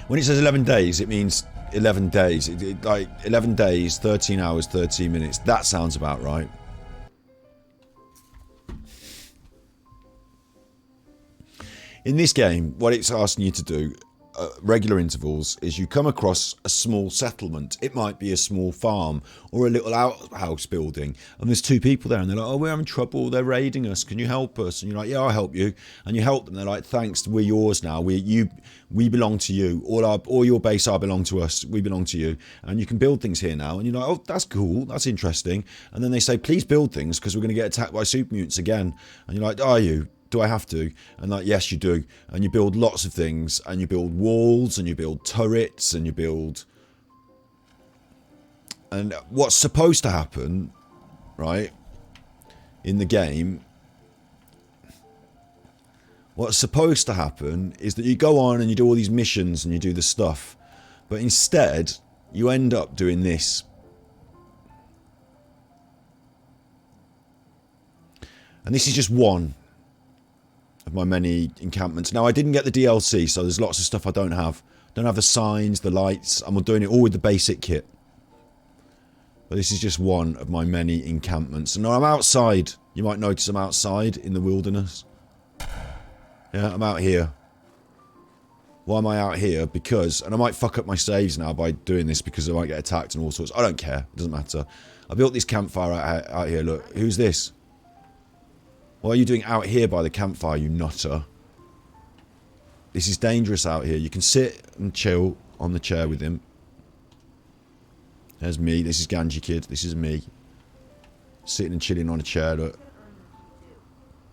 When it says 11 days, it means 11 days. Like 11 days, 13 hours, 13 minutes. That sounds about right. In this game, what it's asking you to do regular intervals is you come across a small settlement. It might be a small farm or a little outhouse building, and there's two people there and they're like, oh, we're having trouble, they're raiding us, can you help us? And you're like, yeah, I'll help you. And you help them. They're like, thanks, we're yours now, we belong to you, all your base belong to us, we belong to you, and you can build things here now. And you're like, oh, that's cool, that's interesting. And then they say, please build things because we're going to get attacked by super mutants again. And you're like, are you? Do I have to? And like, yes, you do. And you build lots of things, and you build walls, and you build turrets, and you build... And what's supposed to happen, right, in the game, what's supposed to happen is that you go on and you do all these missions and you do the stuff, but instead you end up doing this. And this is just one of my many encampments. Now, I didn't get the DLC, so there's lots of stuff I don't have. Don't have the signs, the lights. I'm doing it all with the basic kit. But this is just one of my many encampments. And now I'm outside. You might notice I'm outside in the wilderness. Yeah, I'm out here. Why am I out here? Because, and I might fuck up my saves now by doing this because I might get attacked and all sorts. I don't care. It doesn't matter. I built this campfire out here. Look, who's this? What are you doing out here by the campfire, you nutter? This is dangerous out here. You can sit and chill on the chair with him. There's me. This is Ganji Kid. This is me. Sitting and chilling on a chair, look.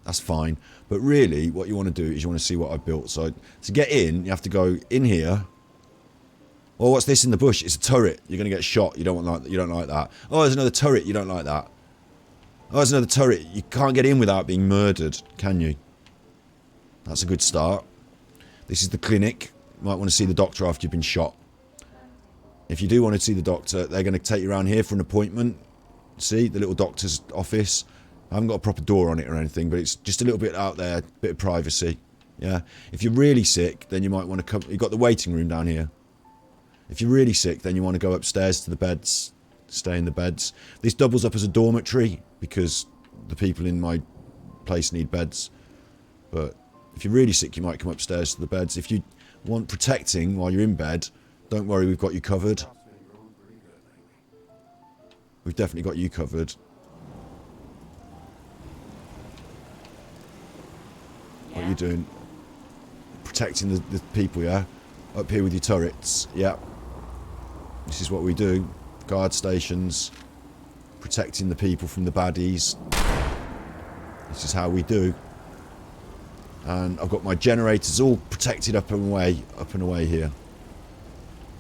That's fine. But really, what you want to do is you want to see what I've built. So, to get in, you have to go in here. Oh, what's this in the bush? It's a turret. You're going to get shot. You don't want that. You don't like that. Oh, there's another turret. You don't like that. Oh, there's another turret. You can't get in without being murdered, can you? That's a good start. This is the clinic. You might want to see the doctor after you've been shot. If you do want to see the doctor, they're going to take you around here for an appointment. See, the little doctor's office. I haven't got a proper door on it or anything, but it's just a little bit out there, a bit of privacy. Yeah. If you're really sick, then you might want to come. You've got the waiting room down here. If you're really sick, then you want to go upstairs to the beds. Stay in the beds. This doubles up as a dormitory because the people in my place need beds. But if you're really sick, you might come upstairs to the beds. If you want protecting while you're in bed, don't worry, we've got you covered. We've definitely got you covered. What are you doing? Protecting the people, yeah? Up here with your turrets, yeah. This is what we do. Guard stations, protecting the people from the baddies. This is how we do. And I've got my generators all protected up and away here.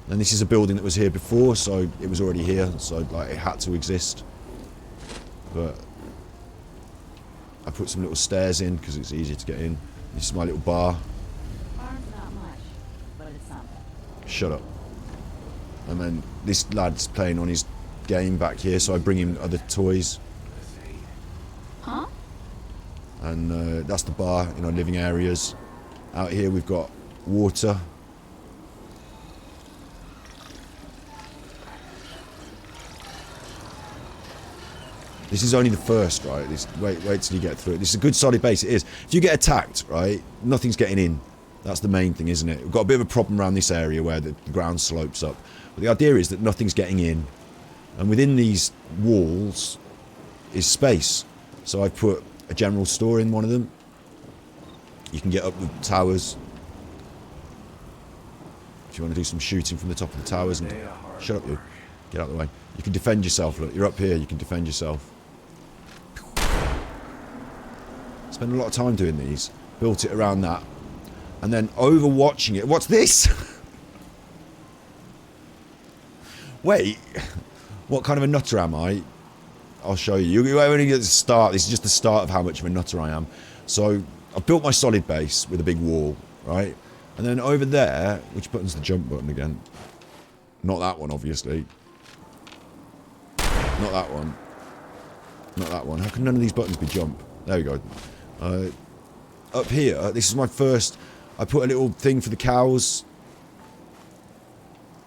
And this is a building that was here before, so it was already here, so like it had to exist. But I put some little stairs in because it's easier to get in. This is my little bar. Farm's not much, but it's something. Shut up. And then this lad's playing on his game back here, so I bring him other toys. Huh? And that's the bar in our living areas. Out here we've got water. This is only the first, right? Wait till you get through it. This is a good solid base, it is. If you get attacked, right, nothing's getting in. That's the main thing, isn't it? We've got a bit of a problem around this area where the ground slopes up. But the idea is that nothing's getting in. And within these walls is space. So I've put a general store in one of them. You can get up the towers. If you want to do some shooting from the top of the towers. And shut up, you. Get out of the way. You can defend yourself. Look, you're up here. You can defend yourself. Spend a lot of time doing these. Built it around that. And then overwatching it. What's this? Wait. What kind of a nutter am I? I'll show you. You only get the start. This is just the start of how much of a nutter I am. So I've built my solid base with a big wall, right? And then over there, which button's the jump button again? Not that one, obviously. Not that one. Not that one. How can none of these buttons be jump? There we go. Up here, this is my first... I put a little thing for the cows.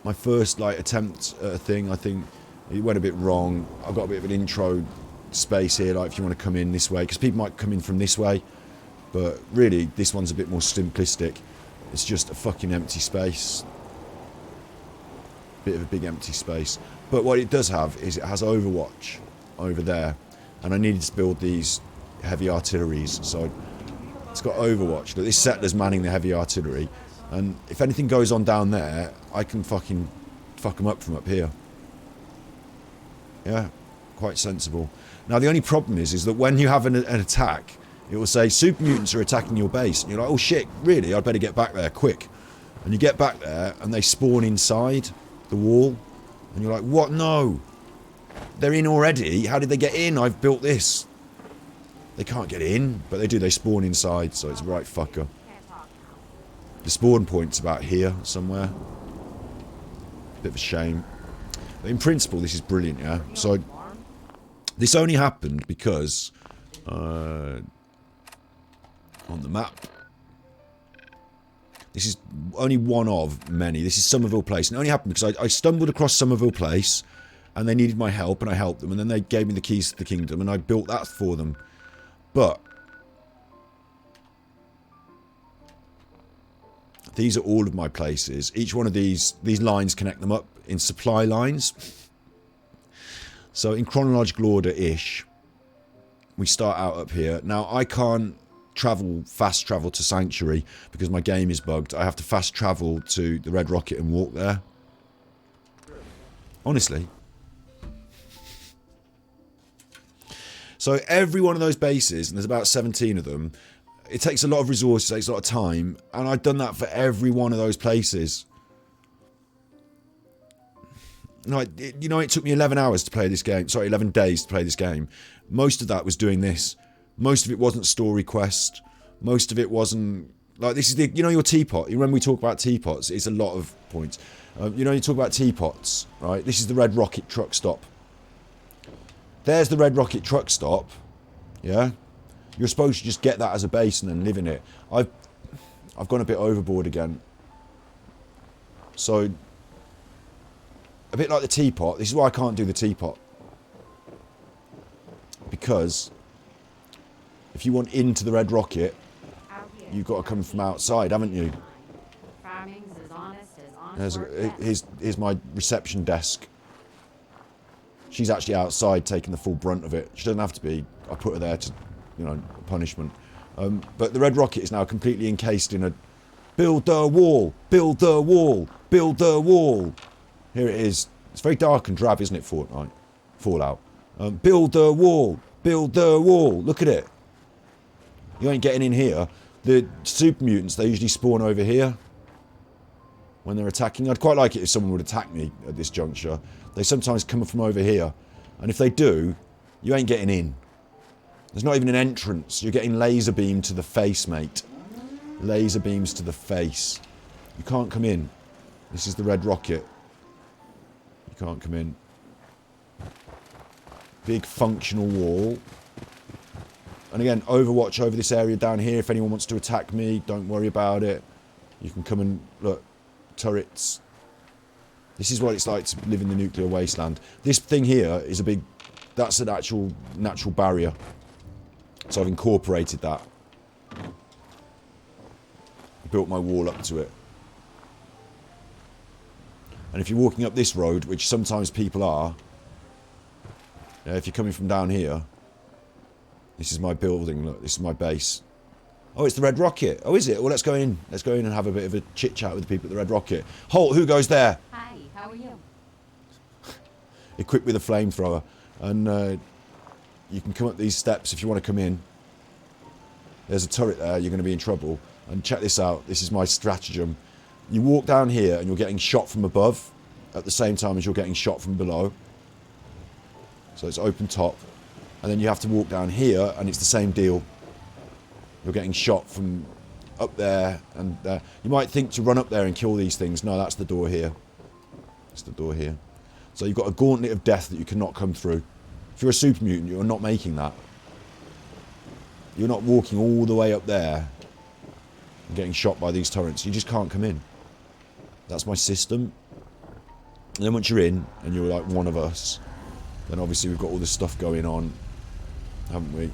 my first like attempt at a thing. I think it went a bit wrong. I've got a bit of an intro space here, like if you want to come in this way, because people might come in from this way, but really this one's a bit more simplistic. It's just a fucking empty space. Bit of a big empty space. But what it does have is it has Overwatch over there, and I needed to build these heavy artilleries, so it's got Overwatch. Look, this settler's manning the heavy artillery, and if anything goes on down there, I can fucking fuck them up from up here. Yeah, quite sensible. Now the only problem is that when you have an attack, it will say super mutants are attacking your base, and you're like, oh shit, really? I'd better get back there quick. And you get back there, and they spawn inside the wall, and you're like, what? No, they're in already. How did they get in? I've built this. They can't get in, but they do. They spawn inside, so it's right fucker. The spawn point's about here somewhere. Bit of a shame. But in principle, this is brilliant, yeah? So, this only happened because, on the map, this is only one of many. This is Somerville Place. And it only happened because I stumbled across Somerville Place, and they needed my help, and I helped them, and then they gave me the keys to the kingdom, and I built that for them. But these are all of my places. Each one of these lines connect them up in supply lines. So in chronological order-ish, we start out up here. Now I can't fast travel to Sanctuary because my game is bugged. I have to fast travel to the Red Rocket and walk there. Honestly. So every one of those bases, and there's about 17 of them, it takes a lot of resources, it takes a lot of time, and I've done that for every one of those places. You know, it took me 11 hours to play this game. Sorry, 11 days to play this game. Most of that was doing this. Most of it wasn't story quest. Most of it wasn't... Like, this is the... You know your teapot? You remember we talk about teapots? It's a lot of points. You know, you talk about teapots, right? This is the Red Rocket truck stop. There's the Red Rocket truck stop. Yeah? You're supposed to just get that as a base and then live in it. I've gone a bit overboard again. So, a bit like the teapot. This is why I can't do the teapot. Because if you want into the Red Rocket, you've got to come from outside, haven't you? Here's my reception desk. She's actually outside taking the full brunt of it. She doesn't have to be. I put her there to, you know, punishment. But the Red Rocket is now completely encased in a... Build the wall! Build the wall! Build the wall! Here it is. It's very dark and drab, isn't it, Fortnite? Fallout. Build the wall! Build the wall! Look at it. You ain't getting in here. The super mutants, they usually spawn over here when they're attacking. I'd quite like it if someone would attack me at this juncture. They sometimes come from over here. And if they do, you ain't getting in. There's not even an entrance. You're getting laser beam to the face, mate. Laser beams to the face. You can't come in. This is the Red Rocket. You can't come in. Big functional wall. And again, Overwatch over this area down here. If anyone wants to attack me, don't worry about it. You can come and look. Turrets. This is what it's like to live in the nuclear wasteland. This thing here is a big... That's an actual natural barrier. So I've incorporated that. Built my wall up to it. And if you're walking up this road, which sometimes people are, if you're coming from down here, this is my building, look, this is my base. Oh, it's the Red Rocket. Oh, is it? Well, let's go in. Let's go in and have a bit of a chit-chat with the people at the Red Rocket. Holt, who goes there? Hi, how are you? Equipped with a flamethrower. And you can come up these steps if you want to come in. There's a turret there, you're going to be in trouble. And check this out, this is my stratagem. You walk down here and you're getting shot from above at the same time as you're getting shot from below. So it's open top. And then you have to walk down here and it's the same deal. You're getting shot from up there and there. You might think to run up there and kill these things. No, that's the door here. That's the door here. So you've got a gauntlet of death that you cannot come through. If you're a super mutant, you're not making that. You're not walking all the way up there and getting shot by these turrets. You just can't come in. That's my system. And then once you're in, and you're like one of us, then obviously we've got all this stuff going on, haven't we? I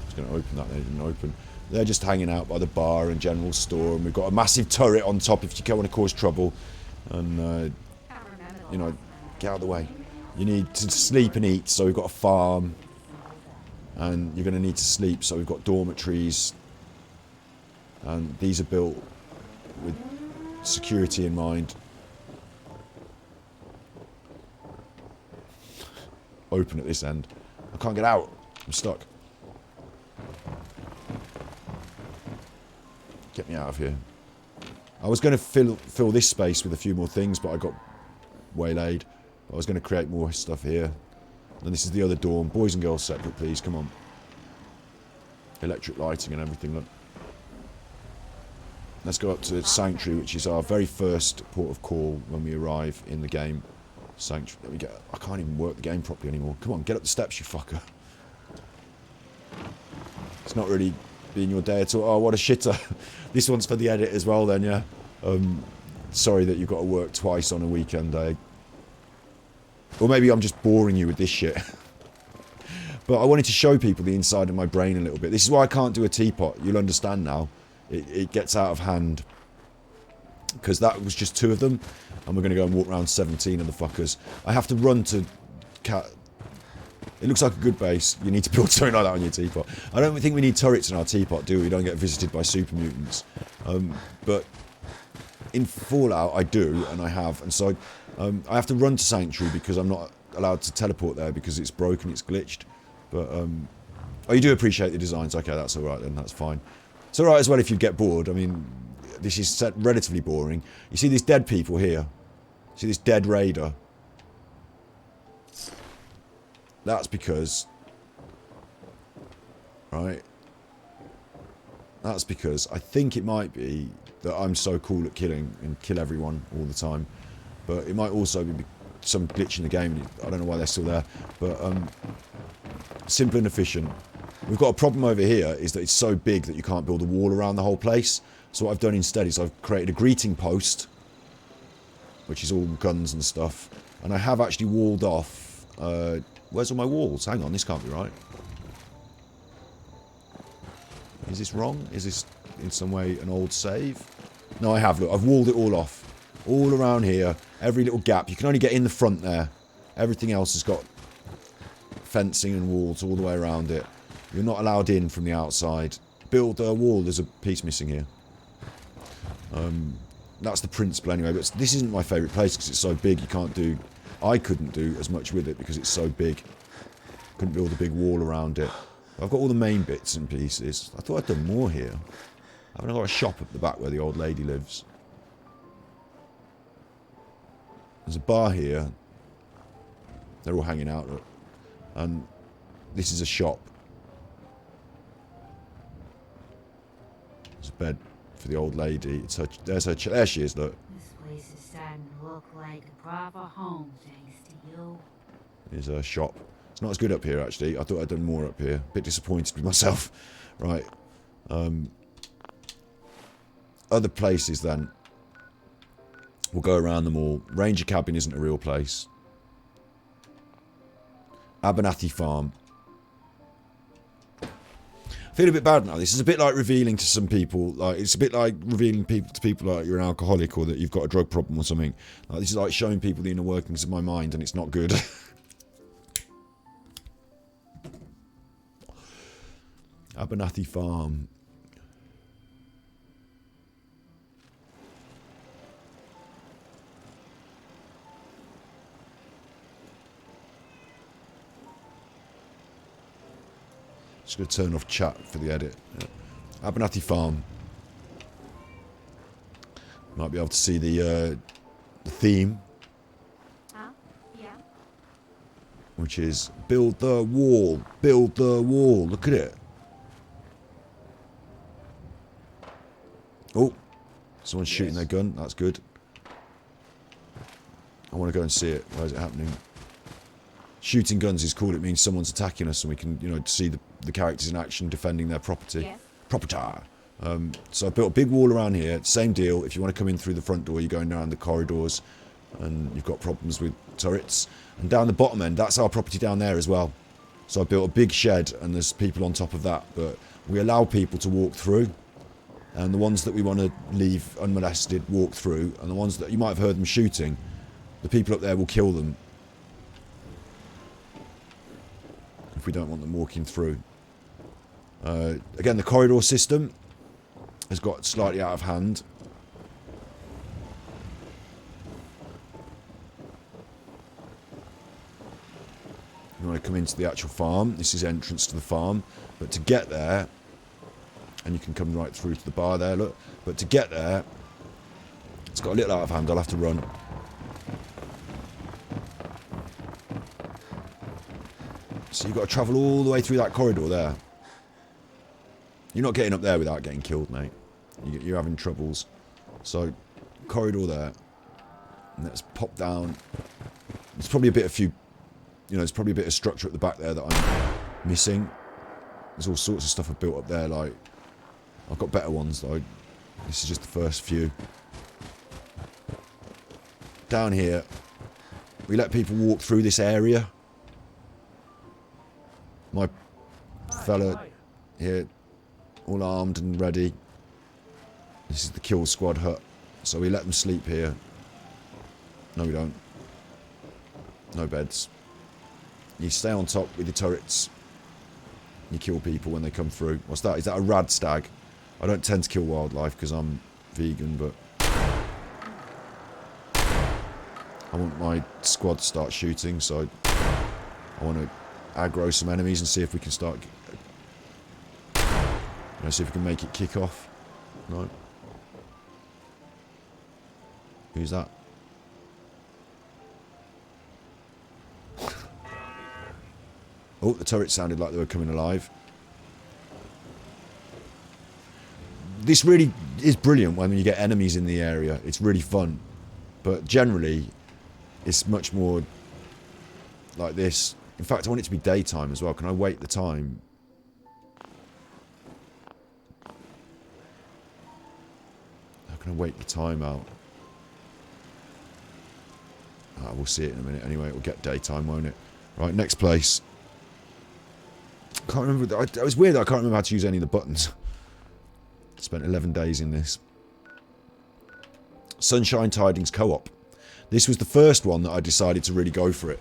was going to open that, they didn't open. They're just hanging out by the bar and general store, and we've got a massive turret on top if you want to cause trouble. And, you know, get out of the way. You need to sleep and eat, so we've got a farm. And you're going to need to sleep, so we've got dormitories. And these are built with security in mind. Open at this end. I can't get out. I'm stuck. Get me out of here. I was going to fill this space with a few more things, but I got waylaid. I was going to create more stuff here. And this is the other dorm. Boys and girls separate, please. Come on. Electric lighting and everything, look. Let's go up to Sanctuary, which is our very first port of call when we arrive in the game. Sanctuary. Let me get... I can't even work the game properly anymore. Come on, get up the steps, you fucker. It's not really been your day at all. Oh, what a shitter. This one's for the edit as well then, yeah. Sorry that you've got to work twice on a weekend day. Or maybe I'm just boring you with this shit. But I wanted to show people the inside of my brain a little bit. This is why I can't do a teapot. You'll understand now. It gets out of hand. Because that was just 2 of them. And we're going to go and walk around 17 of the fuckers. I have to run to... It looks like a good base. You need to build something like that on your teapot. I don't think we need turrets in our teapot, do we? We don't get visited by super mutants. But in Fallout, I do, and I have. And so I have to run to Sanctuary because I'm not allowed to teleport there because it's broken, it's glitched. But, oh, you do appreciate the designs. Okay, that's alright then, that's fine. It's alright as well if you get bored. I mean, this is set relatively boring. You see these dead people here? See this dead raider? That's because... Right? That's because I think it might be that I'm so cool at killing and kill everyone all the time. But it might also be some glitch in the game. I don't know why they're still there. But, simple and efficient. We've got a problem over here, is that it's so big that you can't build a wall around the whole place. So what I've done instead is I've created a greeting post, which is all guns and stuff. And I have actually walled off... where's all my walls? Hang on, this can't be right. Is this wrong? Is this in some way an old save? No, I have. Look, I've walled it all off. All around here. Every little gap. You can only get in the front there. Everything else has got fencing and walls all the way around it. You're not allowed in from the outside. Build a wall. There's a piece missing here. That's the principle anyway. But this isn't my favourite place because it's so big. You can't do... I couldn't do as much with it because it's so big. Couldn't build a big wall around it. I've got all the main bits and pieces. I thought I'd done more here. Haven't I got a shop at the back where the old lady lives? There's a bar here. They're all hanging out. And this is a shop. There's a bed for the old lady. It's her, there's her. There she is, look. This place is starting to look like a proper home, thanks to you. Here's her shop. It's not as good up here, actually. I thought I'd done more up here. A bit disappointed with myself. Right. Other places, then. We'll go around them all. Ranger Cabin isn't a real place. Abernathy Farm. I feel a bit bad now. This is a bit like revealing to some people. Like, it's a bit like revealing to people like you're an alcoholic or that you've got a drug problem or something. Like, this is like showing people the inner workings of my mind, and it's not good. Abernathy Farm. Just going to turn off chat for the edit. Yeah. Abernathy Farm. Might be able to see the theme. Yeah. Which is build the wall. Build the wall. Look at it. Oh. Someone's shooting their gun. That's good. I want to go and see it. Where is it happening? Shooting guns is cool. It means someone's attacking us and we can, you know, see the characters in action defending their property. Yes. Property. So I built a big wall around here. Same deal. If you want to come in through the front door, you're going down the corridors, and you've got problems with turrets. And down the bottom end, that's our property down there as well. So I built a big shed, and there's people on top of that. But we allow people to walk through, and the ones that we want to leave unmolested walk through, and the ones that you might have heard them shooting, the people up there will kill them if we don't want them walking through. Again, the corridor system has got slightly out of hand. You want to come into the actual farm. This is entrance to the farm. But to get there, and you can come right through to the bar there, look. But to get there, it's got a little out of hand. I'll have to run. So you've got to travel all the way through that corridor there. You're not getting up there without getting killed, mate. You're having troubles. So, corridor there. And let's pop down. There's probably a bit of there's probably a bit of structure at the back there that I'm missing. There's all sorts of stuff I've built up there, like... I've got better ones, though. This is just the first few. Down here, we let people walk through this area. My fella here, all armed and ready. This is the kill squad hut. So we let them sleep here. No, we don't. No beds. You stay on top with your turrets. You kill people when they come through. What's that? Is that a rad stag? I don't tend to kill wildlife because I'm vegan, but... I want my squad to start shooting, so... I want to aggro some enemies and see if we can start... see if we can make it kick off. No. Who's that? Oh, the turret sounded like they were coming alive. This really is brilliant when you get enemies in the area. It's really fun. But generally, it's much more like this. In fact, I want it to be daytime as well. Can I wait the time? How can I wait the time out? We'll see it in a minute. Anyway, it will get daytime, won't it? Right, next place. Can't remember. It was weird that I can't remember how to use any of the buttons. Spent 11 days in this. Sunshine Tidings Co-op. This was the first one that I decided to really go for it.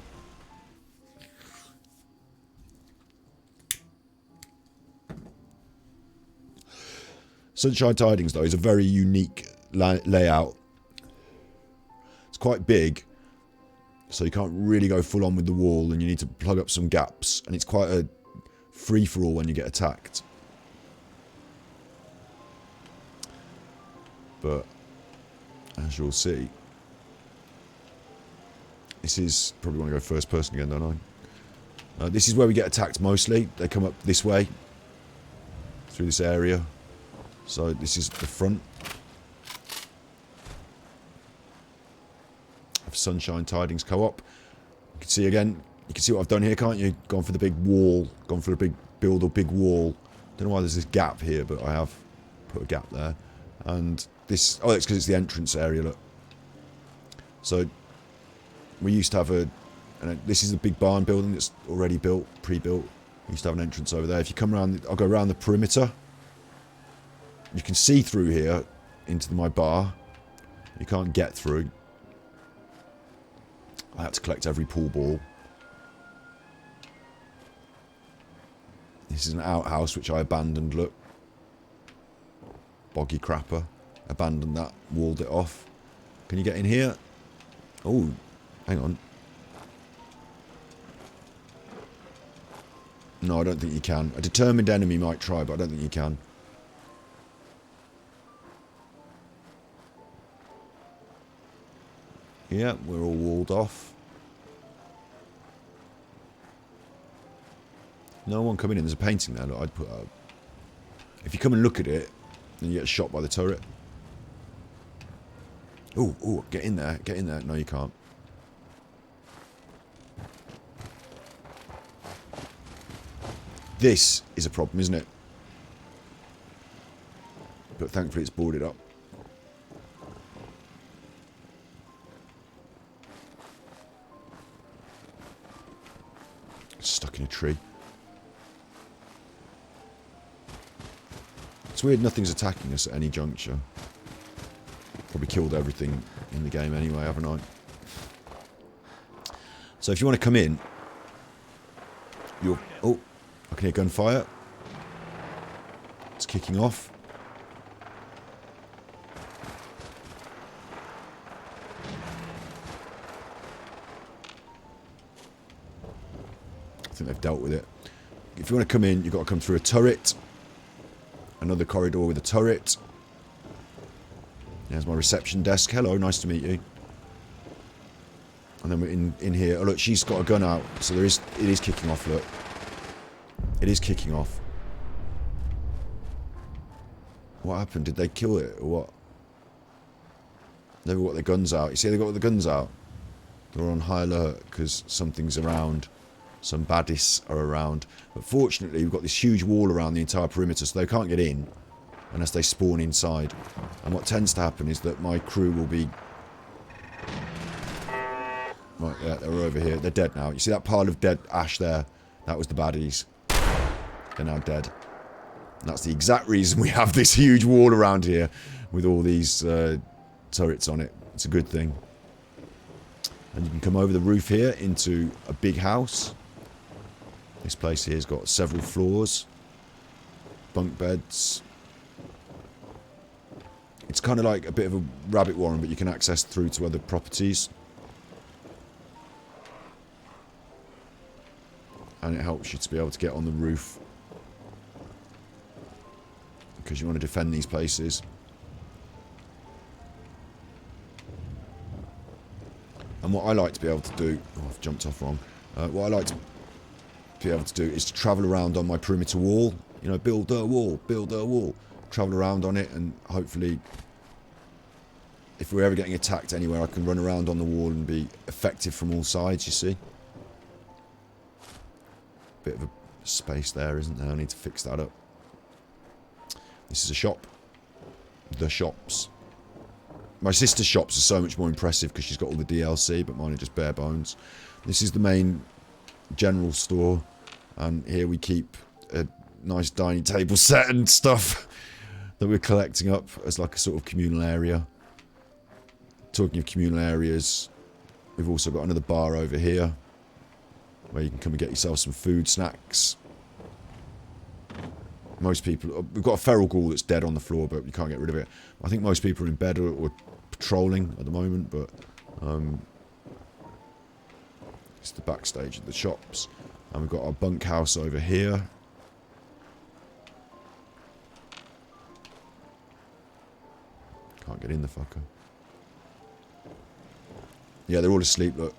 Sunshine Tidings, though, is a very unique layout. It's quite big, so you can't really go full on with the wall, and you need to plug up some gaps, and it's quite a free-for-all when you get attacked. But, as you'll see, this is... Probably want to go first person again, don't I? This is where we get attacked mostly. They come up this way, through this area. So this is the front of Sunshine Tidings Co-op. You can see again, you can see what I've done here, can't you? Gone for the big wall, gone for a big build or big wall. Don't know why there's this gap here, but I have put a gap there. And this, oh, it's because it's the entrance area, look. So we used to have this is a big barn building that's already built, pre-built. We used to have an entrance over there. If you come around, I'll go around the perimeter. You can see through here into my bar. You can't get through. I had to collect every pool ball. This is an outhouse which I abandoned, look. Boggy crapper. Abandoned that, walled it off. Can you get in here? Oh, hang on. No, I don't think you can. A determined enemy might try, but I don't think you can. Yeah, we're all walled off. No one coming in. There's a painting there that I'd put up. If you come and look at it, then you get shot by the turret. Oh, oh, get in there. Get in there. No, you can't. This is a problem, isn't it? but thankfully it's boarded up. It's stuck in a tree. It's weird nothing's attacking us at any juncture. Probably killed everything in the game anyway, haven't I? So if you want to come in, you're... Oh, I can hear gunfire. It's kicking off. I think they've dealt with it. If you want to come in, you've got to come through a turret. Another corridor with a turret. There's my reception desk. Hello, nice to meet you. And then we're in here. Oh, look, she's got a gun out. So it is kicking off, look. It is kicking off. What happened? Did they kill it or what? They've got their guns out. You see, they've got the guns out. They're on high alert because something's around. Some baddies are around. But fortunately, we've got this huge wall around the entire perimeter, so they can't get in unless they spawn inside. And what tends to happen is that my crew will be... Right, yeah, they're over here. They're dead now. You see that pile of dead ash there? That was the baddies. They're now dead. And that's the exact reason we have this huge wall around here with all these turrets on it. It's a good thing. And you can come over the roof here into a big house. This place here has got several floors. Bunk beds. It's kind of like a bit of a rabbit warren, but you can access through to other properties. And it helps you to be able to get on the roof. Because you want to defend these places. And what I like to be able to do... Oh, I've jumped off wrong. What I like to be able to do is to travel around on my perimeter wall. You know, build a wall, build a wall. Travel around on it and hopefully... If we're ever getting attacked anywhere, I can run around on the wall and be effective from all sides, you see. Bit of a space there, isn't there? I need to fix that up. This is a shop. The shops. My sister's shops are so much more impressive because she's got all the DLC, but mine are just bare bones. This is the main general store, and here we keep a nice dining table set and stuff that we're collecting up as like a sort of communal area. Talking of communal areas, we've also got another bar over here where you can come and get yourself some food, snacks. Most people... We've got a feral ghoul that's dead on the floor, but you can't get rid of it. I think most people are in bed or patrolling at the moment, but... it's the backstage of the shops. And we've got our bunkhouse over here. Can't get in the fucker. Yeah, they're all asleep, look.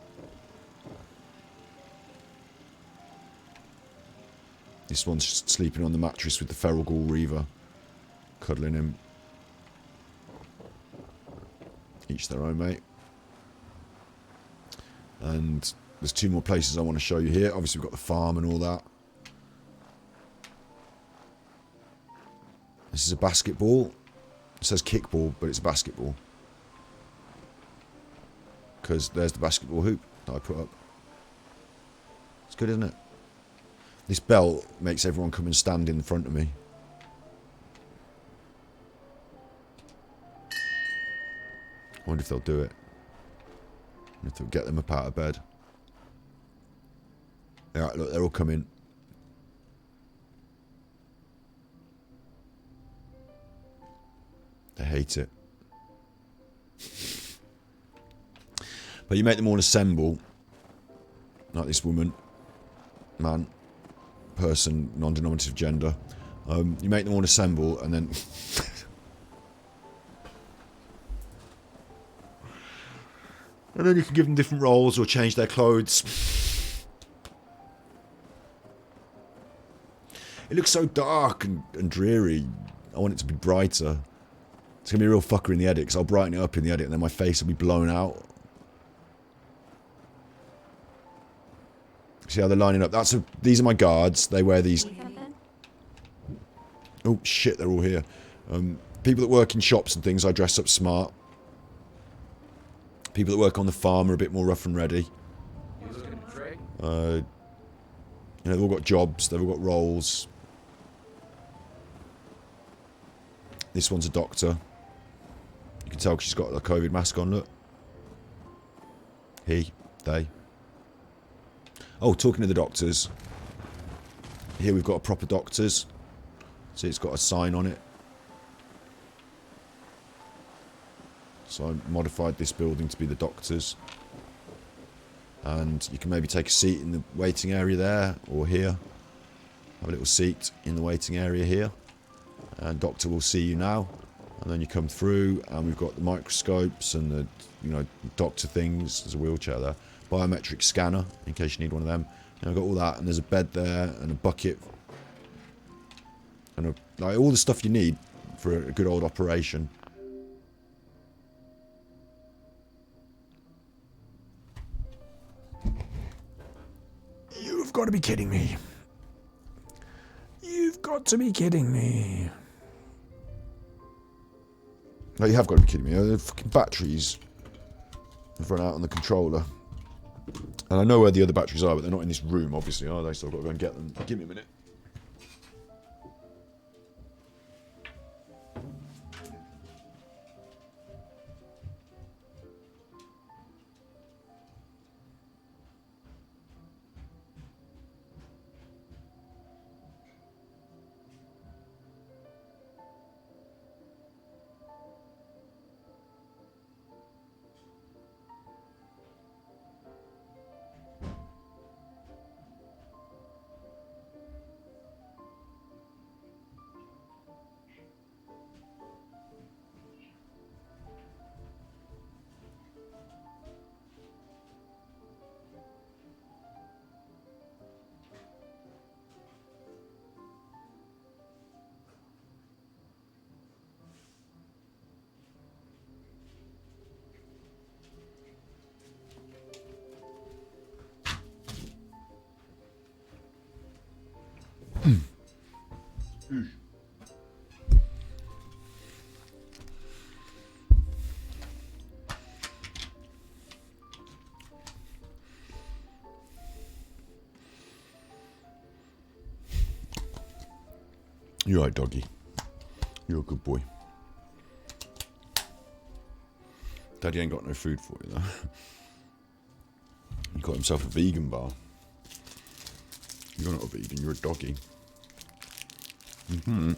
This one's just sleeping on the mattress with the feral ghoul reaver. Cuddling him. Each their own, mate. And there's two more places I want to show you here. Obviously, we've got the farm and all that. This is a basketball. It says kickball, but it's a basketball. Because there's the basketball hoop that I put up. It's good, isn't it? This belt makes everyone come and stand in front of me. I wonder if they'll do it. If they'll get them up out of bed. Alright, look, they're all coming. They hate it. But you make them all assemble. Like this woman. Man. Person, non-denominative gender. You make them all assemble and then... and then you can give them different roles or change their clothes. It looks so dark and dreary. I want it to be brighter. It's going to be a real fucker in the edit because I'll brighten it up in the edit and then my face will be blown out. See how they're lining up? These are my guards. They wear these... Oh shit, they're all here. People that work in shops and things, I dress up smart. People that work on the farm are a bit more rough and ready. You know, they've all got jobs, they've all got roles. This one's a doctor. You can tell she's got a COVID mask on, look. He, they. Oh, talking to the doctors. Here we've got a proper doctors. See, it's got a sign on it. So I modified this building to be the doctors. And you can maybe take a seat in the waiting area there, or here. Have a little seat in the waiting area here. And doctor will see you now. And then you come through, and we've got the microscopes and the, you know, doctor things. There's a wheelchair there. Biometric scanner, in case you need one of them. And I've got all that, and there's a bed there, and a bucket. And like, all the stuff you need for a good old operation. You've got to be kidding me. You've got to be kidding me. No, you have got to be kidding me. The fucking batteries have run out on the controller. And I know where the other batteries are, but they're not in this room, obviously, are they? So I've got to go and get them. Give me a minute. You're right, doggy. You're a good boy. Daddy ain't got no food for you, though. He got himself a vegan bar. You're not a vegan, you're a doggy. Mm-hmm.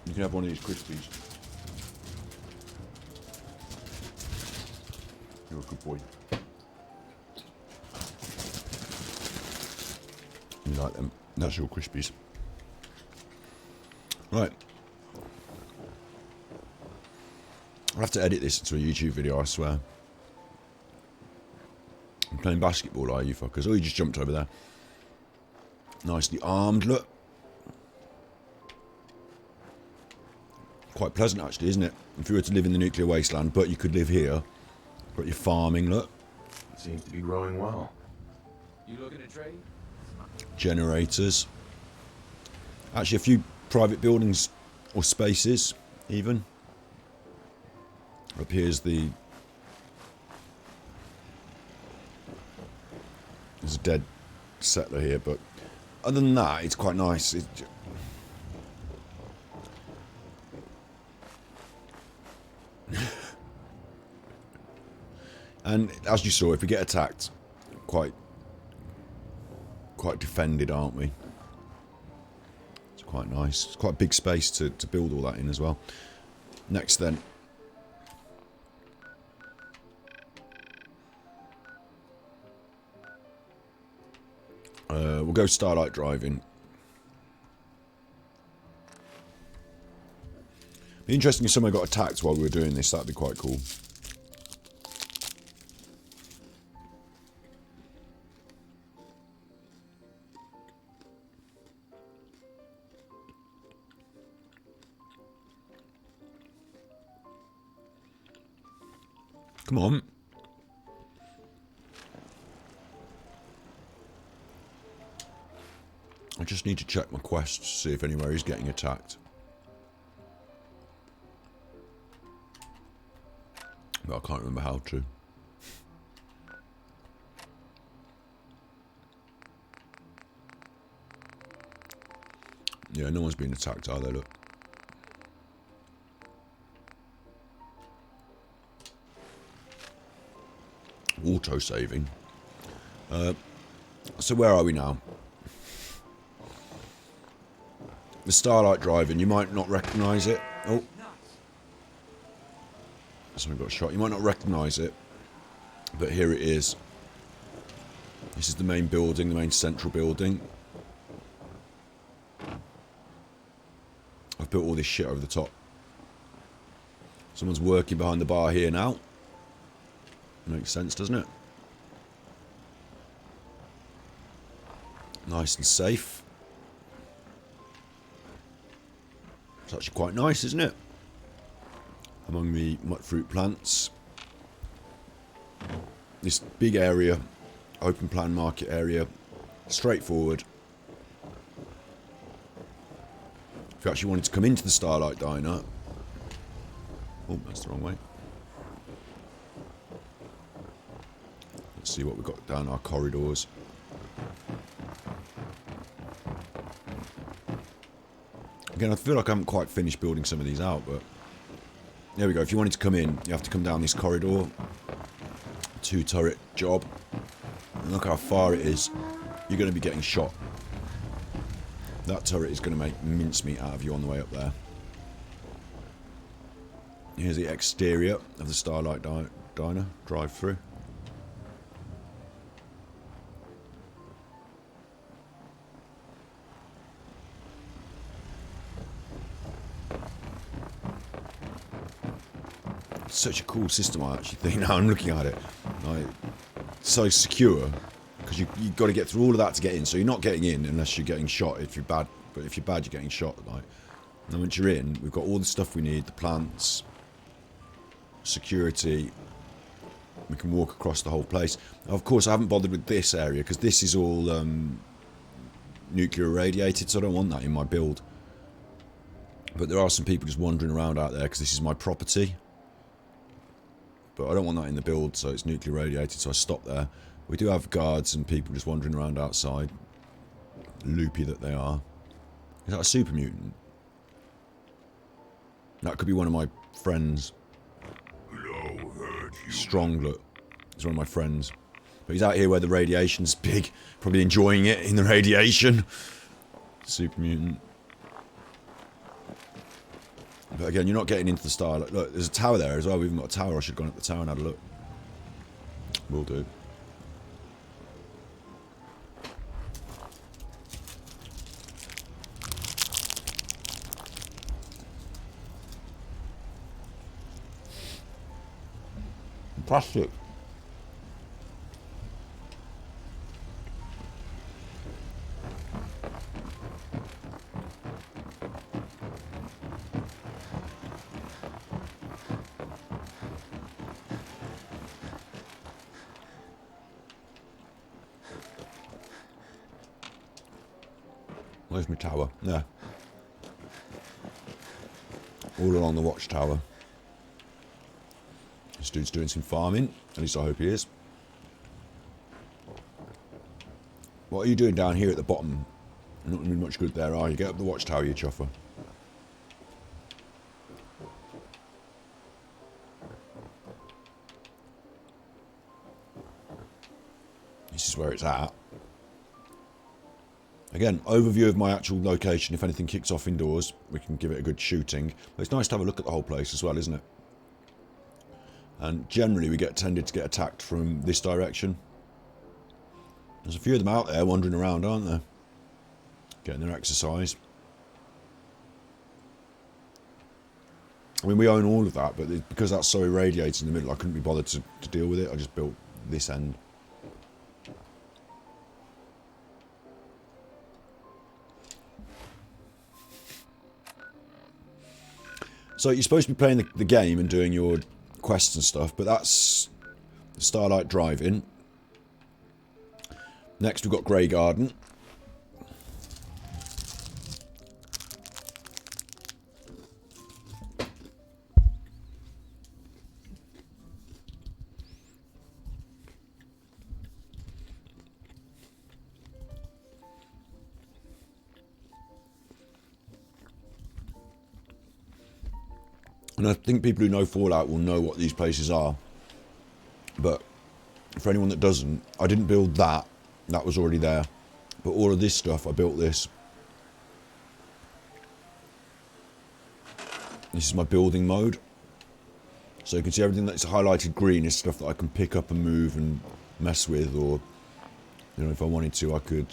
You can have one of these Crispies. You're a good boy. You like them? That's your Crispies. Right. I'll have to edit this into a YouTube video, I swear. I'm playing basketball, are you fuckers? Oh, you just jumped over there. Nicely armed, look. Quite pleasant, actually, isn't it? If you were to live in the nuclear wasteland, but you could live here. Got your farming, look. It seems to be growing well. You looking to trade? Generators. Actually, a few private buildings or spaces, even. Up here's the... There's a dead settler here, but other than that, it's quite nice. And as you saw, if we get attacked, quite defended, aren't we? It's quite nice. It's quite a big space to build all that in as well. Next then. We'll go starlight driving. Be interesting if someone got attacked while we were doing this. That'd be quite cool. Come on. I just need to check my quest to see if anywhere is getting attacked. But I can't remember how to. Yeah, no one's been attacked, are they? Look. Auto-saving. So where are we now? The Starlight Drive-In. You might not recognise it. Oh. Someone got shot. You might not recognise it. But here it is. This is the main building, the main central building. I've built all this shit over the top. Someone's working behind the bar here now. Makes sense, doesn't it? Nice and safe. It's actually quite nice, isn't it? Among the fruit plants. This big area, open plan market area, straightforward. If you actually wanted to come into the Starlight Diner... Oh, that's the wrong way. Let's see what we've got down our corridors. Again, I feel like I haven't quite finished building some of these out, but... There we go. If you wanted to come in, you have to come down this corridor. 2-turret job. And look how far it is. You're going to be getting shot. That turret is going to make mincemeat out of you on the way up there. Here's the exterior of the Starlight Diner. Drive-through. Such a cool system, I actually think. Now I'm looking at it, like, so secure, because you've got to get through all of that to get in. So you're not getting in unless you're getting shot. If you're bad, but if you're bad, you're getting shot. Like, and once you're in, we've got all the stuff we need: the plants, security. We can walk across the whole place. Now, of course, I haven't bothered with this area because this is all nuclear irradiated, so I don't want that in my build. But there are some people just wandering around out there because this is my property. But I don't want that in the build, so it's nuclear radiated, so I stop there. We do have guards and people just wandering around outside. Loopy that they are. Is that a super mutant? That could be one of my friends. Stronglet. He's one of my friends. But he's out here where the radiation's big. Probably enjoying it in the radiation. Super mutant. But again, you're not getting into the Starlight. Look, there's a tower there as well. We haven't got a tower. I should have gone up the tower and had a look. Will do. Plastic. Where's my tower? There. All along the watchtower. This dude's doing some farming. At least I hope he is. What are you doing down here at the bottom? You're not doing much good there, are you? Get up the watchtower, you chuffer. This is where it's at. Again, overview of my actual location. If anything kicks off indoors, we can give it a good shooting. But it's nice to have a look at the whole place as well, isn't it? And generally we get tended to get attacked from this direction. There's a few of them out there wandering around, aren't there? Getting their exercise. I mean, we own all of that, but because that's so irradiated in the middle, I couldn't be bothered to deal with it. I just built this end. So you're supposed to be playing the game and doing your quests and stuff, but that's Starlight Drive-In. Next we've got Grey Garden. And I think people who know Fallout will know what these places are. But for anyone that doesn't, I didn't build that. That was already there. But all of this stuff, I built this. This is my building mode. So you can see everything that's highlighted green is stuff that I can pick up and move and mess with. Or, you know, if I wanted to, I could,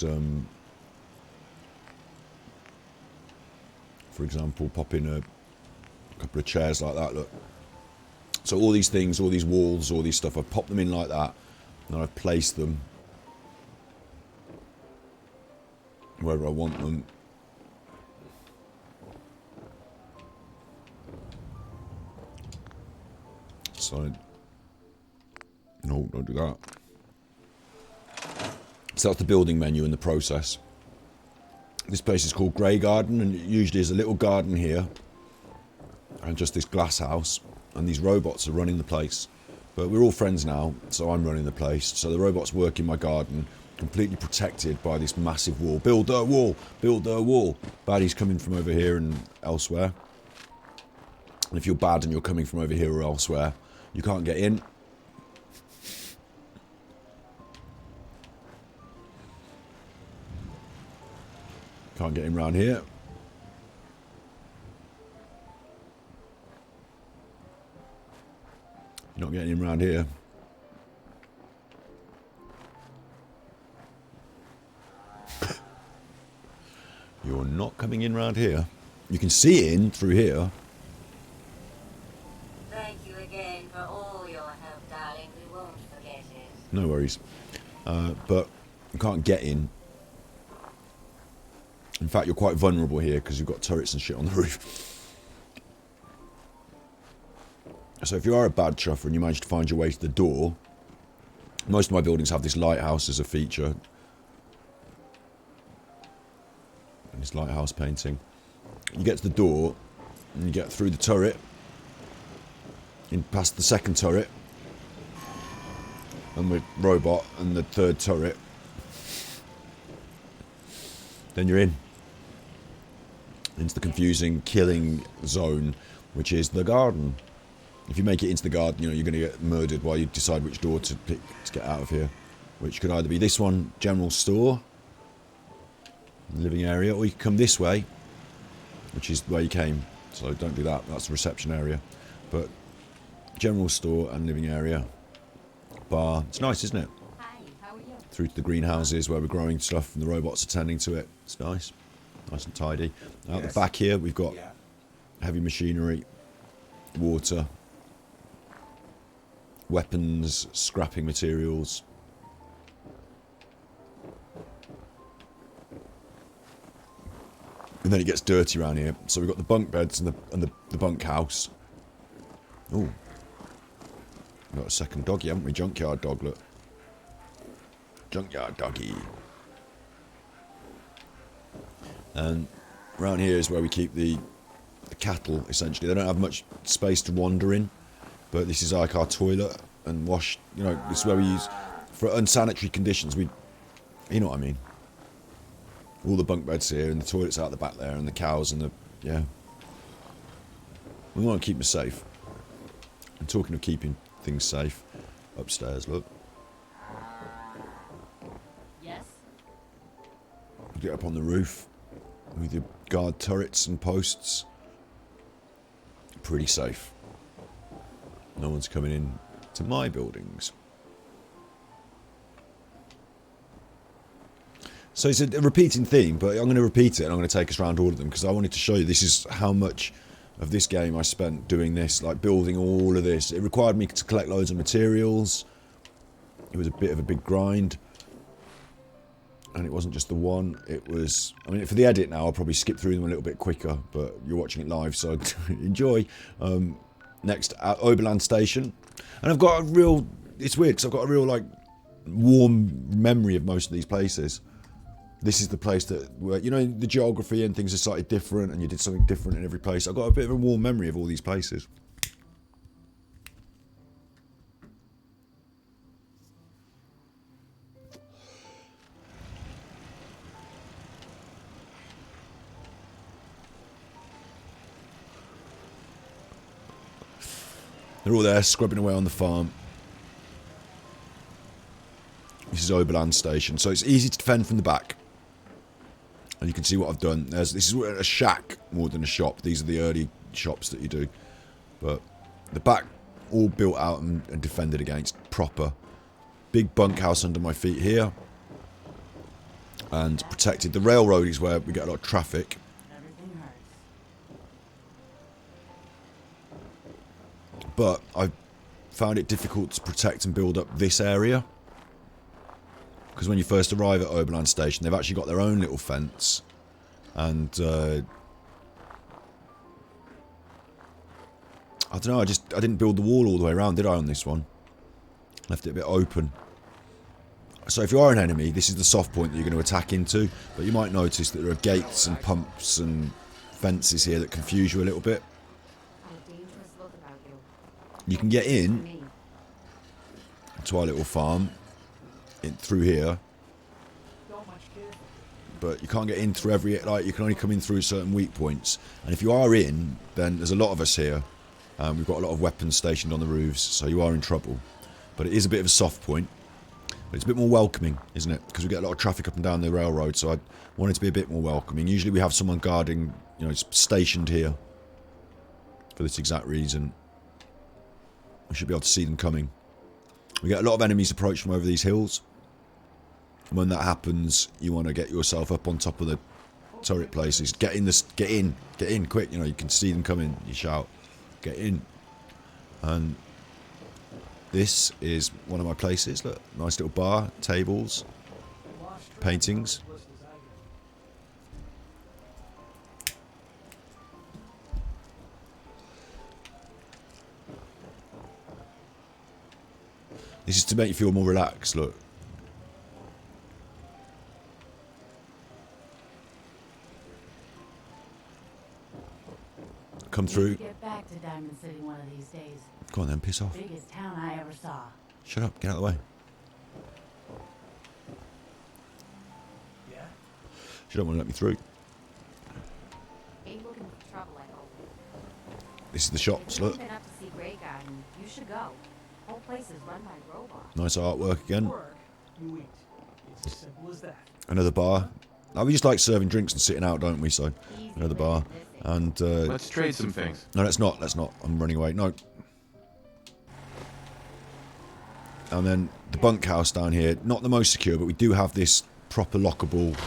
for example, pop in a couple of chairs like that, look. So all these things, all these walls, all these stuff, I've popped them in like that, and I've placed them wherever I want them. So, no, don't do that. So that's the building menu and the process. This place is called Grey Garden, and it usually is a little garden here, and just this glass house, and these robots are running the place. But we're all friends now, so I'm running the place. So the robots work in my garden, completely protected by this massive wall. Build a wall! Build a wall! Baddies coming from over here and elsewhere. And if you're bad and you're coming from over here or elsewhere, you can't get in. Can't get in round here. You're not getting in round here. You're not coming in round here. You can see in through here. Thank you again for all your help, darling. We won't forget it. No worries. But you can't get in. In fact, you're quite vulnerable here because you've got turrets and shit on the roof. So if you are a bad chuffer and you manage to find your way to the door, most of my buildings have this lighthouse as a feature. And this lighthouse painting. You get to the door, and you get through the turret, in past the second turret, and the robot, and the third turret. Then you're in. Into the confusing killing zone, which is the garden. If you make it into the garden, you know, you're going to get murdered while you decide which door to pick to get out of here. Which could either be this one, general store, living area, or you can come this way, which is where you came. So don't do that, that's the reception area. But general store and living area. Bar, it's nice, isn't it? Hi, how are you? Through to the greenhouses where we're growing stuff and the robots are tending to it. It's nice. Nice and tidy. Out the back here, we've got heavy machinery, water, weapons, scrapping materials. And then it gets dirty around here. So we've got the bunk beds and the bunk house. Ooh. We've got a second doggy, haven't we? Junkyard dog, look. Junkyard doggy. And around here is where we keep the cattle, essentially. They don't have much space to wander in. But this is like our toilet and wash, you know, this is where we use, for unsanitary conditions, you know what I mean. All the bunk beds here and the toilets out the back there and the cows and yeah. We want to keep them safe. And talking of keeping things safe, upstairs, look. Yes? You get up on the roof with your guard turrets and posts. Pretty safe. No one's coming in to my buildings. So it's a repeating theme, but I'm going to repeat it and I'm going to take us around all of them because I wanted to show you this is how much of this game I spent doing this, like building all of this. It required me to collect loads of materials. It was a bit of a big grind. And it wasn't just the one, it was... I mean, for the edit now, I'll probably skip through them a little bit quicker, but you're watching it live, so enjoy. next Oberland Station. And I've got a real... It's weird because I've got a real, like, warm memory of most of these places. This is the place that, where, you know, the geography and things are slightly different and you did something different in every place. I've got a bit of a warm memory of all these places. They're all there scrubbing away on the farm. This is Oberland Station, so it's easy to defend from the back. And you can see what I've done. This is a shack more than a shop. These are the early shops that you do. But the back, all built out and defended against, proper. Big bunkhouse under my feet here. And protected. The railroad is where we get a lot of traffic. But I found it difficult to protect and build up this area. Because when you first arrive at Oberland Station, they've actually got their own little fence. And, I don't know, I didn't build the wall all the way around, did I, on this one? Left it a bit open. So if you are an enemy, this is the soft point that you're going to attack into. But you might notice that there are gates and pumps and fences here that confuse you a little bit. You can get in to our little farm through here, but you can't get in through every, like, you can only come in through certain weak points. And if you are in, then there's a lot of us here. We've got a lot of weapons stationed on the roofs, so you are in trouble. But it is a bit of a soft point. But it's a bit more welcoming, isn't it? Because we get a lot of traffic up and down the railroad, so I want it to be a bit more welcoming. Usually we have someone guarding, you know, stationed here for this exact reason. We should be able to see them coming. We get a lot of enemies approach from over these hills. And when that happens, you want to get yourself up on top of the turret places. Get in, quick. You know, you can see them coming. You shout, get in. And this is one of my places. Look, nice little bar, tables, paintings. This is to make you feel more relaxed, look. Come through. Get back to Diamond City one of these days. Go on then, piss off. Biggest town I ever saw. Shut up, get out of the way. Yeah. She don't want to let me through. Ain't looking for trouble, I hope. This is the shops, look. If you've been up to see Grey Garden, you should go. Whole place is run by robots. Nice artwork again. You eat. It's as simple as that. Another bar. Now, we just like serving drinks and sitting out, don't we? So, another bar. And, Let's trade some things. no, let's not. I'm running away. No. And then the bunkhouse down here. Not the most secure, but we do have this proper lockable,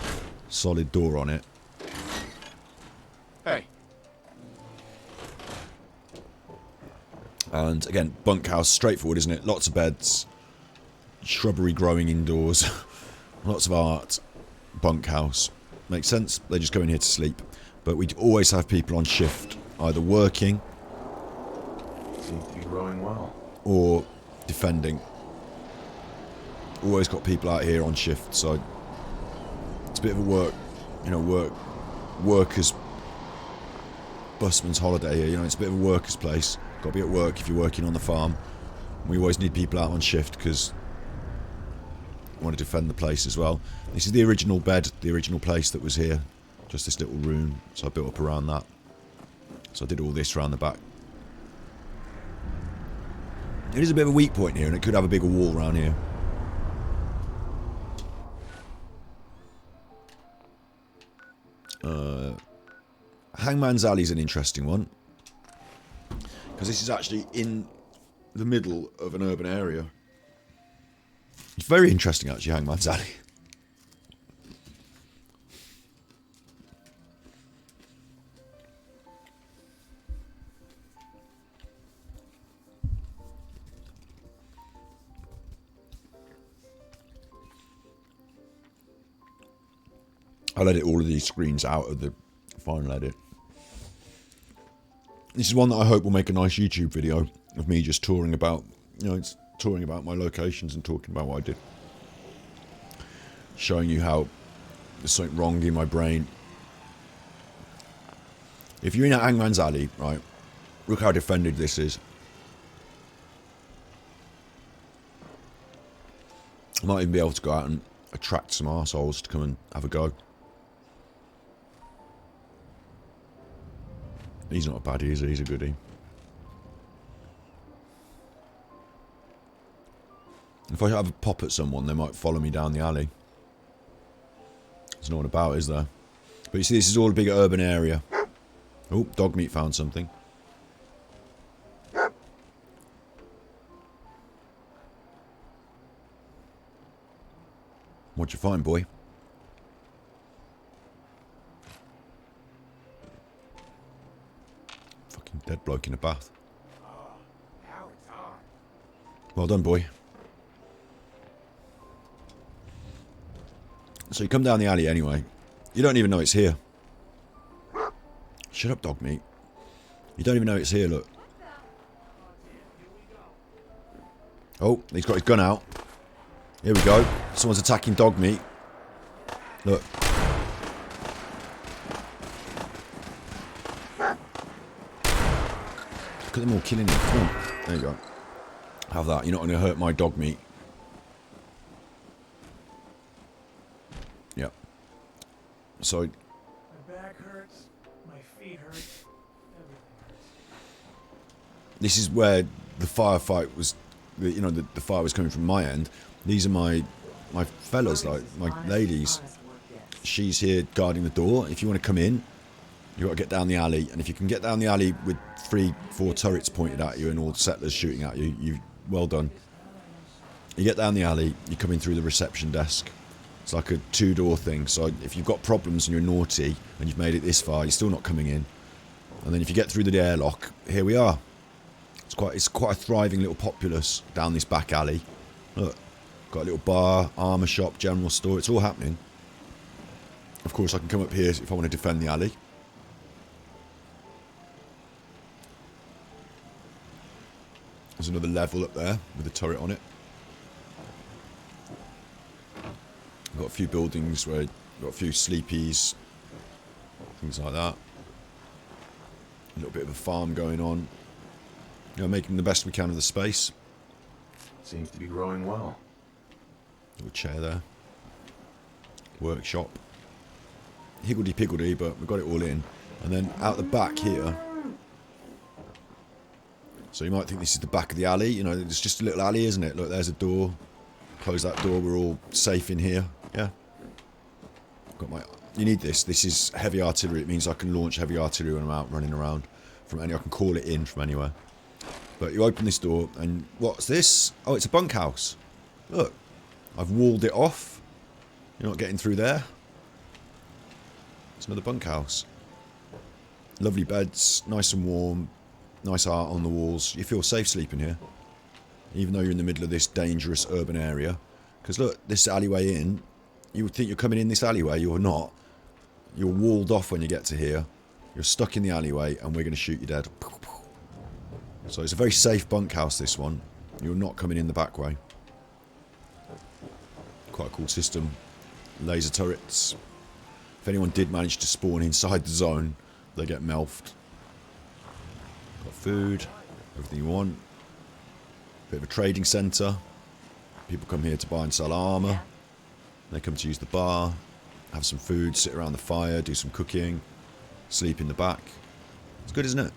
solid door on it. Hey. And again, bunkhouse, straightforward, isn't it? Lots of beds, shrubbery growing indoors, lots of art, bunkhouse. Makes sense? They just go in here to sleep. But we always have people on shift, either working Seems to be growing well. or defending. Always got people out here on shift, so it's a bit of a work, you know, workers, busman's holiday here. You know, it's a bit of a workers' place. Got to be at work if you're working on the farm. We always need people out on shift because we want to defend the place as well. This is the original bed, the original place that was here. Just this little room, so I built up around that. So I did all this around the back. It is a bit of a weak point here, and it could have a bigger wall around here. Hangman's Alley is an interesting one. Because this is actually in the middle of an urban area. It's very interesting, actually, Hangman's Alley. I'll edit all of these screens out of the final edit. This is one that I hope will make a nice YouTube video of me just touring about, touring about my locations and talking about what I did. Showing you how there's something wrong in my brain. If you're in Hangman's Alley, right, look how defended this is. I might even be able to go out and attract some arseholes to come and have a go. He's not a baddie, is he? He's a goodie. If I have a pop at someone, they might follow me down the alley. There's no one about, is there? But you see, this is all a big urban area. Oh, dog meat found something. What'd you find, boy? Fucking dead bloke in a bath. Well done, boy. So you come down the alley anyway. You don't even know it's here. Shut up, dog meat. You don't even know it's here, look. Oh, he's got his gun out. Here we go. Someone's attacking dog meat. Look. Look at them all killing him. Come on. There you go. Have that. You're not going to hurt my dog meat. Yep. So... My back hurts, my feet hurt, everything hurts. This is where the firefight was... the fire was coming from my end. These are my fellas, like, my ladies. She's here guarding the door. If you want to come in, you've got to get down the alley. And if you can get down the alley with 3-4 turrets pointed at you and all the settlers shooting at you, well done. You get down the alley, you come in through the reception desk. It's like a 2-door thing. So if you've got problems and you're naughty and you've made it this far, you're still not coming in. And then if you get through the airlock, here we are. It's quite a thriving little populace down this back alley. Look, got a little bar, armour shop, general store. It's all happening. Of course, I can come up here if I want to defend the alley. There's another level up there with a turret on it. Got a few buildings where got a few sleepies, things like that. A little bit of a farm going on. Making the best we can of the space. Seems to be growing well. Little chair there. Workshop. Higgledy-piggledy, but we've got it all in. And then out the back here. So you might think this is the back of the alley. It's just a little alley, isn't it? Look, there's a door. Close that door. We're all safe in here. Yeah. Got my... You need this. This is heavy artillery. It means I can launch heavy artillery when I'm out running around. I can call it in from anywhere. But you open this door, and what's this? Oh, it's a bunkhouse. Look, I've walled it off. You're not getting through there. It's another bunkhouse. Lovely beds, nice and warm, nice art on the walls. You feel safe sleeping here, even though you're in the middle of this dangerous urban area. Because look, this alleyway in, you would think you're coming in this alleyway, you're not. You're walled off when you get to here. You're stuck in the alleyway, and we're going to shoot you dead. So it's a very safe bunkhouse, this one. You're not coming in the back way. Quite a cool system. Laser turrets. If anyone did manage to spawn inside the zone, they get melfed. Got food. Everything you want. Bit of a trading centre. People come here to buy and sell armour. They come to use the bar. Have some food, sit around the fire, do some cooking. Sleep in the back. It's good, isn't it?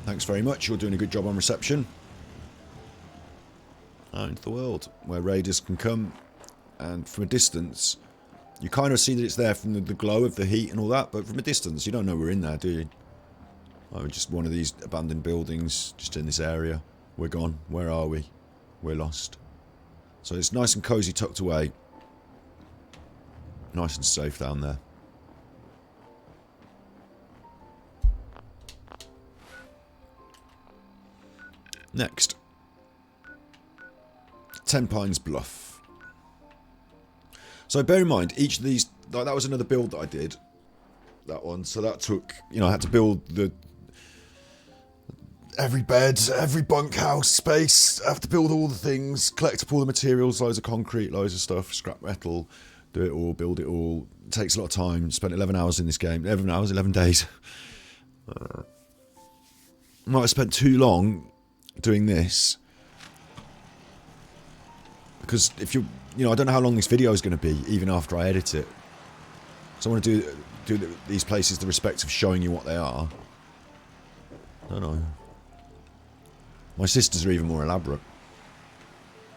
Thanks very much. You're doing a good job on reception. Out into the world, where raiders can come, and from a distance, you kind of see that it's there from the glow of the heat and all that, but from a distance, you don't know we're in there, do you? Oh, just one of these abandoned buildings, just in this area. We're gone. Where are we? We're lost. So it's nice and cosy, tucked away. Nice and safe down there. Next. 10 Pines Bluff. So bear in mind, each of these, like that was another build that I did. That one. So that took, you know, I had to build every bed, every bunkhouse space. I have to build all the things, collect up all the materials, loads of concrete, loads of stuff, scrap metal, do it all, build it all. It takes a lot of time. Spent 11 hours in this game. 11 hours, 11 days. Might have spent too long doing this. Because if you know, I don't know how long this video is going to be, even after I edit it. So I want to do these places the respect of showing you what they are. I don't know. My sisters are even more elaborate.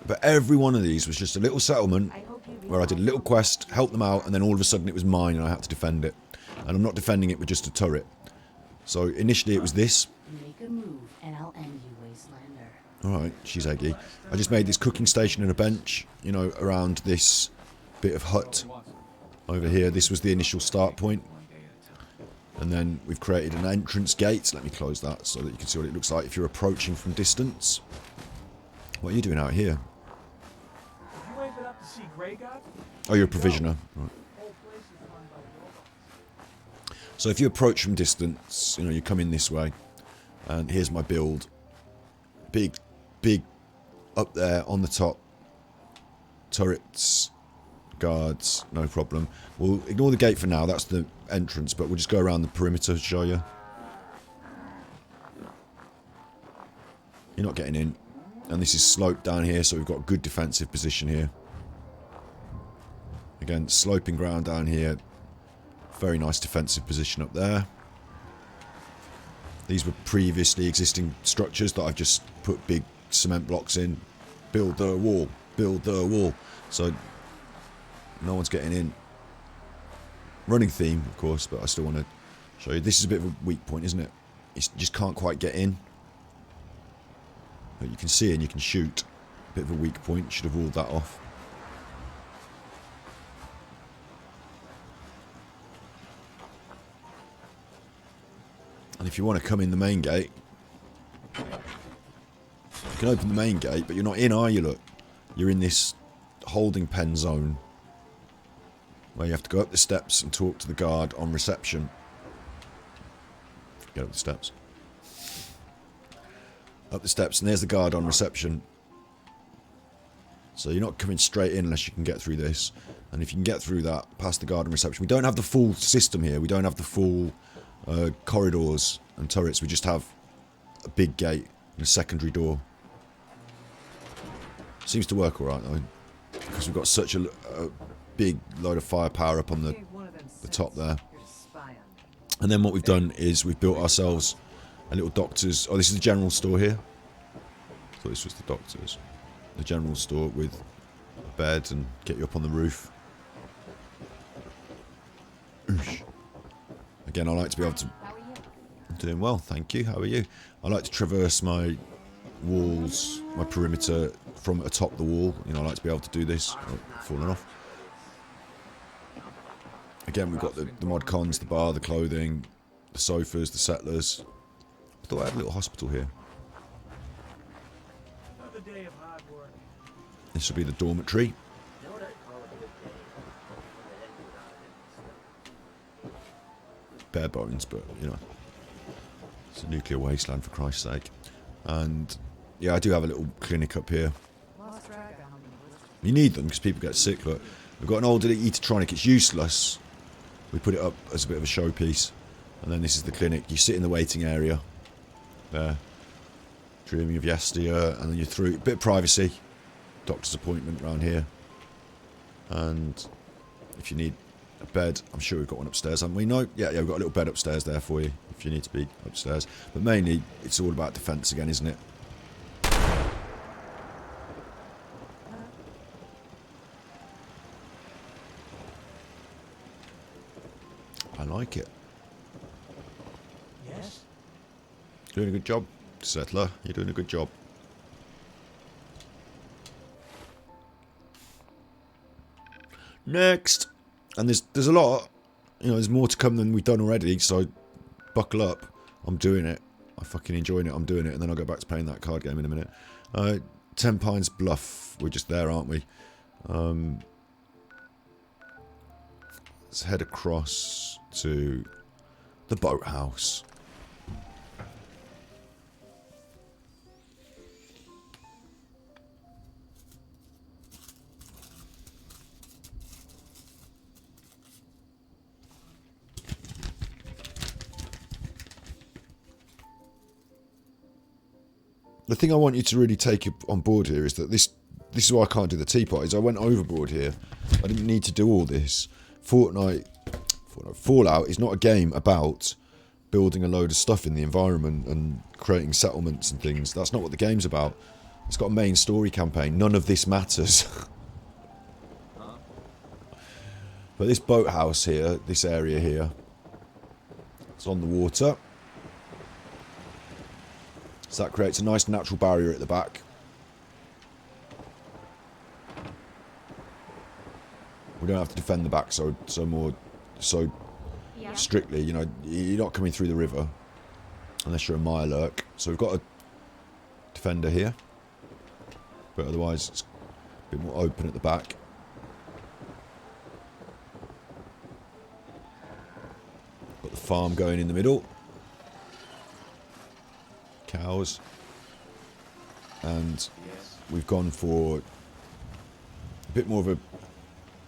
But every one of these was just a little settlement where I did a little quest, helped them out, and then all of a sudden it was mine and I had to defend it. And I'm not defending it with just a turret. So initially it was this. Make a move and I'll end you, wastelander. Alright, she's eggy. I just made this cooking station and a bench, you know, around this bit of hut over here. This was the initial start point. And then we've created an entrance gate. Let me close that so that you can see what it looks like if you're approaching from distance. What are you doing out here? You ain't been up to see Grey God? Oh, you're a provisioner. Right. Whole place is run by the robots. So if you approach from distance, you know, you come in this way. And here's my build. Big, up there on the top. Turrets, guards, no problem. We'll ignore the gate for now, that's the entrance, but we'll just go around the perimeter to show you. You're not getting in. And this is sloped down here, so we've got a good defensive position here. Again, sloping ground down here. Very nice defensive position up there. These were previously existing structures that I've just put big cement blocks in. Build the wall. Build the wall. So, no one's getting in. Running theme, of course, but I still want to show you. This is a bit of a weak point, isn't it? You just can't quite get in. But you can see and you can shoot. A bit of a weak point. Should have ruled that off. And if you want to come in the main gate, you can open the main gate, but you're not in, are you? Look, you're in this holding pen zone where you have to go up the steps and talk to the guard on reception. Get up the steps. Up the steps, and there's the guard on reception. So you're not coming straight in unless you can get through this. And if you can get through that, past the guard on reception. We don't have the full system here. We don't have the full corridors and turrets. We just have a big gate and a secondary door. Seems to work alright though, because we've got such a big load of firepower up on the top there. And then what we've done is we've built ourselves a little doctor's... Oh, this is the general store here. I thought this was the doctor's. The general store with a bed and get you up on the roof. Oosh. Again, I like to be able to... I'm doing well, thank you. How are you? I like to traverse my walls, my perimeter from atop the wall. You know, I like to be able to do this. Oh, falling off. Again, we've got the mod cons, the bar, the clothing, the sofas, the settlers. I thought I had a little hospital here. Another day of hard work. This will be the dormitory. Bare bones, but, you know. It's a nuclear wasteland, for Christ's sake. And, yeah, I do have a little clinic up here. You need them, because people get sick, look. We've got an old Eatertronic, it's useless. We put it up as a bit of a showpiece. And then this is the clinic. You sit in the waiting area. There. Dreaming of yesteryear. And then you're through. A bit of privacy. Doctor's appointment around here. And if you need a bed, I'm sure we've got one upstairs, haven't we? No? Yeah, we've got a little bed upstairs there for you. If you need to be upstairs. But mainly, it's all about defence again, isn't it? I like it. Yes? Doing a good job, Settler. You're doing a good job. Next! And there's a lot. You know, there's more to come than we've done already, so buckle up. I'm doing it. I'm fucking enjoying it. I'm doing it, and then I'll go back to playing that card game in a minute. 10 Pines Bluff. We're just there, aren't we? let's head across to the boathouse. The thing I want you to really take on board here is that this is why I can't do the teapot, is I went overboard here. I didn't need to do all this. Fallout is not a game about building a load of stuff in the environment and creating settlements and things. That's not what the game's about. It's got a main story campaign. None of this matters. But this boathouse here, this area here, it's on the water. So that creates a nice natural barrier at the back. We don't have to defend the back so strictly. You know, you're not coming through the river unless you're a Mirelurk. So we've got a defender here, but otherwise it's a bit more open at the back. Got the farm going in the middle. Cows. And we've gone for a bit more of a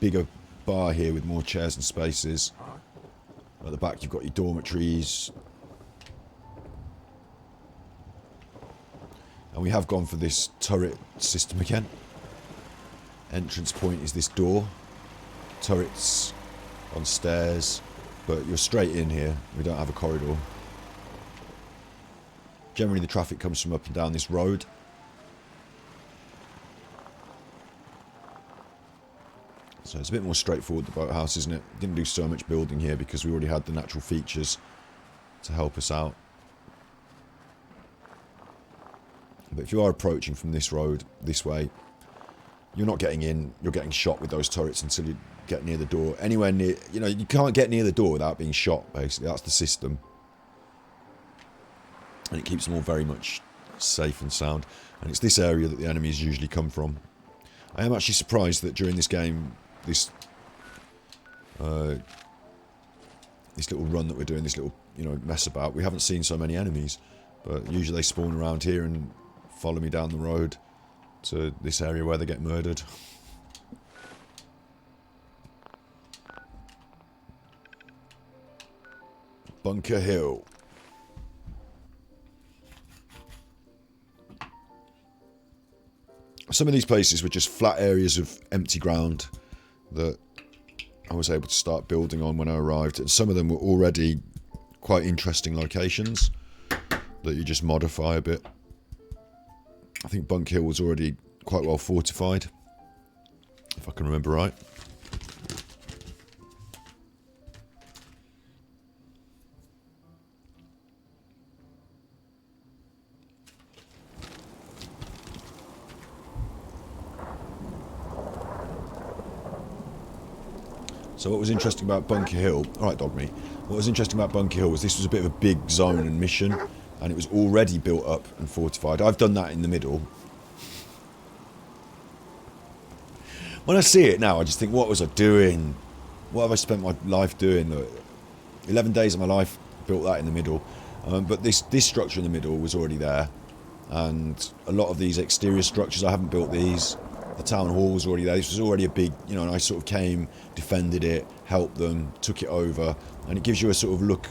bigger bar here with more chairs and spaces. At the back you've got your dormitories. And we have gone for this turret system again. Entrance point is this door. Turrets on stairs. But you're straight in here. We don't have a corridor. Generally the traffic comes from up and down this road. So it's a bit more straightforward, the boathouse, isn't it? Didn't do so much building here because we already had the natural features to help us out. But if you are approaching from this road, this way, you're not getting in, you're getting shot with those turrets until you get near the door. Anywhere near, you know, you can't get near the door without being shot, basically. That's the system. And it keeps them all very much safe and sound. And it's this area that the enemies usually come from. I am actually surprised that during this game, this little run that we're doing, this little, you know, mess about, we haven't seen so many enemies. But usually they spawn around here and follow me down the road to this area where they get murdered. Bunker Hill. Some of these places were just flat areas of empty ground that I was able to start building on when I arrived. And some of them were already quite interesting locations that you just modify a bit. I think Bunker Hill was already quite well fortified, if I can remember right. So what was interesting about Bunker Hill... Alright, dog meat. What was interesting about Bunker Hill was this was a bit of a big zone and mission, and it was already built up and fortified. I've done that in the middle. When I see it now, I just think, what was I doing? What have I spent my life doing? Look, 11 days of my life, built that in the middle. But this structure in the middle was already there. And a lot of these exterior structures, I haven't built these. The town hall was already there. This was already a big, you know, and I sort of came, defended it, helped them, took it over. And it gives you a sort of look,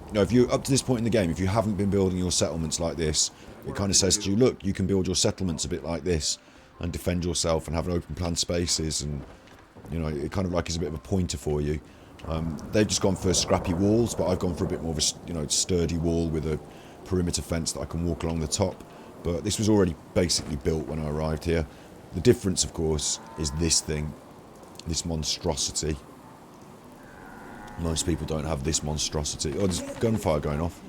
you know, if you're up to this point in the game, if you haven't been building your settlements like this, it kind of says to you, look, you can build your settlements a bit like this and defend yourself and have an open plan spaces, and, you know, it kind of like is a bit of a pointer for you. They've just gone for scrappy walls, but I've gone for a bit more of a, you know, sturdy wall with a perimeter fence that I can walk along the top. But this was already basically built when I arrived here. The difference, of course, is this thing, this monstrosity. Most people don't have this monstrosity. Oh, there's gunfire going off.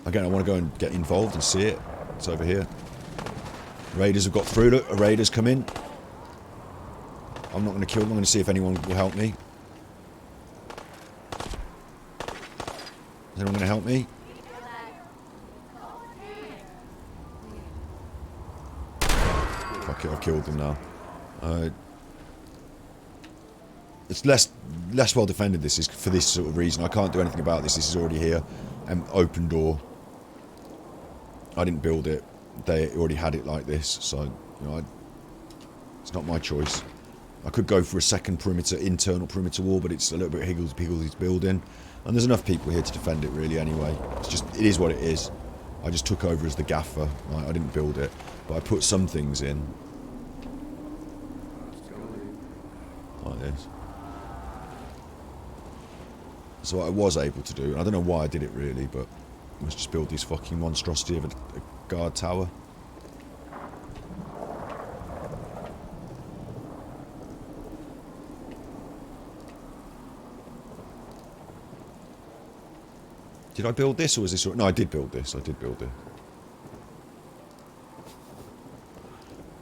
Again, I want to go and get involved and see it. It's over here. Raiders have got through. Look, a raider's come in. I'm not going to kill them. I'm going to see if anyone will help me. Is anyone going to help me? Fuck it, I've killed them now. It's less well defended. This is for this sort of reason. I can't do anything about this. This is already here. Open door. I didn't build it. They already had it like this, so you know, it's not my choice. I could go for a second perimeter, internal perimeter wall, but it's a little bit higgledy-piggledy building, and there's enough people here to defend it really anyway. It is what it is. I just took over as the gaffer. Right? I didn't build it, but I put some things in like this. So what I was able to do, and I don't know why I did it really, but I must just build this fucking monstrosity of a guard tower. Did I build this, or was this... No, I did build this. I did build it.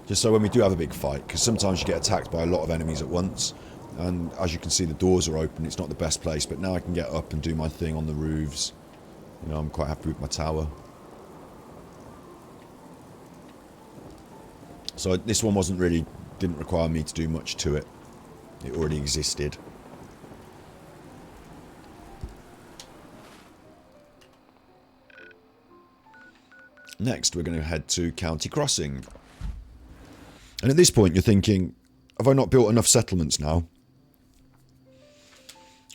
Just so when we do have a big fight, because sometimes you get attacked by a lot of enemies at once, and as you can see, the doors are open. It's not the best place, but now I can get up and do my thing on the roofs. You know, I'm quite happy with my tower. So this one didn't require me to do much to it. It already existed. Next, we're going to head to County Crossing. And at this point, you're thinking, have I not built enough settlements now?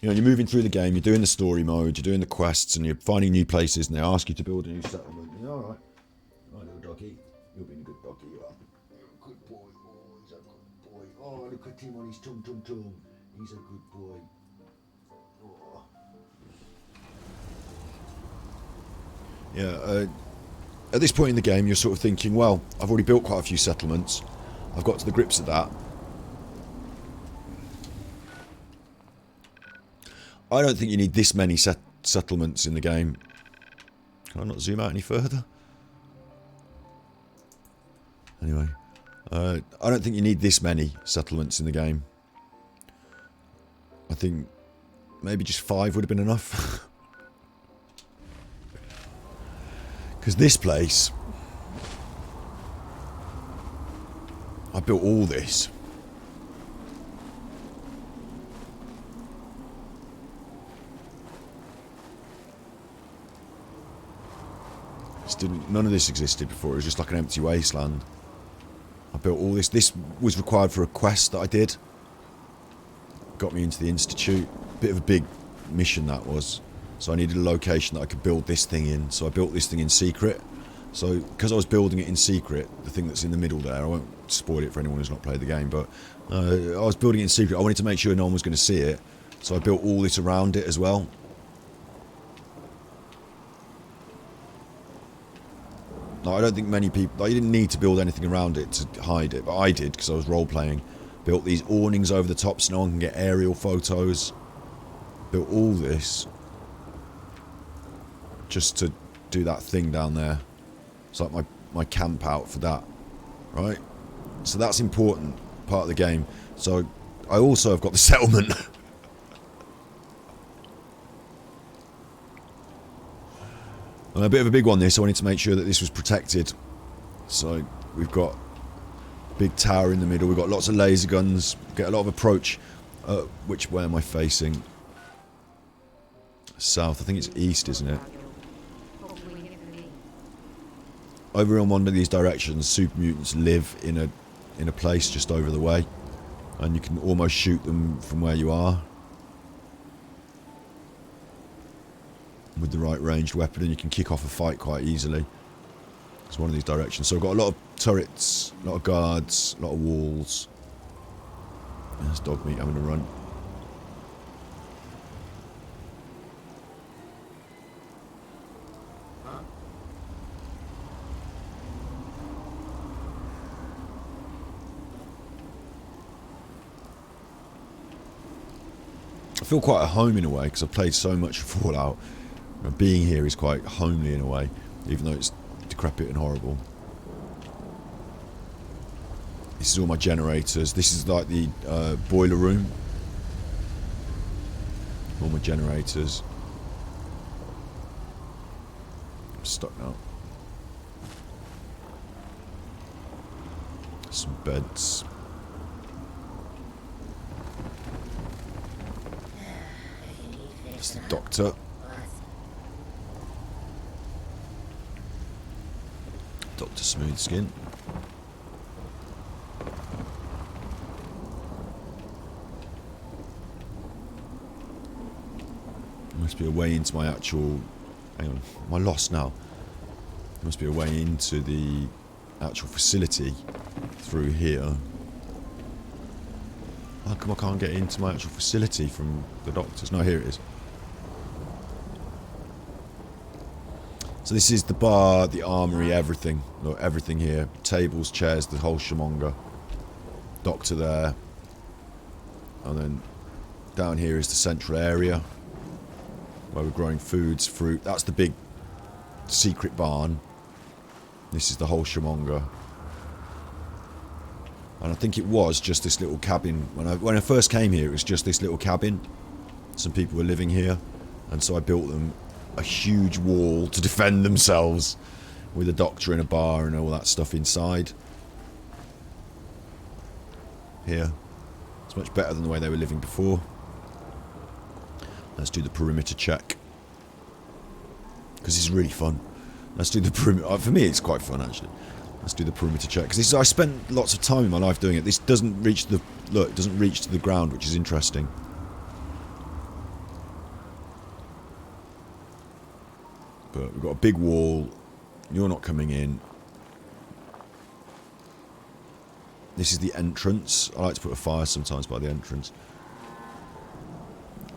You know, you're moving through the game, you're doing the story mode, you're doing the quests, and you're finding new places, and they ask you to build a new settlement. And you're alright. Alright, little doggy. You're being a good doggy, you are. You're a good boy. Oh, he's a good boy. Oh, look at him on his tum-tum-tum. He's a good boy. Oh. Yeah, at this point in the game, you're sort of thinking, well, I've already built quite a few settlements. I've got to the grips of that. I don't think you need this many settlements in the game. Can I not zoom out any further? Anyway, I don't think you need this many settlements in the game. I think maybe just 5 would have been enough. Because this place, I built all this. None of this existed before. It was just like an empty wasteland. I built all this. This was required for a quest that I did. Got me into the Institute. Bit of a big mission that was. So I needed a location that I could build this thing in. So I built this thing in secret. So because I was building it in secret, the thing that's in the middle there, I won't spoil it for anyone who's not played the game, but I was building it in secret. I wanted to make sure no one was going to see it. So I built all this around it as well. Now, I don't think many people... I didn't need to build anything around it to hide it, but I did because I was role-playing. Built these awnings over the top so no one can get aerial photos. Built all this just to do that thing down there. It's like my camp out for that, right? So that's important part of the game. So I also have got the settlement. And a bit of a big one this, I wanted to make sure that this was protected. So we've got a big tower in the middle, we've got lots of laser guns, get a lot of approach. Which way am I facing? South, I think it's east, isn't it? Over in one of these directions, super mutants live in a place just over the way. And you can almost shoot them from where you are. With the right ranged weapon, and you can kick off a fight quite easily. It's one of these directions. So I've got a lot of turrets, a lot of guards, a lot of walls. There's dog meat having a run. I feel quite at home in a way because I've played so much Fallout. Being here is quite homely in a way, even though it's decrepit and horrible. This is all my generators. This is like the boiler room. All my generators. I'm stuck now. Some beds. It's the doctor. Dr. Smoothskin. Must be a way into my actual... Hang on, am I lost now? There must be a way into the actual facility through here. How come I can't get into my actual facility from the doctors? No, here it is. So this is the bar, the armory, everything. Look, everything here. Tables, chairs, the whole shamonga. Doctor there. And then down here is the central area where we're growing foods, fruit. That's the big secret barn. This is the whole shamonga. And I think it was just this little cabin. When I first came here, it was just this little cabin. Some people were living here. And so I built them a huge wall to defend themselves with a doctor in a bar and all that stuff inside. Here. It's much better than the way they were living before. Let's do the perimeter check. Because it's really fun. Let's do the perimeter. For me, it's quite fun, actually. Let's do the perimeter check. Because I spent lots of time in my life doing it. This doesn't reach the... Look, it doesn't reach to the ground, which is interesting. But we've got a big wall. You're not coming in. This is the entrance. I like to put a fire sometimes by the entrance.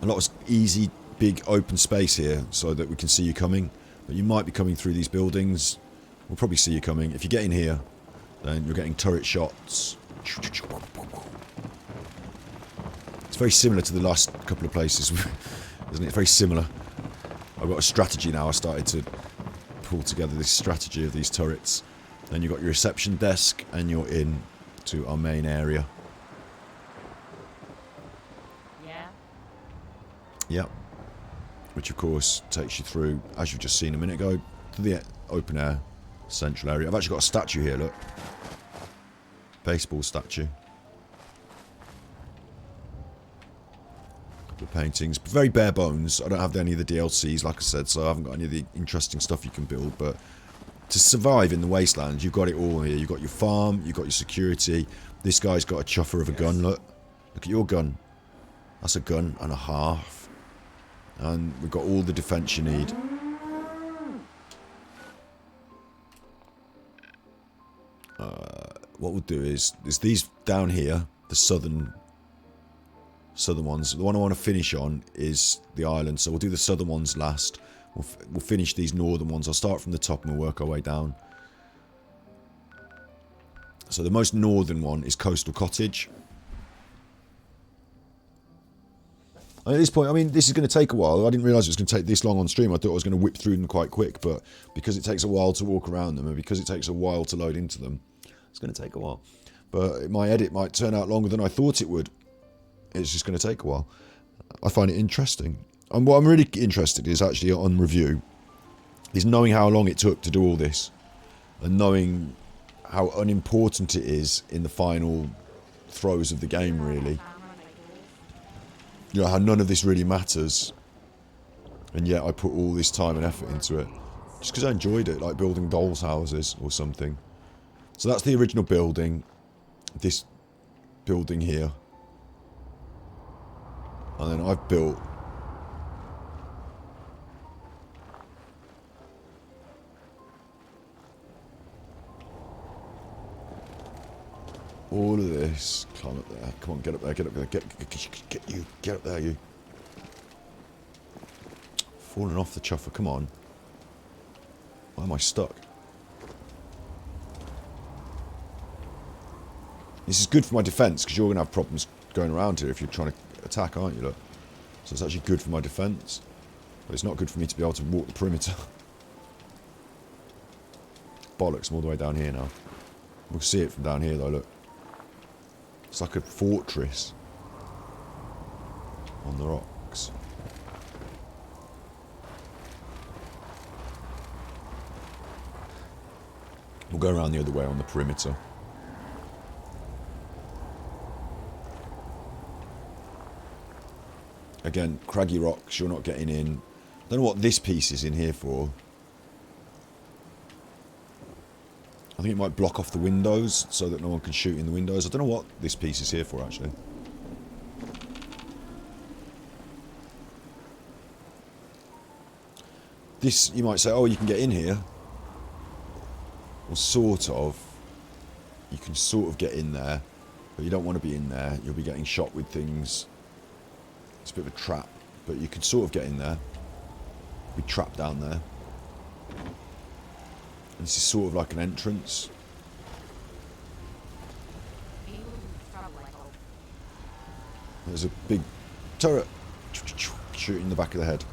A lot of easy, big open space here so that we can see you coming. But you might be coming through these buildings. We'll probably see you coming. If you get in here, then you're getting turret shots. It's very similar to the last couple of places, isn't it? Very similar. I've got a strategy now. I started to pull together this strategy of these turrets. Then you've got your reception desk and you're in to our main area. Yeah? Yep. Which of course takes you through, as you've just seen a minute ago, to the open air central area. I've actually got a statue here, look. Baseball statue. Couple of paintings. Very bare bones. I don't have any of the DLCs, like I said, so I haven't got any of the interesting stuff you can build, but to survive in the wasteland, you've got it all here. You've got your farm, you've got your security. This guy's got a chuffer of a gun, look. Look at your gun. That's a gun and a half. And we've got all the defense you need. What we'll do is, there's these down here, the southern ones. The one I want to finish on is the island, so we'll do the southern ones last. We'll finish these northern ones. I'll start from the top and we'll work our way down. So the most northern one is Coastal Cottage. And at this point, I mean, this is going to take a while. I didn't realise it was going to take this long on stream. I thought I was going to whip through them quite quick, but because it takes a while to walk around them and because it takes a while to load into them, it's going to take a while. But my edit might turn out longer than I thought it would. It's just going to take a while. I find it interesting. And what I'm really interested in is actually on review, is knowing how long it took to do all this. And knowing how unimportant it is in the final throes of the game, really. You know, how none of this really matters. And yet I put all this time and effort into it. Just because I enjoyed it, like building dolls' houses or something. So that's the original building. This building here. And then I've built all of this. Climb up there. Come on, get up there, get up there. Get up there, you. Falling off the chuffer, come on. Why am I stuck? This is good for my defense, because you're going to have problems going around here if you're trying to attack, aren't you, look? So it's actually good for my defense. But it's not good for me to be able to walk the perimeter. Bollocks, I'm all the way down here now. We'll see it from down here, though, look. It's like a fortress on the rocks. We'll go around the other way on the perimeter. Again, craggy rocks, you're not getting in. Don't know what this piece is in here for. I think it might block off the windows so that no one can shoot in the windows. I don't know what this piece is here for, actually. This, you might say, oh, you can get in here. Well, sort of. You can sort of get in there, but you don't want to be in there. You'll be getting shot with things. It's a bit of a trap, but you can sort of get in there. Be trapped down there. And this is sort of like an entrance. There's a big turret shooting in the back of the head.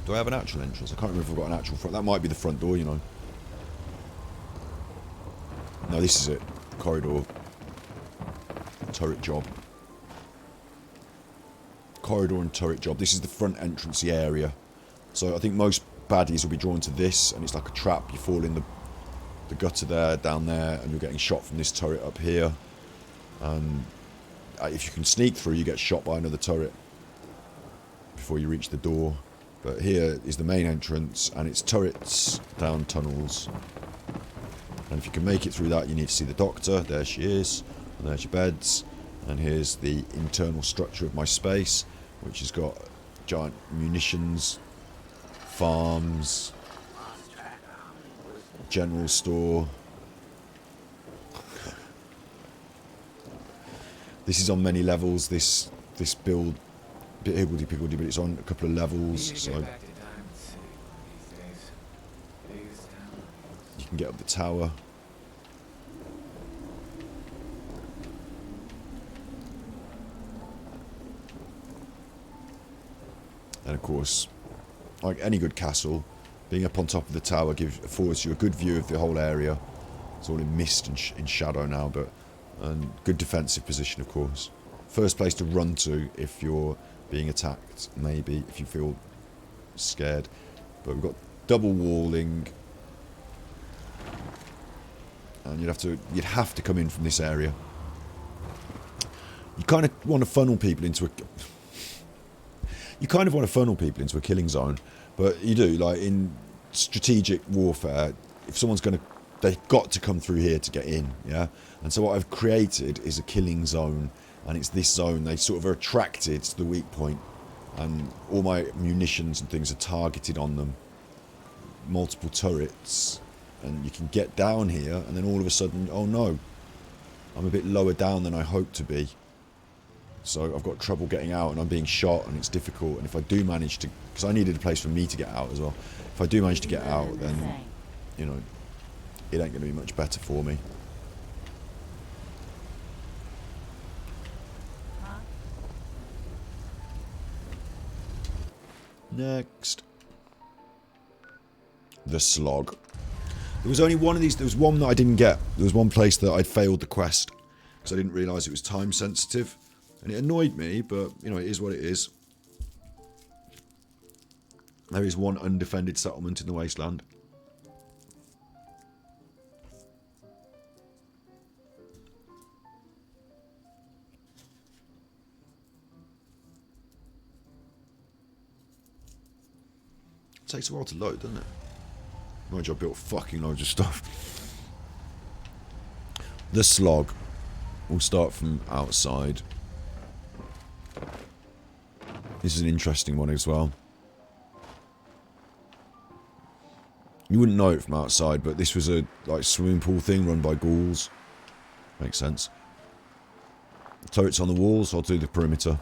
Do I have an actual entrance? I can't remember if I've got an actual front. That might be the front door, you know. No, this is it. Corridor. Turret job. Corridor and turret job. This is the front entrance area. So I think most baddies will be drawn to this, and it's like a trap. You fall in the gutter there, down there, and you're getting shot from this turret up here. And if you can sneak through, you get shot by another turret before you reach the door. But here is the main entrance, and it's turrets down tunnels. And if you can make it through that, you need to see the doctor. There she is. And there's your beds. And here's the internal structure of my space, which has got giant munitions, farms, general store. This is on many levels, this build. Bit higgledy-piggledy, but it's on a couple of levels, so you can get up the tower. And of course, like any good castle, being up on top of the tower affords you a good view of the whole area. It's all in mist and in shadow now, but good defensive position, of course. First place to run to if you're being attacked, maybe, if you feel scared. But we've got double walling, and you'd have to come in from this area. You kind of want to funnel people into a killing zone, but you do, like in strategic warfare, if someone's they've got to come through here to get in, yeah? And so what I've created is a killing zone. And it's this zone, they sort of are attracted to the weak point, and all my munitions and things are targeted on them. Multiple turrets, and you can get down here, and then all of a sudden, oh no, I'm a bit lower down than I hoped to be. So I've got trouble getting out, and I'm being shot, and it's difficult. And if I do manage to, because I needed a place for me to get out as well. If I do manage to get out, then, you know, it ain't going to be much better for me. Next. The slog. There was only one of these. There was one that I didn't get. There was one place that I'd failed the quest because I didn't realise it was time sensitive. And it annoyed me, but, you know, it is what it is. There is one undefended settlement in the wasteland. Takes a while to load, doesn't it? Mind you, I built fucking loads of stuff. The slog. We'll start from outside. This is an interesting one as well. You wouldn't know it from outside, but this was a swimming pool thing run by ghouls. Makes sense. Turrets on the walls, I'll do the perimeter.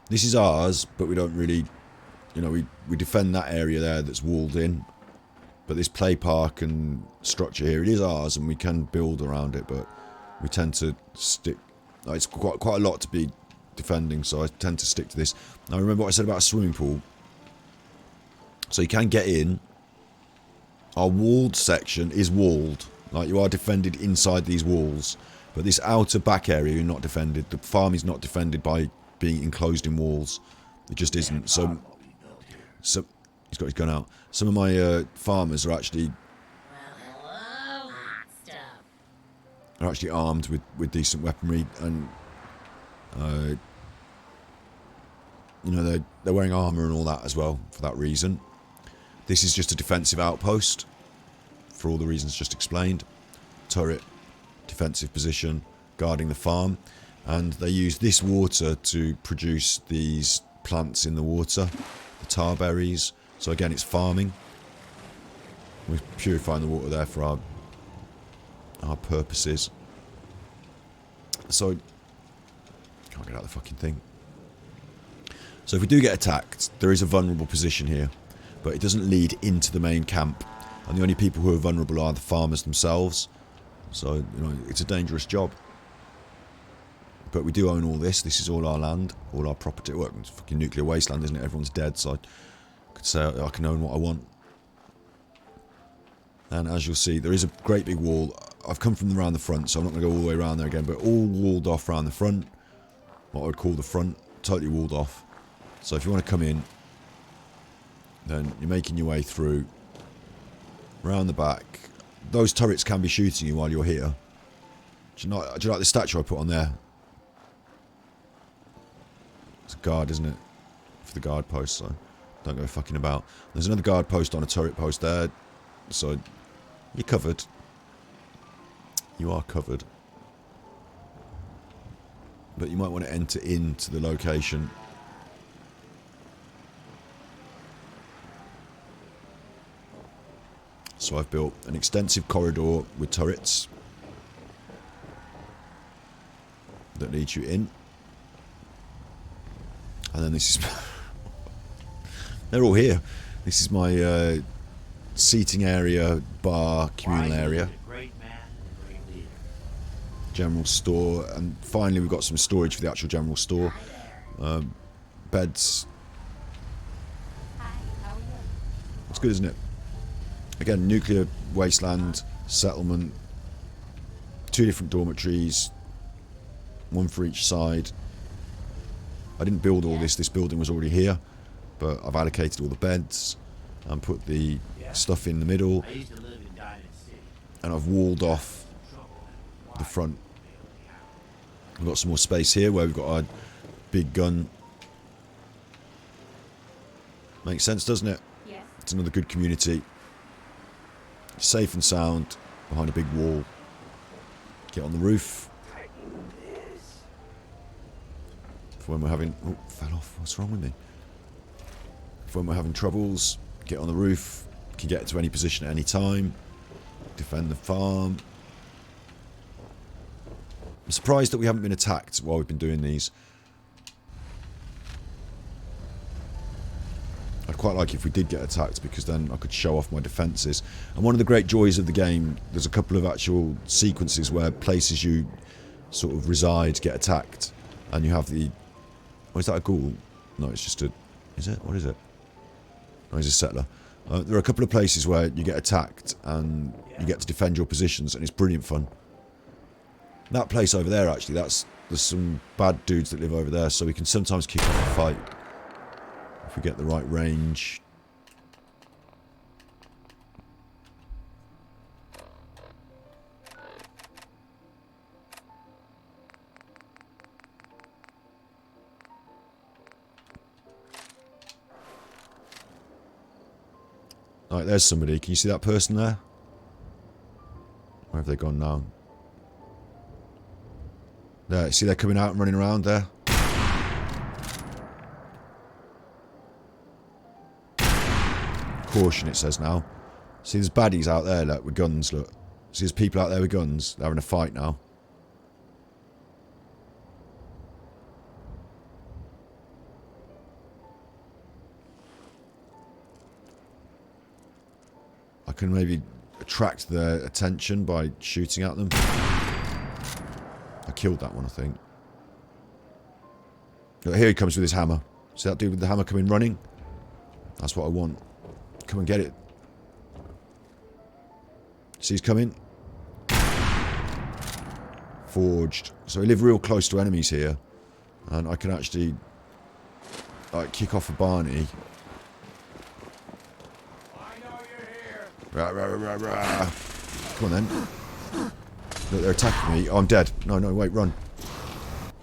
This is ours, but we don't really, you know, we defend that area there that's walled in. But this play park and structure here, it is ours, and we can build around it, but we tend to stick. It's quite a lot to be defending, so I tend to stick to this. Now remember what I said about a swimming pool. So you can get in. Our walled section is walled. Like, you are defended inside these walls. But this outer back area, you're not defended. The farm is not defended by being enclosed in walls. It just isn't. So he's got his gun out. Some of my farmers are actually armed with decent weaponry, and you know, they're wearing armour and all that as well for that reason. This is just a defensive outpost for all the reasons just explained. Turret, defensive position, guarding the farm, and they use this water to produce these plants in the water, the tar berries. So again, it's farming. We're purifying the water there for our purposes. So can't get out the fucking thing. So if we do get attacked, there is a vulnerable position here, but it doesn't lead into the main camp, and the only people who are vulnerable are the farmers themselves. So, you know, it's a dangerous job. But we do own all this. This is all our land, all our property. Well, it's fucking nuclear wasteland, isn't it? Everyone's dead, so I could say I can own what I want. And as you'll see, there is a great big wall. I've come from around the front, so I'm not going to go all the way around there again, but all walled off around the front. What I would call the front, totally walled off. So if you want to come in, then you're making your way through, around the back. Those turrets can be shooting you while you're here. Do you like the statue I put on there? It's a guard, isn't it? For the guard post, so don't go fucking about. There's another guard post on a turret post there, so you're covered. You are covered. But you might want to enter into the location. So I've built an extensive corridor with turrets that leads you in. And then this is... they're all here. This is my seating area, bar, communal area. General store. And finally we've got some storage for the actual general store. Beds. It's good, isn't it? Again, nuclear wasteland, settlement, 2 different dormitories, 1 for each side. I didn't build all this building was already here, but I've allocated all the beds and put the stuff in the middle, and I've walled off the front. We've got some more space here where we've got a big gun. Makes sense, doesn't it? It's another good community. Safe and sound behind a big wall. Get on the roof. For when we're having... Oh, fell off. What's wrong with me? For when we're having troubles, get on the roof. Can get to any position at any time. Defend the farm. I'm surprised that we haven't been attacked while we've been doing these. I'd quite like if we did get attacked, because then I could show off my defences. And one of the great joys of the game, there's a couple of actual sequences where places you sort of reside get attacked, and you have the... Oh, is that a ghoul? No, it's just a... Is it? What is it? No, he's a settler. There are a couple of places where you get attacked and you get to defend your positions, and it's brilliant fun. That place over there, actually, there's some bad dudes that live over there, so we can sometimes kick off a fight. If we get the right range. Right, there's somebody. Can you see that person there? Where have they gone now? There, see they're coming out and running around there? Caution, it says now. See, there's baddies out there, look, with guns, look. See, there's people out there with guns. They're having a fight now. I can maybe attract their attention by shooting at them. I killed that one, I think. Look, here he comes with his hammer. See that dude with the hammer coming running? That's what I want. Come and get it. See, he's coming. Forged. So we live real close to enemies here. And I can actually, like, kick off a Barney. I know you're here. Rah, rah, rah, rah, rah. Come on then. Look, they're attacking me. Oh, I'm dead. No, no, wait, run.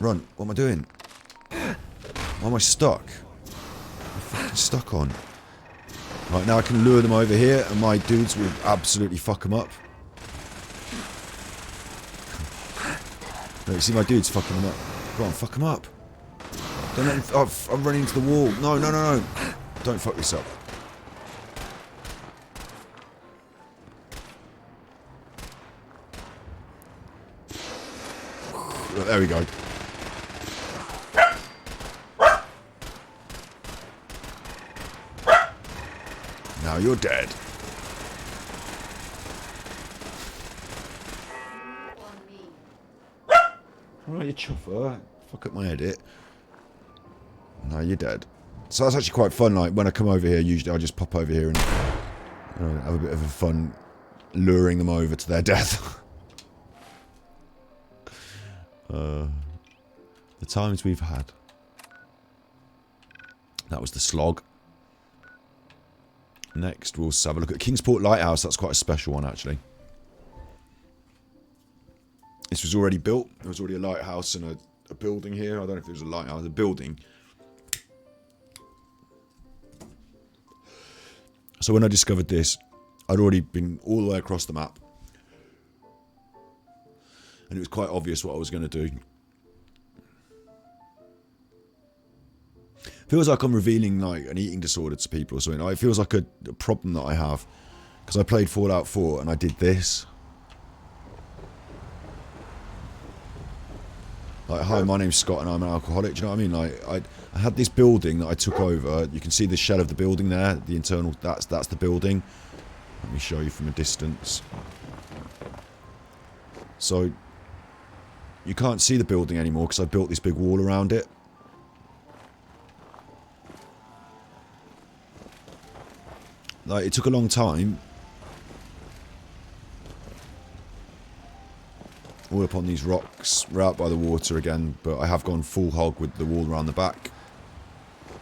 Run. What am I doing? Why am I stuck? I'm fucking stuck on. Right, now I can lure them over here, and my dudes will absolutely fuck them up. No, you see my dudes fucking them up. Go on, fuck them up. Don't let them... Oh, I'm running into the wall. No, no, no, no. Don't fuck this up. There we go. Now you're dead. Alright, you chuffer. Fuck up my edit. Now you're dead. So that's actually quite fun. Like, when I come over here, usually I just pop over here and have a bit of a fun luring them over to their death. The times we've had. That was the slog. Next, we'll have a look at Kingsport Lighthouse. That's quite a special one, actually. This was already built. There was already a lighthouse and a building here. I don't know if it was a lighthouse, a building. So when I discovered this, I'd already been all the way across the map. And it was quite obvious what I was going to do. Feels like I'm revealing like an eating disorder to people or something. It feels like a problem that I have. Because I played Fallout 4 and I did this. Like, hi, my name's Scott and I'm an alcoholic. Do you know what I mean? Like, I had this building that I took over. You can see the shell of the building there. The internal, that's the building. Let me show you from a distance. So, you can't see the building anymore because I built this big wall around it. Like, it took a long time. All up on these rocks. We're out by the water again, but I have gone full hog with the wall around the back.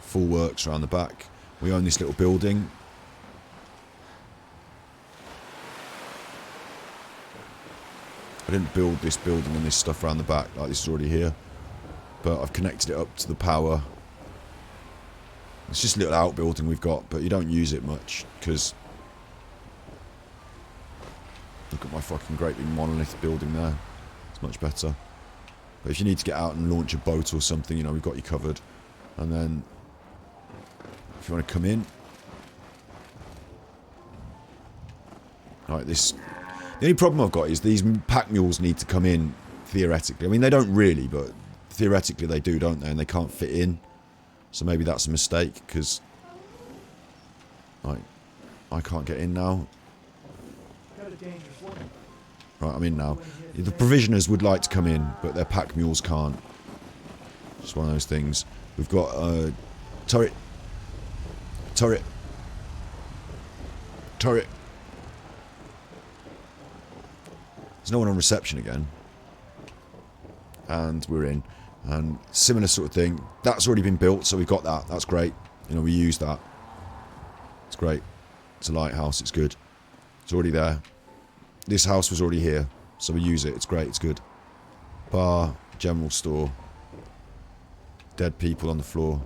Full works around the back. We own this little building. I didn't build this building and this stuff around the back, like this is already here. But I've connected it up to the power. It's just a little outbuilding we've got, but you don't use it much, because... Look at my fucking great big monolith building there. It's much better. But if you need to get out and launch a boat or something, you know, we've got you covered. And then... If you want to come in... Right, this... The only problem I've got is these pack mules need to come in, theoretically. I mean, they don't really, but theoretically they do, don't they? And they can't fit in. So maybe that's a mistake, because... Like, I can't get in now. Right, I'm in now. The provisioners would like to come in, but their pack mules can't. Just one of those things. We've got turret. Turret. Turret. There's no one on reception again. And we're in. And similar sort of thing. That's already been built, so we've got that. That's great. You know, we use that. It's great. It's a lighthouse. It's good. It's already there. This house was already here, so we use it. It's great. It's good. Bar, general store. Dead people on the floor.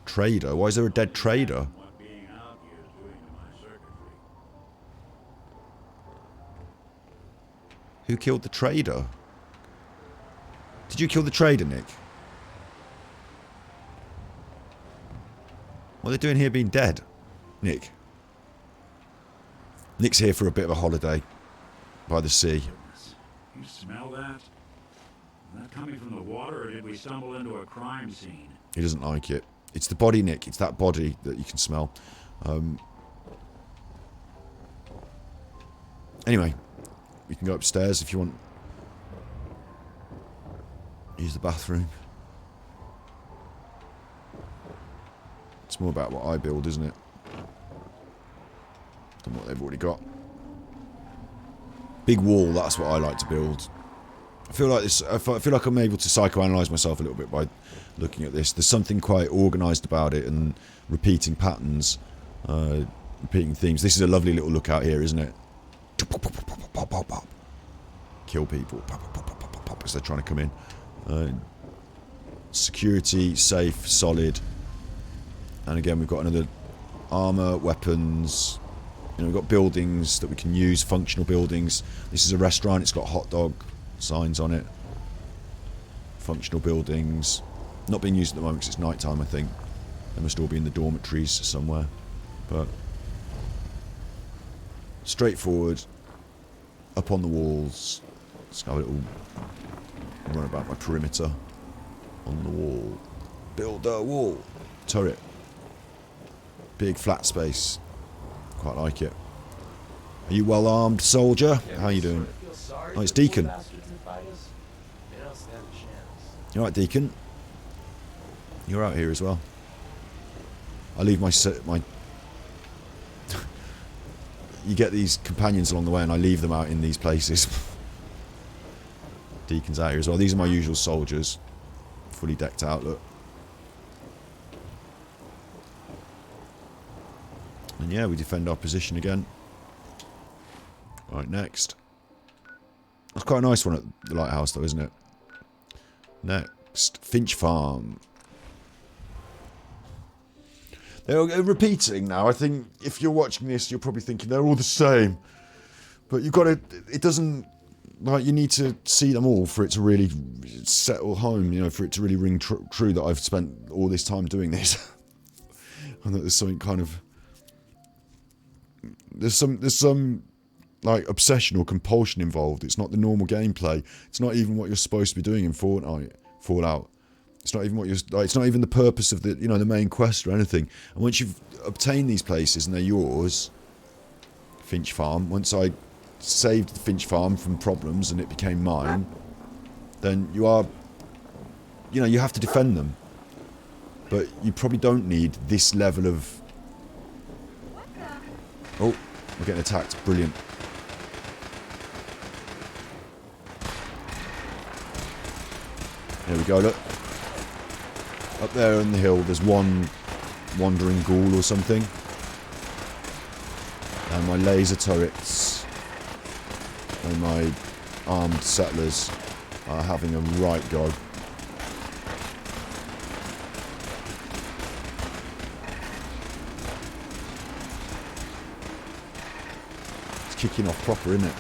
Trader? Why is there a dead trader? Who killed the trader? Did you kill the trader, Nick? What are they doing here being dead? Nick. Nick's here for a bit of a holiday. By the sea. You smell that? Is that coming from the water, or did we stumble into a crime scene? He doesn't like it. It's the body, Nick. It's that body that you can smell. Anyway. You can go upstairs if you want. Use the bathroom. It's more about what I build, isn't it? Than what they've already got. Big wall, that's what I like to build. I feel like this. I feel like I'm able to psychoanalyze myself a little bit by looking at this. There's something quite organised about it and repeating patterns, repeating themes. This is a lovely little lookout here, isn't it? Kill people as they're trying to come in. Security, safe, solid. And again, we've got another armour, weapons. You know, we've got buildings that we can use, functional buildings. This is a restaurant. It's got hot dog signs on it. Functional buildings. Not being used at the moment because it's night time, I think. They must all be in the dormitories somewhere. But straightforward. Up on the walls. Let's have a little run about my perimeter. On the wall. Build a wall. Turret. Big flat space. Quite like it. Are you well armed, soldier? How you doing? Oh, it's Deacon. You alright, Deacon? You're out here as well. I leave my you get these companions along the way and I leave them out in these places. Deacon's out here as well. These are my usual soldiers. Fully decked out, look. And yeah, we defend our position again. Right, next. That's quite a nice one at the lighthouse though, isn't it? Next. Finch Farm. They're repeating now. I think if you're watching this, you're probably thinking they're all the same. But you've got to... It doesn't... Like, you need to see them all for it to really settle home, you know, for it to really ring true that I've spent all this time doing this. And that there's something kind of... There's some like obsession or compulsion involved. It's not the normal gameplay. It's not even what you're supposed to be doing in Fallout. It's not even what you're like, it's not even the purpose of the, you know, the main quest or anything. And once you've obtained these places and they're yours, Finch Farm, once I saved the Finch Farm from problems and it became mine, then you are, you know, you have to defend them. But you probably don't need this level of... Oh, we're getting attacked. Brilliant. There we go, look. Up there on the hill, there's one wandering ghoul or something. And my laser turrets and my armed settlers are having a right go. It's kicking off proper, isn't it?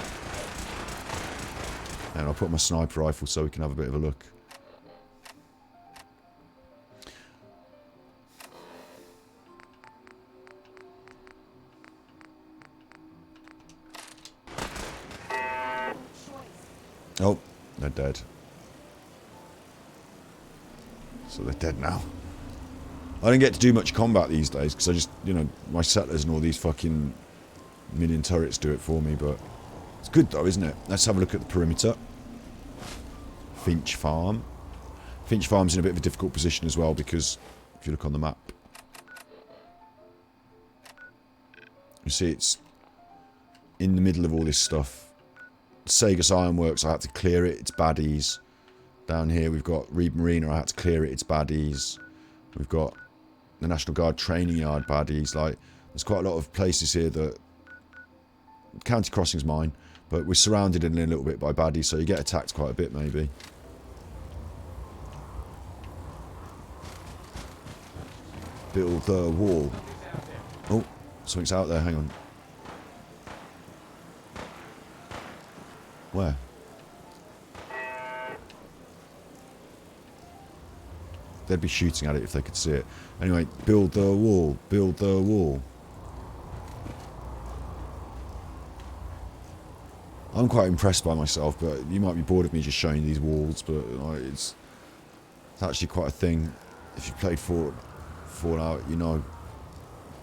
And I'll put my sniper rifle so we can have a bit of a look. Oh, they're dead. So they're dead now. I don't get to do much combat these days because I just, you know, my settlers and all these fucking million turrets do it for me, but it's good though, isn't it? Let's have a look at the perimeter. Finch Farm. Finch Farm's in a bit of a difficult position as well because if you look on the map, you see it's in the middle of all this stuff. Sagus Ironworks, I had to clear it, it's baddies. Down here we've got Reed Marina, I had to clear it, it's baddies. We've got the National Guard Training Yard, baddies. Like, there's quite a lot of places here that... County Crossing's mine, but we're surrounded in a little bit by baddies, so you get attacked quite a bit, maybe. Build the wall. Oh, something's out there, hang on. Where? They'd be shooting at it if they could see it. Anyway, build the wall. Build the wall. I'm quite impressed by myself, but you might be bored of me just showing these walls, but it's actually quite a thing. If you played Fallout, you know.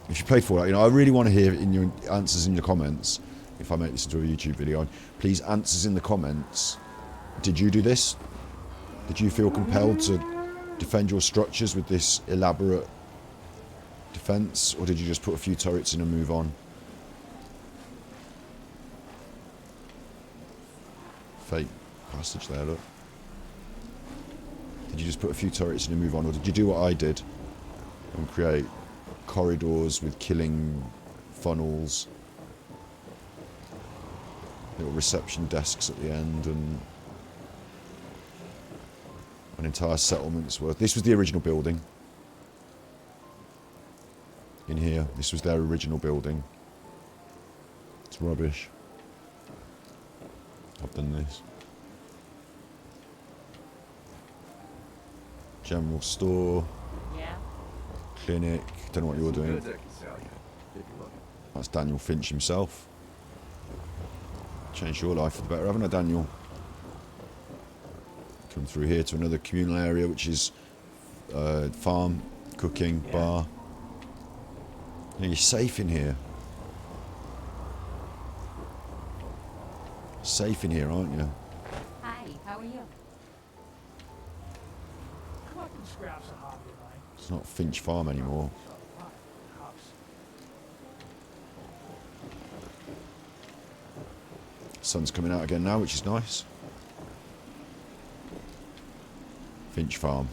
If you played Fallout, you know, I really want to hear in your answers in your comments. If I make this into a YouTube video, please answers in the comments. Did you do this? Did you feel compelled to defend your structures with this elaborate defense, or did you just put a few turrets in and move on? Fate passage there, look. Did you just put a few turrets in and move on, or did you do what I did and create corridors with killing funnels, little reception desks at the end, and an entire settlement's worth? This was the original building. In here, this was their original building. It's rubbish. I've done this. General store. Yeah. Clinic. Don't know what you're doing. Goods I can sell you, if you're looking. That's Daniel Finch himself. Changed your life for the better, haven't I, Daniel? Come through here to another communal area, which is farm, cooking, bar. Yeah, you're safe in here. Safe in here, aren't you? Hi, how are you? Collecting scraps a hobby of mine. It's not Finch Farm anymore. House. Sun's coming out again now, which is nice. Finch Farm.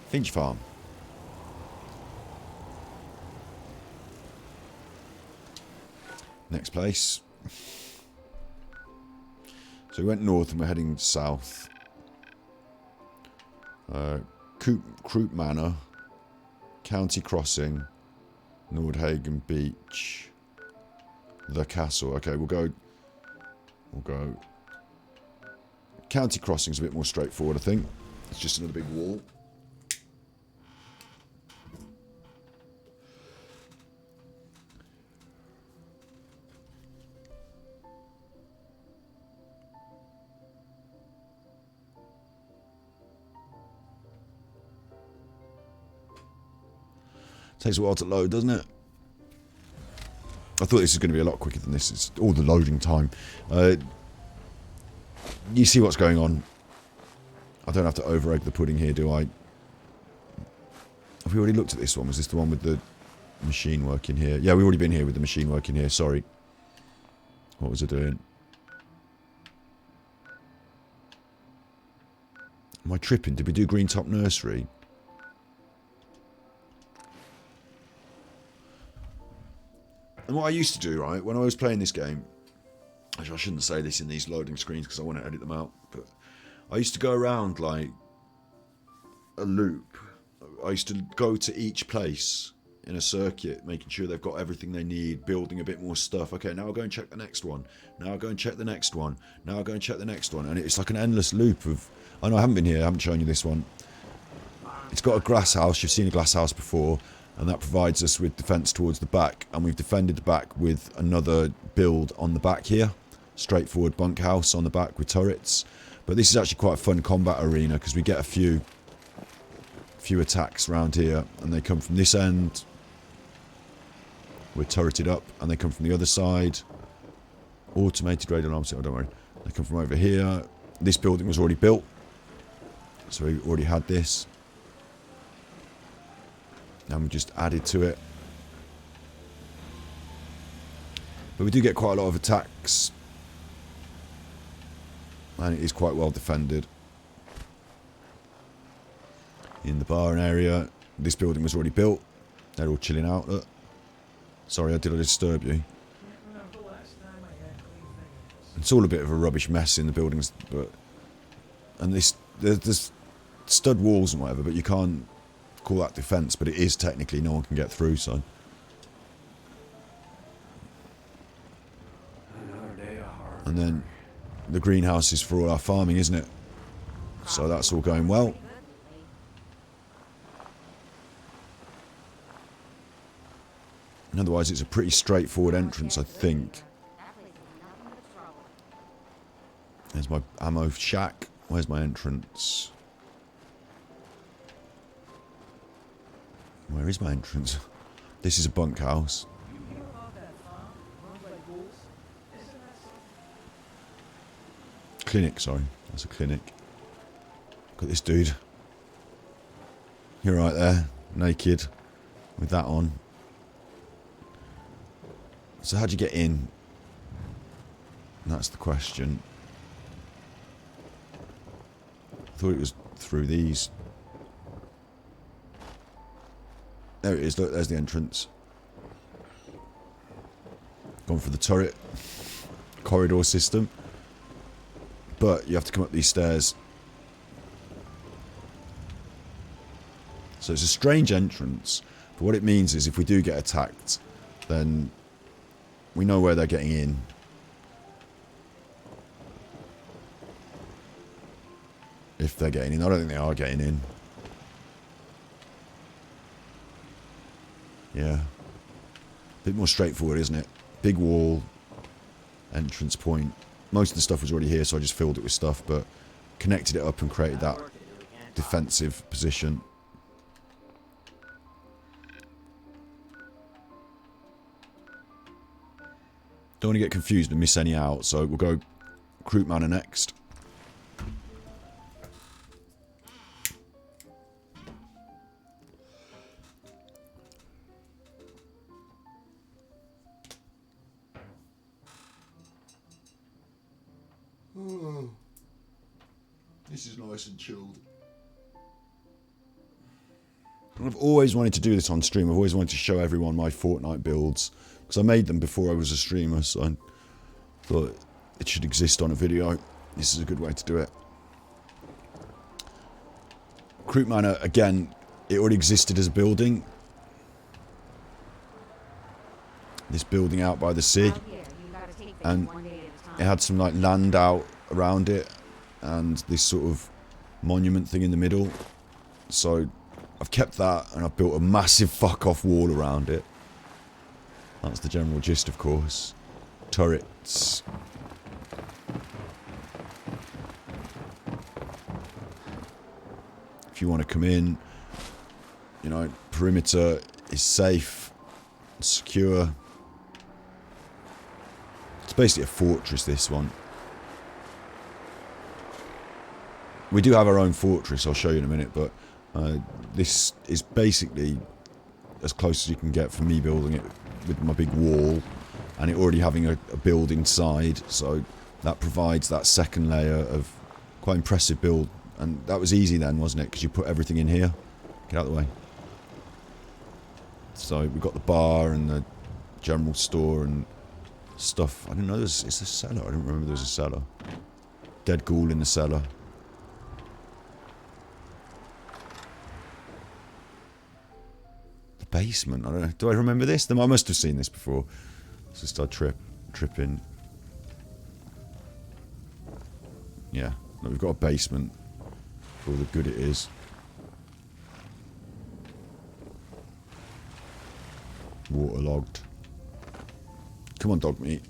Finch Farm. Next place. So we went north and we're heading south. Croup Manor, County Crossing, Nordhagen Beach, the castle. Okay, we'll go. County Crossing's a bit more straightforward, I think. It's just another big wall. Takes a while to load, doesn't it? I thought this was going to be a lot quicker than this. It's all the loading time. You see what's going on. I don't have to over-egg the pudding here, do I? Have we already looked at this one? Was this the one with the machine working here? Yeah, we've already been here with the machine working here. Sorry. What was I doing? Am I tripping? Did we do Green Top Nursery? And what I used to do, right, when I was playing this game, actually I shouldn't say this in these loading screens because I want to edit them out, but I used to go around like a loop. I used to go to each place in a circuit, making sure they've got everything they need, building a bit more stuff. Okay, now I'll go and check the next one. Now I'll go and check the next one. Now I'll go and check the next one. And it's like an endless loop of... I know I haven't been here, I haven't shown you this one. It's got a glass house, you've seen a glass house before, and that provides us with defence towards the back. And we've defended the back with another build on the back here. Straightforward bunkhouse on the back with turrets. But this is actually quite a fun combat arena because we get a few attacks around here, and they come from this end. We're turreted up, and they come from the other side. Automated radar alarm system. Oh, don't worry. They come from over here. This building was already built, so we already had this. And we just added to it. But we do get quite a lot of attacks, and it is quite well defended. In the barn area, this building was already built. They're all chilling out. Look. Sorry, did I disturb you? Can't remember the last time I had clean fingers. It's all a bit of a rubbish mess in the buildings, but there's stud walls and whatever, but you can't call that defence. But it is technically, no one can get through. So Another day of hard. and then the greenhouse is for all our farming, isn't it? So that's all going well. And otherwise, it's a pretty straightforward entrance, I think. There's my ammo shack. Where's my entrance? Where is my entrance? This is a bunkhouse. You hear about that farm run by ghouls? Isn't that something? Clinic, sorry. That's a clinic. Look at this dude. You're right there, naked, with that on. So how'd you get in? That's the question. I thought it was through these. There it is, look, there's the entrance. Gone for the turret. Corridor system. But you have to come up these stairs. So it's a strange entrance. But what it means is if we do get attacked, then we know where they're getting in. If they're getting in. I don't think they are getting in. Yeah. Bit more straightforward, isn't it? Big wall. Entrance point. Most of the stuff was already here, so I just filled it with stuff, but connected it up and created that defensive position. Don't want to get confused and miss any out, so we'll go Croup Manor next. Oh, this is nice and chilled. I've always wanted to do this on stream. I've always wanted to show everyone my Fortnite builds. Because I made them before I was a streamer, so I thought it should exist on a video. This is a good way to do it. Croup Manor, again, it already existed as a building. This building out by the sea. And it had some like land out around it. And this sort of monument thing in the middle. So I've kept that and I've built a massive fuck off wall around it. That's the general gist, of course. Turrets. If you want to come in, you know, perimeter is safe, secure. It's basically a fortress, this one. We do have our own fortress, I'll show you in a minute, but this is basically as close as you can get for me building it with my big wall, and it already having a build inside, so that provides that second layer of quite impressive build. And that was easy then, wasn't it? Because you put everything in here. Get out of the way. So we've got the bar and the general store and stuff. I didn't know it's a cellar. I didn't remember there was a cellar. Dead ghoul in the cellar. The basement. I don't know. Do I remember this? I must have seen this before. Let's just start tripping. Yeah. No, we've got a basement. For all the good it is. Waterlogged. Come on, dog meat.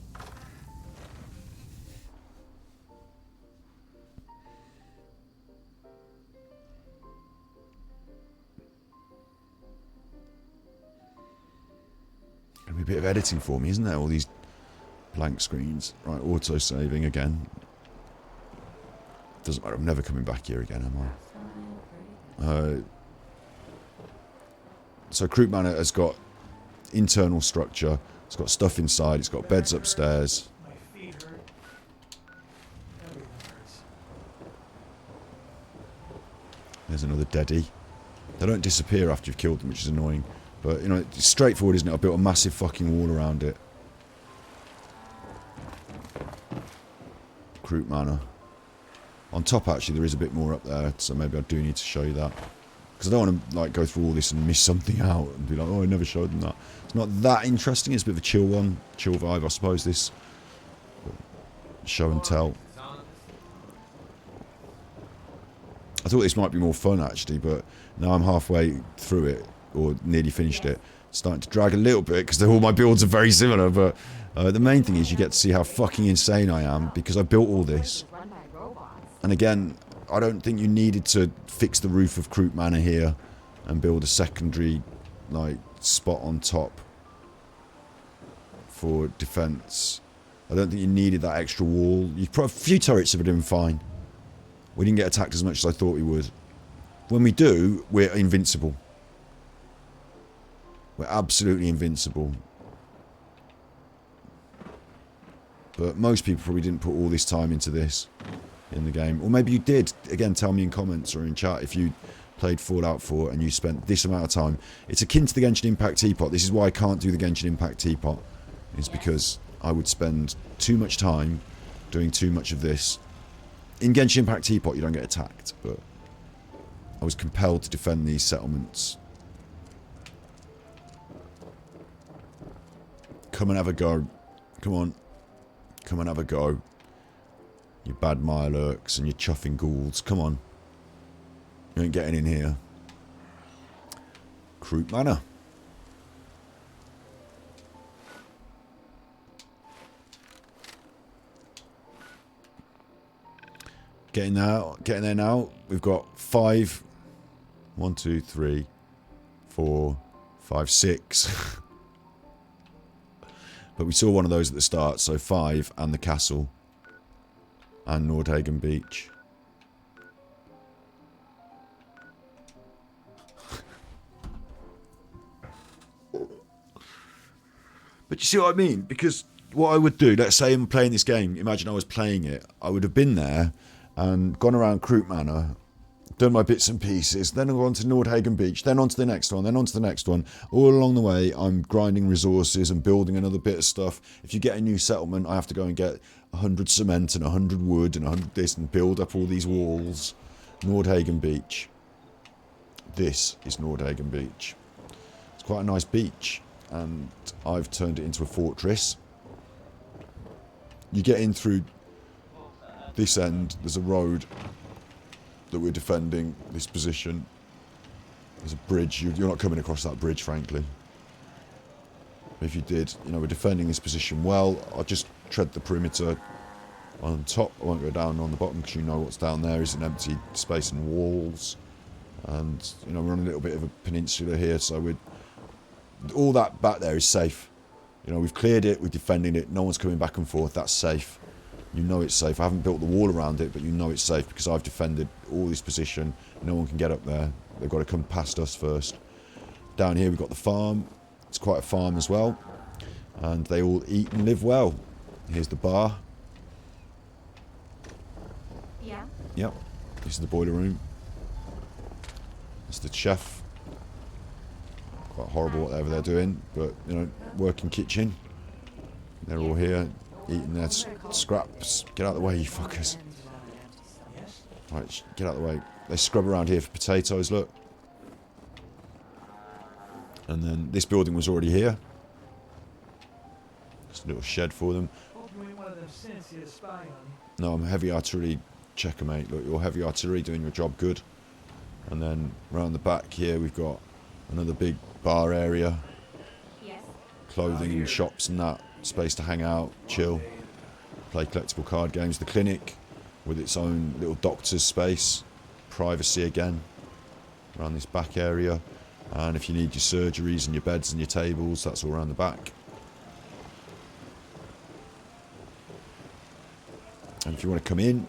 Gonna be a bit of editing for me, isn't there? All these blank screens. Right, auto-saving again. Doesn't matter, I'm never coming back here again, am I? So Croup Manor has got internal structure. It's got stuff inside. It's got beds upstairs. My feet hurt. Everything hurts. There's another deadie. They don't disappear after you've killed them, which is annoying. But, you know, it's straightforward, isn't it? I built a massive fucking wall around it. Croup Manor. On top, actually, there is a bit more up there, so maybe I do need to show you that. Because I don't want to like go through all this and miss something out and be like, oh, I never showed them that. It's not that interesting. It's a bit of a chill one. Chill vibe, I suppose, this. But show and tell. I thought this might be more fun, actually, but now I'm halfway through it, or nearly finished it. It's starting to drag a little bit, because all my builds are very similar, but the main thing is you get to see how fucking insane I am, because I built all this. And again, I don't think you needed to fix the roof of Croup Manor here and build a secondary, like, spot on top for defence. I don't think you needed that extra wall. You put a few turrets have been fine. We didn't get attacked as much as I thought we would. When we do, we're invincible. We're absolutely invincible. But most people probably didn't put all this time into this in the game. Or maybe you did. Again, tell me in comments or in chat if you played Fallout 4 and you spent this amount of time. It's akin to the Genshin Impact teapot. This is why I can't do the Genshin Impact teapot. It's because I would spend too much time doing too much of this. In Genshin Impact teapot you don't get attacked, but I was compelled to defend these settlements. Come and have a go. Come on. Come and have a go. You bad Mirelurks and your chuffing ghouls. Come on. You ain't getting in here. Croup Manor. Getting there now. We've got 5. 1, 2, 3, 4, 5, 6. But we saw one of those at the start, so 5 and the castle. And Nordhagen Beach. But you see what I mean? Because what I would do, let's say I'm playing this game, imagine I was playing it, I would have been there and gone around Croup Manor, done my bits and pieces, then I've gone to Nordhagen Beach, then on to the next one, then on to the next one. All along the way, I'm grinding resources and building another bit of stuff. If you get a new settlement, I have to go and get 100 cement and 100 wood and 100 this and build up all these walls. Nordhagen Beach. This is Nordhagen Beach. It's quite a nice beach, and I've turned it into a fortress. You get in through this end, there's a road that we're defending, this position. There's a bridge, you're not coming across that bridge, frankly. If you did, you know, we're defending this position well. I'll just tread the perimeter on top, I won't go down on the bottom because you know what's down there is an empty space and walls. And, you know, we're on a little bit of a peninsula here, so all that back there is safe. You know, we've cleared it, we're defending it, no one's coming back and forth, that's safe. You know it's safe. I haven't built the wall around it, but you know it's safe because I've defended all this position. No one can get up there. They've got to come past us first. Down here we've got the farm. It's quite a farm as well. And they all eat and live well. Here's the bar. Yeah? Yep. This is the boiler room. It's the chef. Quite horrible whatever they're doing, but, you know, working kitchen. They're all here. Eating their scraps. Get out of the way, you fuckers. Right, get out of the way. They scrub around here for potatoes, look. And then this building was already here. Just a little shed for them. No, I'm heavy artillery checker, mate. Look, you're heavy artillery doing your job good. And then round the back here we've got another big bar area. Clothing and shops and that. Space to hang out, chill, play collectible card games. The clinic with its own little doctor's space, privacy again around this back area. And if you need your surgeries and your beds and your tables, that's all around the back. And if you want to come in,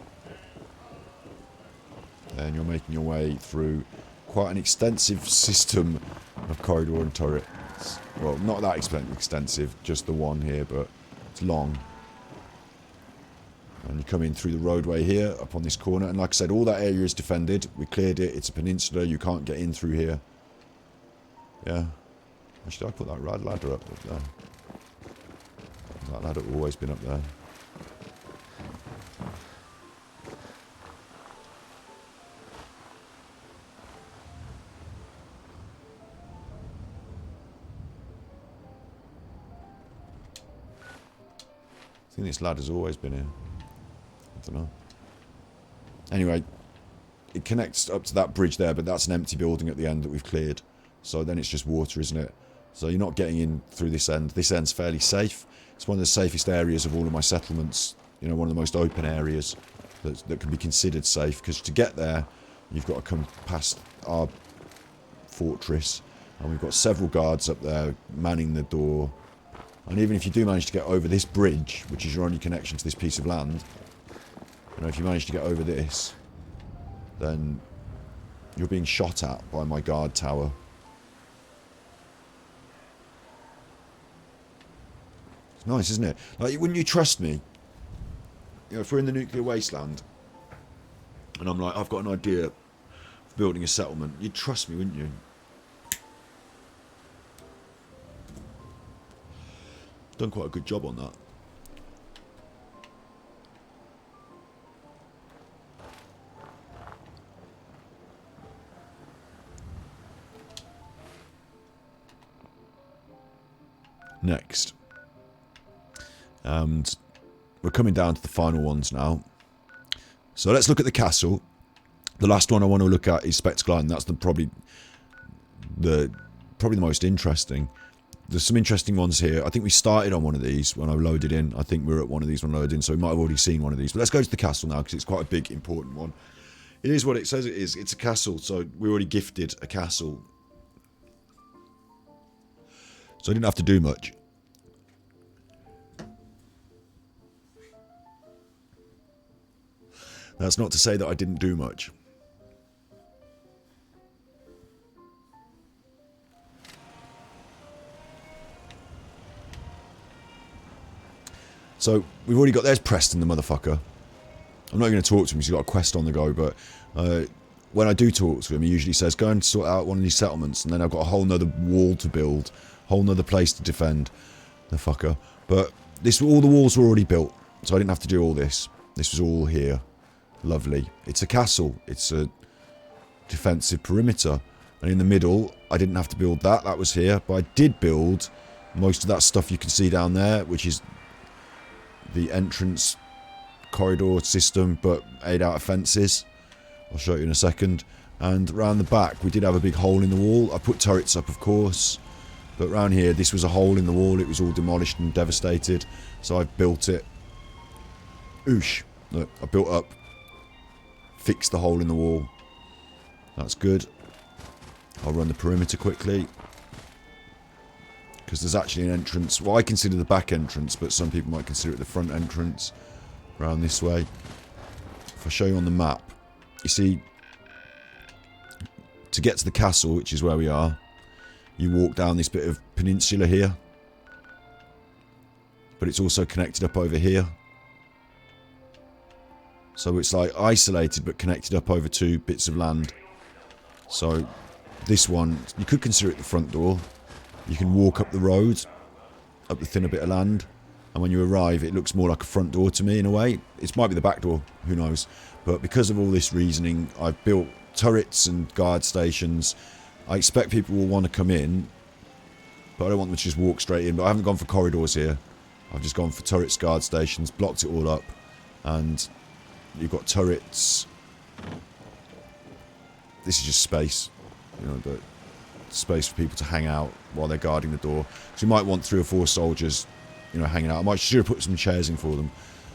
then you're making your way through quite an extensive system of corridor and turret. Well, not that extensive, just the one here, but it's long. And you come in through the roadway here, up on this corner, and like I said, all that area is defended. We cleared it, it's a peninsula, you can't get in through here. Yeah. Should I put that ladder up there? That ladder always been up there. I think this ladder's always been here. I don't know. Anyway, it connects up to that bridge there, but that's an empty building at the end that we've cleared. So then it's just water, isn't it? So you're not getting in through this end. This end's fairly safe. It's one of the safest areas of all of my settlements. You know, one of the most open areas that can be considered safe. Because to get there, you've got to come past our fortress. And we've got several guards up there manning the door. And even if you do manage to get over this bridge, which is your only connection to this piece of land, you know, if you manage to get over this, then you're being shot at by my guard tower. It's nice, isn't it? Like, wouldn't you trust me You know, if we're in the nuclear wasteland, and I'm like, I've got an idea of building a settlement, you'd trust me, wouldn't you? Done quite a good job on that. Next. And we're coming down to the final ones now. So let's look at the castle. The last one I want to look at is Spectacle Island. That's probably the most interesting. There's some interesting ones here. I think we started on one of these when I loaded in. I think we were at one of these when I loaded in, so we might have already seen one of these. But let's go to the castle now, because it's quite a big, important one. It is what it says it is. It's a castle, so we already gifted a castle. So I didn't have to do much. That's not to say that I didn't do much. So, we've already got... There's Preston, the motherfucker. I'm not going to talk to him because he's got a quest on the go, but... when I do talk to him, he usually says, go and sort out one of these settlements, and then I've got a whole nother wall to build. Whole nother place to defend. The fucker. But, all the walls were already built, so I didn't have to do all this. This was all here. Lovely. It's a castle. It's a defensive perimeter. And in the middle, I didn't have to build that. That was here. But I did build most of that stuff you can see down there, which is the entrance corridor system, but made out of fences. I'll show you in a second. And around the back, we did have a big hole in the wall. I put turrets up, of course. But around here, this was a hole in the wall. It was all demolished and devastated. So I built it. Oosh. Look, I built up. Fixed the hole in the wall. That's good. I'll run the perimeter quickly. Because there's actually an entrance. Well, I consider the back entrance, but some people might consider it the front entrance. Around this way. If I show you on the map, you see, to get to the castle, which is where we are, you walk down this bit of peninsula here. But it's also connected up over here. So it's like isolated but connected up over two bits of land. So this one, you could consider it the front door. You can walk up the road, up the thinner bit of land, and when you arrive it looks more like a front door to me in a way. It might be the back door, who knows. But because of all this reasoning, I've built turrets and guard stations. I expect people will want to come in, but I don't want them to just walk straight in. But I haven't gone for corridors here. I've just gone for turrets, guard stations, blocked it all up, and you've got turrets. This is just space, you know, the space for people to hang out while they're guarding the door. So you might want 3 or 4 soldiers, you know, hanging out. I should have put some chairs in for them.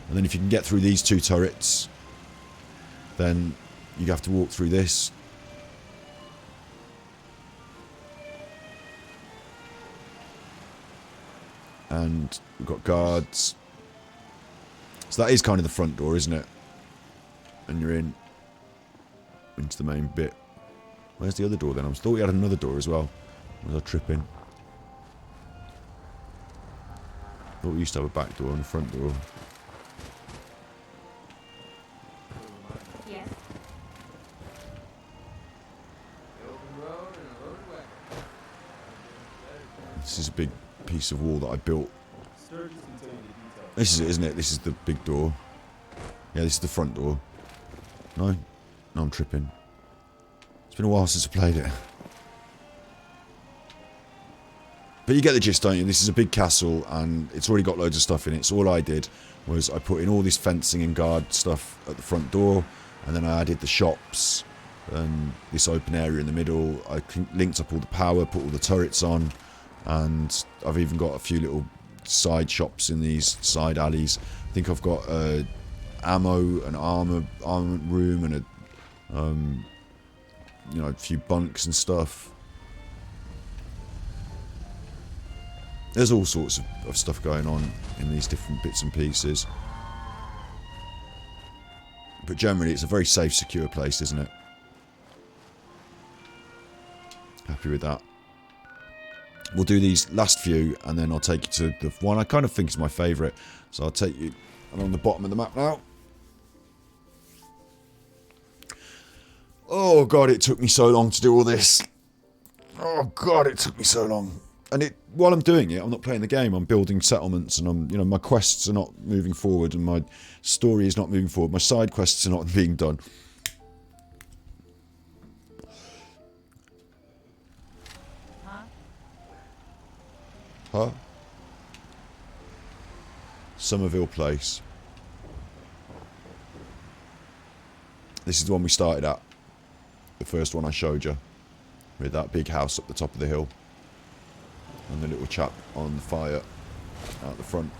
And then if you can get through these 2 turrets, then you have to walk through this. And we've got guards. So that is kind of the front door, isn't it? And you're into the main bit. Where's the other door then? I thought we had another door as well. Was I tripping? Thought we used to have a back door and a front door. Yes. This is a big piece of wall that I built. This is it, isn't it? This is the big door. Yeah, this is the front door. No? No, I'm tripping. It's been a while since I played it. But you get the gist, don't you? This is a big castle and it's already got loads of stuff in it. So all I did was I put in all this fencing and guard stuff at the front door, and then I added the shops and this open area in the middle. I linked up all the power, put all the turrets on, and I've even got a few little side shops in these side alleys. I think I've got ammo, an armament room, and you know, a few bunks and stuff. There's all sorts of stuff going on in these different bits and pieces. But generally, it's a very safe, secure place, isn't it? Happy with that. We'll do these last few, and then I'll take you to the one I kind of think is my favourite. So I'll take you along the bottom of the map now. Oh god, it took me so long to do all this. Oh god, it took me so long. And while I'm doing it, I'm not playing the game. I'm building settlements, and my quests are not moving forward, and my story is not moving forward. My side quests are not being done. Huh? Somerville Place. This is the one we started at. The first one I showed you. With that big house up the top of the hill. And the little chap on the fire out the front.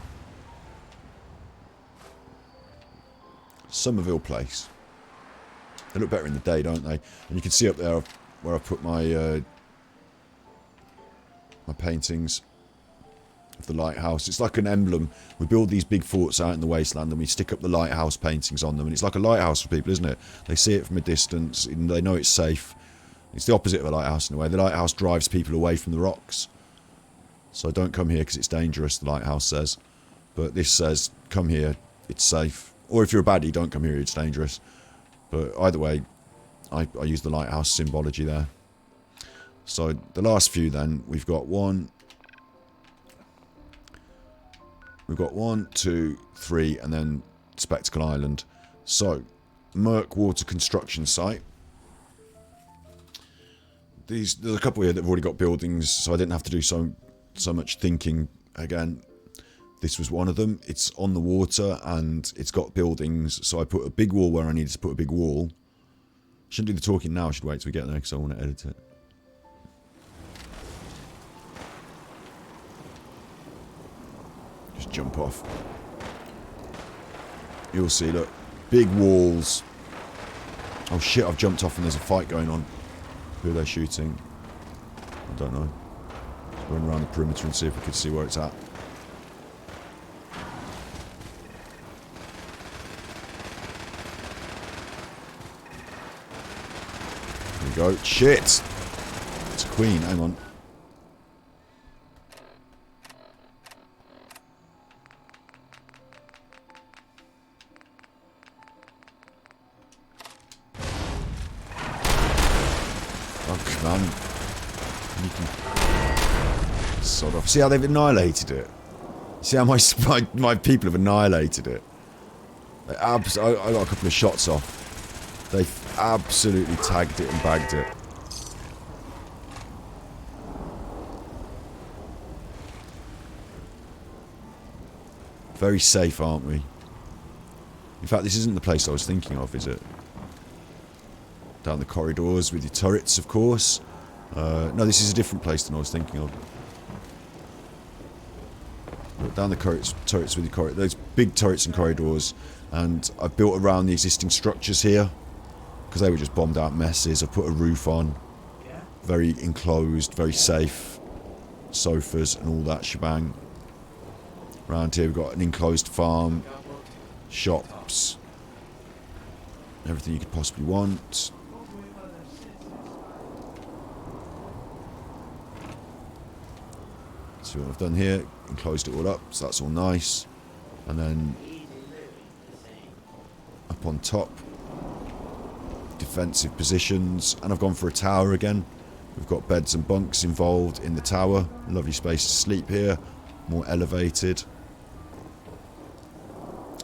Somerville Place. They look better in the day, don't they? And you can see up there where I've put my my paintings of the lighthouse. It's like an emblem. We build these big forts out in the wasteland and we stick up the lighthouse paintings on them. And it's like a lighthouse for people, isn't it? They see it from a distance and they know it's safe. It's the opposite of a lighthouse in a way. The lighthouse drives people away from the rocks. So don't come here because it's dangerous, the lighthouse says. But this says, come here, it's safe. Or if you're a baddie, don't come here, it's dangerous. But either way, I use the lighthouse symbology there. So the last few then, we've got one, 2, 3, and then Spectacle Island. So, Merc Water Construction Site. There's a couple here that have already got buildings, so I didn't have to do so much thinking again. This was one of them. It's on the water and it's got buildings, so I put a big wall where I needed to put a big wall. Shouldn't do the talking now, I should wait till we get there because I want to edit it. Just jump off. You'll see, look. Big walls. Oh shit, I've jumped off and there's a fight going on. Who are they shooting? I don't know. Let's run around the perimeter and see if we can see where it's at. There we go. Shit! It's a queen, hang on. Man, you can sod off. See how they've annihilated it? See how my people have annihilated it? I got a couple of shots off. They've absolutely tagged it and bagged it. Very safe, aren't we? In fact, this isn't the place I was thinking of, is it? Down the corridors with your turrets, of course. No, this is a different place than I was thinking of. But down the turrets with your corridors. Those big turrets and corridors. And I built around the existing structures here. Because they were just bombed out messes. I put a roof on. Very enclosed, very safe. Sofas and all that shebang. Around here we've got an enclosed farm. Shops. Everything you could possibly want. See what I've done here, enclosed it all up, so that's all nice. And then up on top, defensive positions, and I've gone for a tower again. We've got beds and bunks involved in the tower. Lovely space to sleep here, more elevated.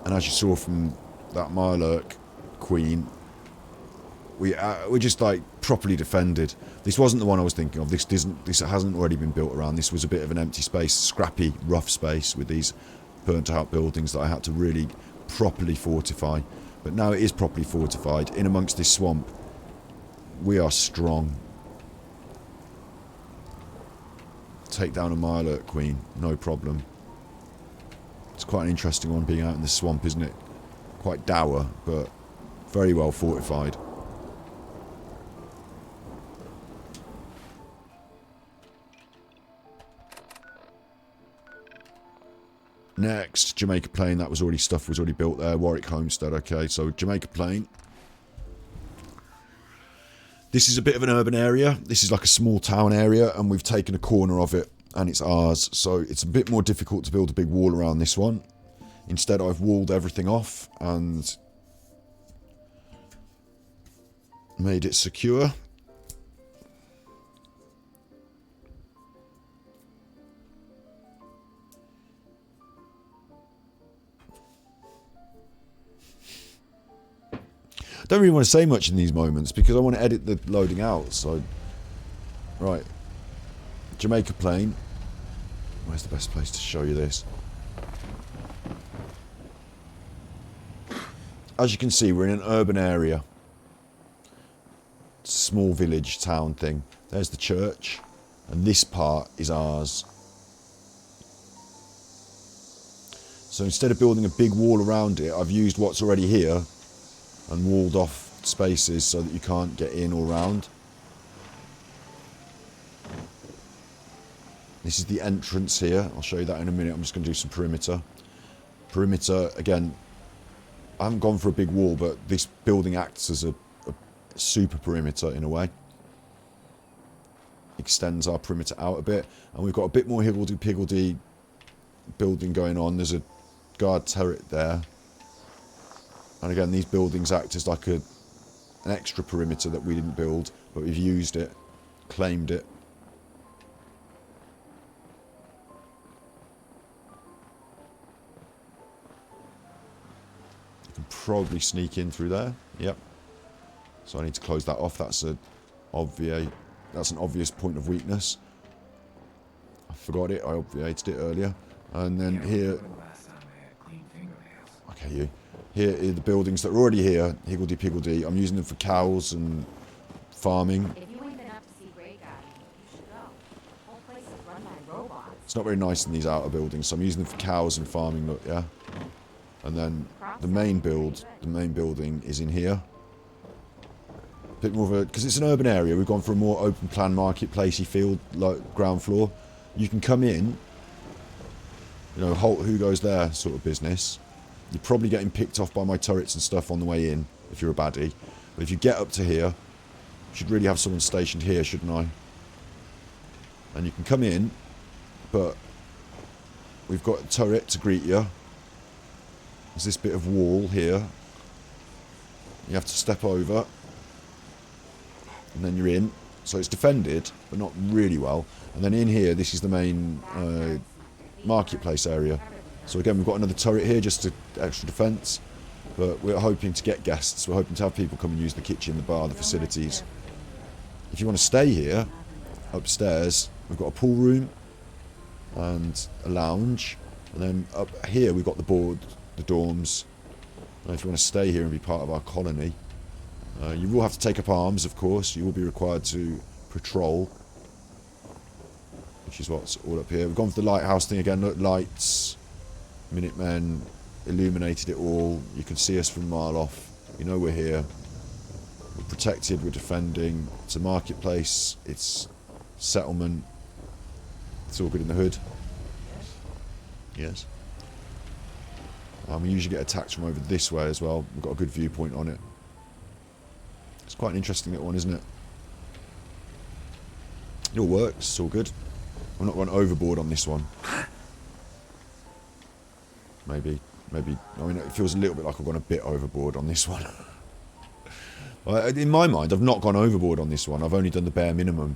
And as you saw from that Mirelurk Queen, we're just like properly defended. This wasn't the one I was thinking of. This hasn't already been built around. This was a bit of an empty space, scrappy, rough space with these burnt out buildings that I had to really properly fortify. But now it is properly fortified. In amongst this swamp, we are strong. Take down a Mirelurk Queen, no problem. It's quite an interesting one being out in the swamp, isn't it? Quite dour, but very well fortified. Next, Jamaica Plain. That was already stuff was already built there. Warwick Homestead. Okay, so Jamaica Plain. This is a bit of an urban area. This is like a small town area, and we've taken a corner of it, and it's ours. So it's a bit more difficult to build a big wall around this one. Instead, I've walled everything off, and Made it secure. I don't really want to say much in these moments because I want to edit the loading out. So, right, Jamaica Plain. Where's the best place to show you this? As you can see, we're in an urban area. Small village town thing. There's the church, and this part is ours. So instead of building a big wall around it, I've used what's already here and walled off spaces so that you can't get in or around. This is the entrance here. I'll show you that in a minute. I'm just going to do some perimeter. Perimeter, again, I haven't gone for a big wall, but this building acts as a super perimeter in a way. Extends our perimeter out a bit. And we've got a bit more higgledy-piggledy building going on. There's a guard turret there. And again, these buildings act as like an extra perimeter that we didn't build, but we've used it, claimed it. You can probably sneak in through there. Yep. So I need to close that off. That's an obvious point of weakness. I forgot it. I obviated it earlier. And then here. Okay, you. Here are the buildings that are already here, higgledy-piggledy. I'm using them for cows and farming. If you ain't been up to see Grey Garden, you should go. The whole place is run by robots. It's not very nice in these outer buildings, so I'm using them for cows and farming, look, yeah? And then the main building is in here. A bit more of a, because it's an urban area, we've gone for a more open plan marketplacey field, like ground floor. You can come in, you know, halt, who goes there sort of business. You're probably getting picked off by my turrets and stuff on the way in, if you're a baddie. But if you get up to here, should really have someone stationed here, shouldn't I? And you can come in, but we've got a turret to greet you. There's this bit of wall here. You have to step over. And then you're in. So it's defended, but not really well. And then in here, this is the main marketplace area. So again, we've got another turret here, just to extra defence. But we're hoping to get guests. We're hoping to have people come and use the kitchen, the bar, the facilities. If you want to stay here, upstairs, we've got a pool room and a lounge. And then up here, we've got the board, the dorms. And if you want to stay here and be part of our colony, you will have to take up arms, of course. You will be required to patrol, which is what's all up here. We've gone for the lighthouse thing again. Look, lights, Minutemen, illuminated it all. You can see us from a mile off. You know we're here. We're protected, we're defending. It's a marketplace, it's settlement. It's all good in the hood. Yes. We usually get attacked from over this way as well. We've got a good viewpoint on it. It's quite an interesting little one, isn't it? It all works, it's all good. I'm not going overboard on this one. Maybe, I mean, it feels a little bit like I've gone a bit overboard on this one. In my mind, I've not gone overboard on this one. I've only done the bare minimum,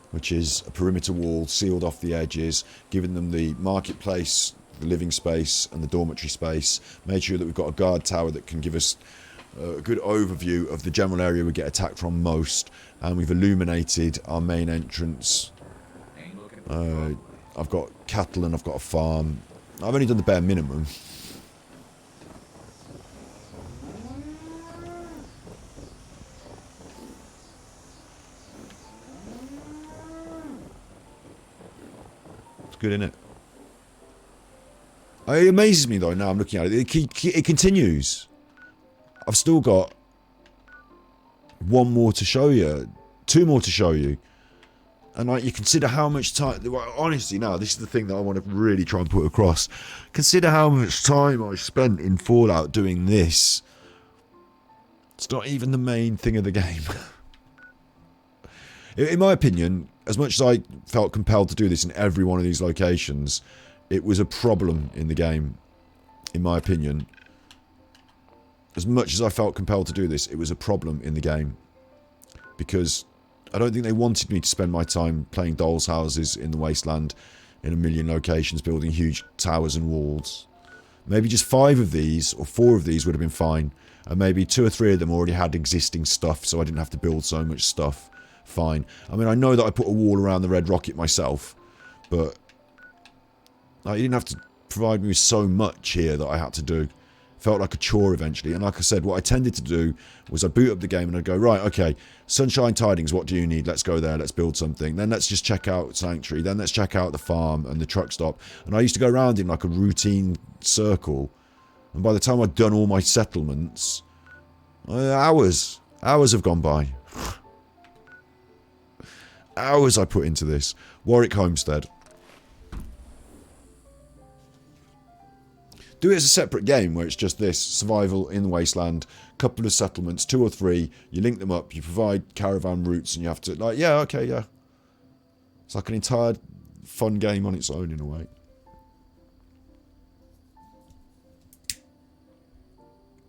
which is a perimeter wall, sealed off the edges, given them the marketplace, the living space, and the dormitory space. Made sure that we've got a guard tower that can give us a good overview of the general area we get attacked from most. And we've illuminated our main entrance. I've got cattle and I've got a farm. I've only done the bare minimum. It's good, isn't it? It amazes me though, now I'm looking at it. It continues. I've still got one more to show you. Two more to show you. And like, you consider how much time, honestly now, this is the thing that I want to really try and put across. Consider how much time I spent in Fallout doing this. It's not even the main thing of the game. In my opinion, as much as I felt compelled to do this in every one of these locations, it was a problem in the game, in my opinion. As much as I felt compelled to do this, it was a problem in the game. because I don't think they wanted me to spend my time playing dolls' houses in the wasteland in a million locations, building huge towers and walls. Maybe just 5 of these, or 4 of these would have been fine. And maybe 2 or 3 of them already had existing stuff, so I didn't have to build so much stuff. Fine. I mean, I know that I put a wall around the red rocket myself, but you didn't have to provide me with so much here that I had to do. Felt like a chore eventually. And like I said, what I tended to do was I'd boot up the game and I'd go, right, okay, Sunshine Tidings, what do you need? Let's go there, let's build something. Then let's just check out Sanctuary. Then let's check out the farm and the truck stop. And I used to go around in like a routine circle. And by the time I'd done all my settlements, hours have gone by. Hours I put into this. Warwick Homestead. Do it as a separate game where it's just this, survival in the wasteland, couple of settlements, 2 or 3, you link them up, you provide caravan routes, and you have to, like, yeah, okay, yeah. It's like an entire fun game on its own in a way.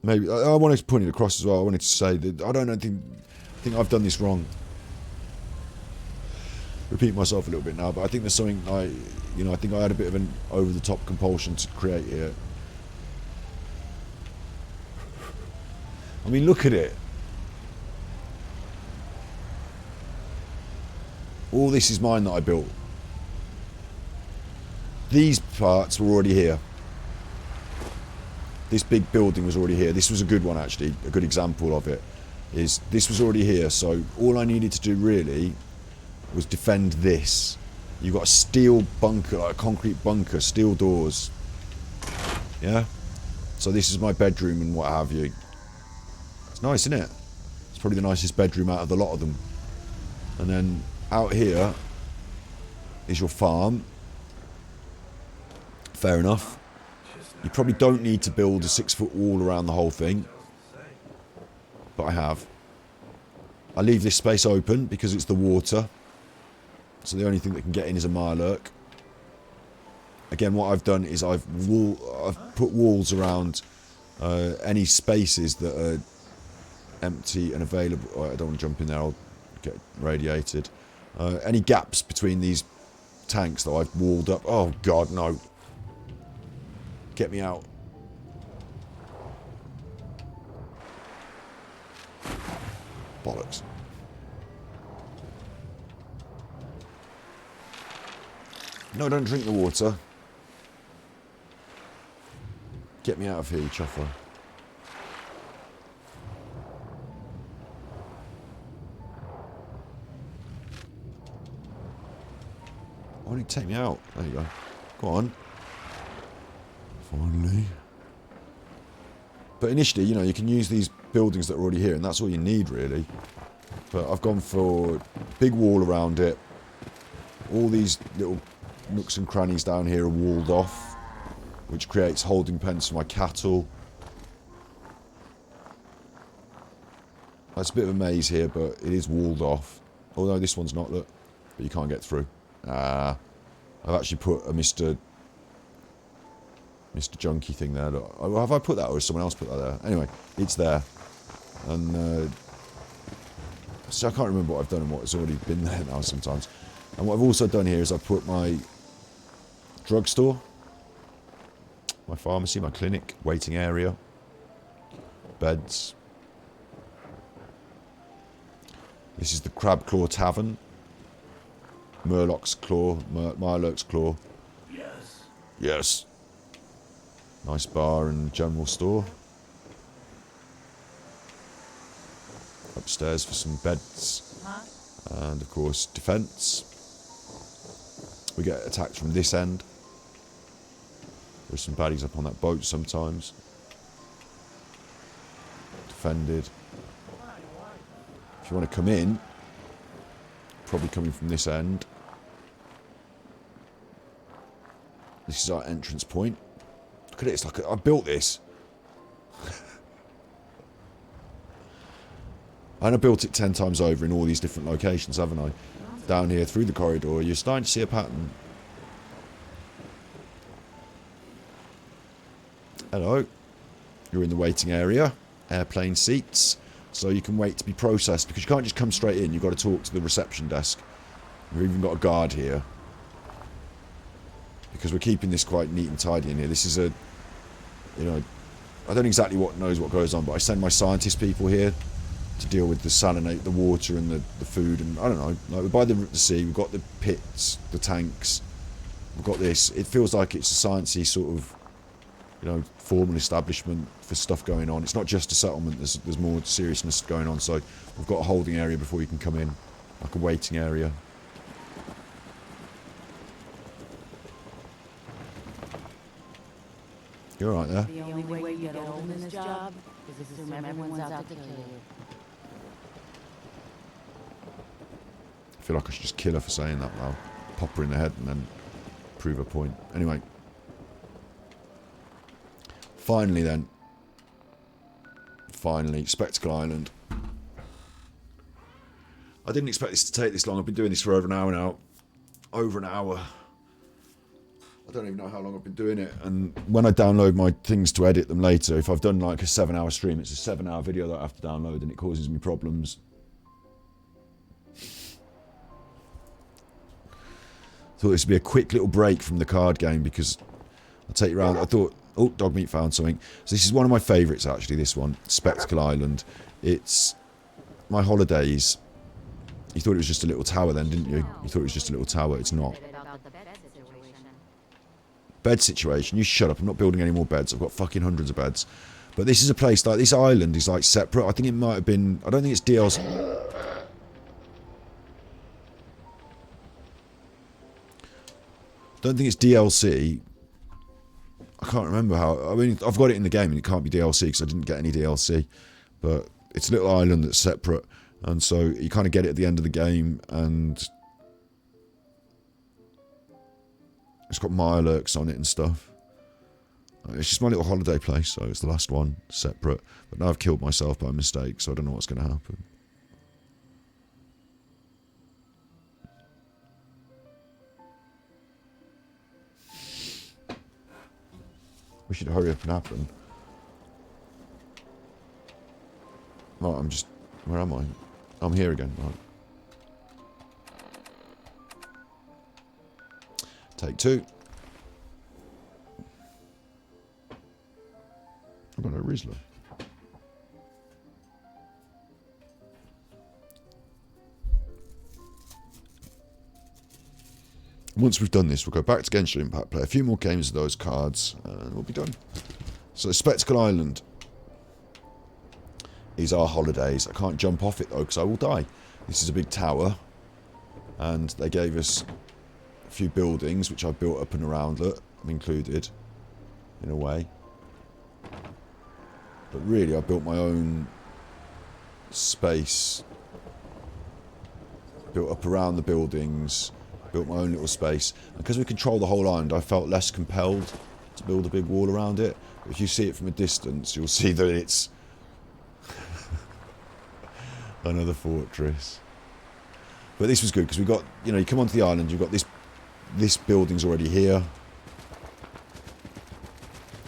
Maybe, I wanted to put it across as well, I wanted to say that I think I've done this wrong. Repeat myself a little bit now, but I think there's something I think I had a bit of an over-the-top compulsion to create here. I mean, look at it. All this is mine that I built. These parts were already here. This big building was already here. This was a good one, actually. A good example of it. Is this was already here, so all I needed to do, really, was defend this. You've got a steel bunker, like a concrete bunker, steel doors. Yeah? So this is my bedroom and what have you. It's nice, isn't it? It's probably the nicest bedroom out of the lot of them. And then out here is your farm. Fair enough. You probably don't need to build a 6-foot wall around the whole thing. But I have. I leave this space open because it's the water. So the only thing that can get in is a Mirelurk. Again, what I've done is I've put walls around any spaces that are empty and available. Oh, I don't want to jump in there, I'll get radiated. Any gaps between these tanks that I've walled up. Oh god, no. Get me out. Bollocks. No, don't drink the water. Get me out of here, you chuffer. Why don't you take me out? There you go. Go on. Finally. But initially, you know, you can use these buildings that are already here, and that's all you need, really. But I've gone for big wall around it. All these little nooks and crannies down here are walled off, which creates holding pens for my cattle. That's a bit of a maze here, but it is walled off. Although this one's not, look. But you can't get through. I've actually put a Mr. Junkie thing there. Look. Have I put that, or has someone else put that there? Anyway, it's there. And, so I can't remember what I've done and what's already been there now sometimes. And what I've also done here is I've put my drugstore, my pharmacy, my clinic, waiting area, beds. This is the Crab Claw Tavern. Murloc's Claw, Mirelurk's Claw. Yes. Yes. Nice bar and general store. Upstairs for some beds. And of course, defence. We get attacked from this end. There's some baddies up on that boat sometimes. Defended. If you want to come in, probably coming from this end. This is our entrance point. Look at it, it's like I built this. And I built it 10 times over in all these different locations, haven't I? Down here through the corridor, you're starting to see a pattern. Hello. You're in the waiting area. Airplane seats. so you can wait to be processed, because you can't just come straight in. You've got to talk to the reception desk. We've even got a guard here, because we're keeping this quite neat and tidy in here. This is a, you know, I don't exactly knows what goes on, but I send my scientist people here to deal with the salinate, the water and the food, and I don't know, like we're by the sea, we've got the pits, the tanks, we've got this. It feels like it's a sciencey sort of, you know, formal establishment for stuff going on. It's not just a settlement, there's more seriousness going on. So we've got a holding area before you can come in, like a waiting area. You're alright there? The only way you get old in this job is assume everyone's out to kill you. I feel like I should just kill her for saying that now. Pop her in the head and then prove her point. Anyway. Finally then. Finally, Spectacle Island. I didn't expect this to take this long. I've been doing this for over an hour now. Over an hour. I don't even know how long I've been doing it. And when I download my things to edit them later, if I've done like a 7-hour stream, it's a 7-hour video that I have to download and it causes me problems. Thought this would be a quick little break from the card game, because I'll take you around. I thought, oh, dog meat found something. So this is one of my favourites actually, this one, Spectacle Island. It's my holidays. You thought it was just a little tower then, didn't you? You thought it was just a little tower. It's not. Bed situation. You shut up. I'm not building any more beds. I've got fucking hundreds of beds. But this is a place, like, this island is like separate. I think it might have been, I don't think it's DLC. Don't think it's DLC. I can't remember how. I mean, I've got it in the game and it can't be DLC because I didn't get any DLC. But it's a little island that's separate. And so you kind of get it at the end of the game, and it's got Mirelurks on it and stuff. It's just my little holiday place, so it's the last one, separate. But now I've killed myself by mistake, so I don't know what's going to happen. We should hurry up and happen. Right, I'm just... Where am I? I'm here again, right. Take 2. I've got no Rizzler. Once we've done this, we'll go back to Genshin Impact, play a few more games of those cards, and we'll be done. So Spectacle Island is our holidays. I can't jump off it though, because I will die. This is a big tower, and they gave us a few buildings, which I built up and around it. I'm included, in a way. But really, I built my own space. Built up around the buildings. Built my own little space. And because we control the whole island, I felt less compelled to build a big wall around it. But if you see it from a distance, you'll see that it's another fortress. But this was good because we got, you know, you come onto the island, you've got this building's already here.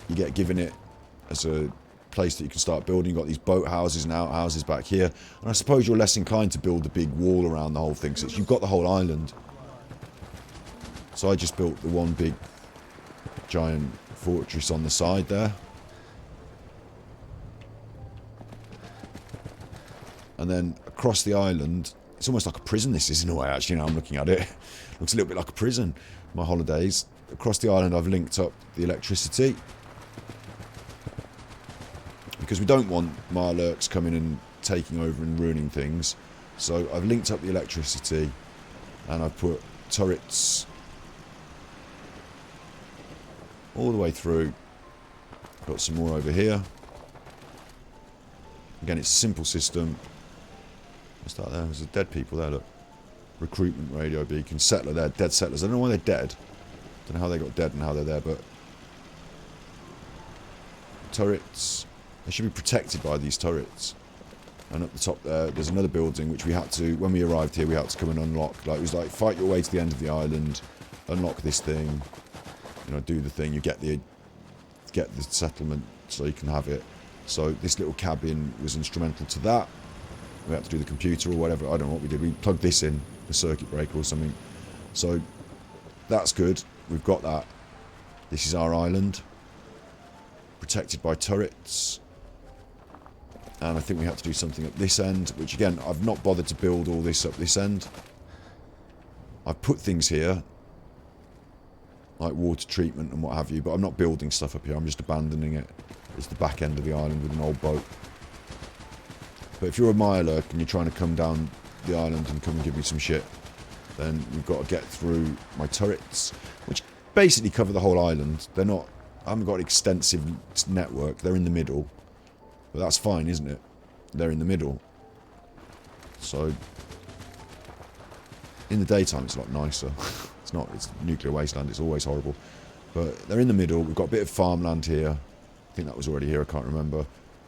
You get given it as a place that you can start building. You've got these boat houses and outhouses back here. And I suppose you're less inclined to build a big wall around the whole thing, since you've got the whole island. So I just built the one big giant fortress on the side there. And then across the island, it's almost like a prison this is in a way, actually, now I'm looking at it. Looks a little bit like a prison, my holidays. Across the island I've linked up the electricity. Because we don't want Mirelurks coming and taking over and ruining things. So I've linked up the electricity, and I've put turrets all the way through. Got some more over here. Again, it's a simple system. What's that there? There's dead people there, look. Recruitment radio beacon. Settler there. Dead settlers. I don't know why they're dead. Don't know how they got dead and how they're there, but... Turrets. They should be protected by these turrets. And up the top there, there's another building which we had to... When we arrived here, we had to come and unlock. Like, it was like, fight your way to the end of the island. Unlock this thing. You know, do the thing. You get the settlement so you can have it. So this little cabin was instrumental to that. We had to do the computer or whatever. I don't know what we did. We plugged this in, a circuit breaker or something. So that's good. We've got that. This is our island. Protected by turrets. And I think we had to do something at this end, which again, I've not bothered to build all this up this end. I've put things here, like water treatment and what have you, but I'm not building stuff up here. I'm just abandoning it. It's the back end of the island with an old boat. But if you're a Mirelurk and you're trying to come down the island and come and give me some shit, then you've got to get through my turrets, which basically cover the whole island. They're not... I haven't got an extensive network. They're in the middle. But that's fine, isn't it? They're in the middle. So... in the daytime, it's a lot nicer. It's not... it's nuclear wasteland. It's always horrible. But they're in the middle. We've got a bit of farmland here. I think that was already here. I can't remember.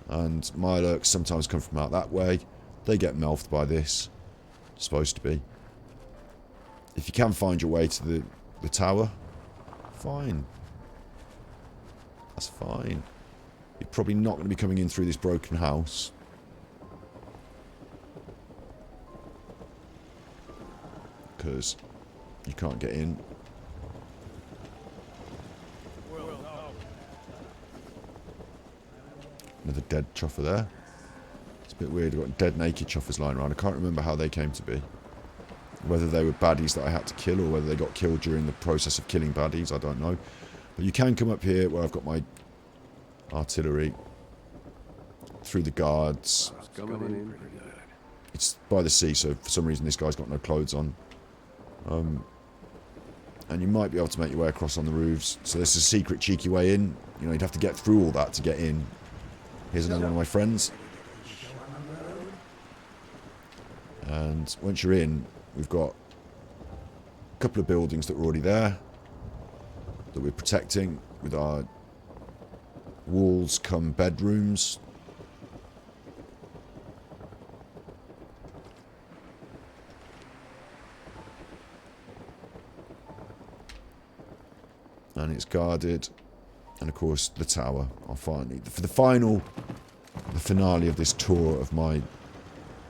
And Mirelurks sometimes come from out that way. They get melfed by this. Supposed to be. If you can find your way to the tower, fine. That's fine. You're probably not going to be coming in through this broken house. Because you can't get in. Another dead chuffer there. It's a bit weird. We've got dead naked chuffers lying around. I can't remember how they came to be. Whether they were baddies that I had to kill or whether they got killed during the process of killing baddies, I don't know. But you can come up here where I've got my artillery. Through the guards. It's by the sea, so for some reason this guy's got no clothes on. And you might be able to make your way across on the roofs. So there's a secret cheeky way in. You know, you'd have to get through all that to get in. Here's another one of my friends. And once you're in, we've got a couple of buildings that were already there that we're protecting with our walls come bedrooms. And it's guarded. And of course, the tower. I'll finally... for the finale of this tour of my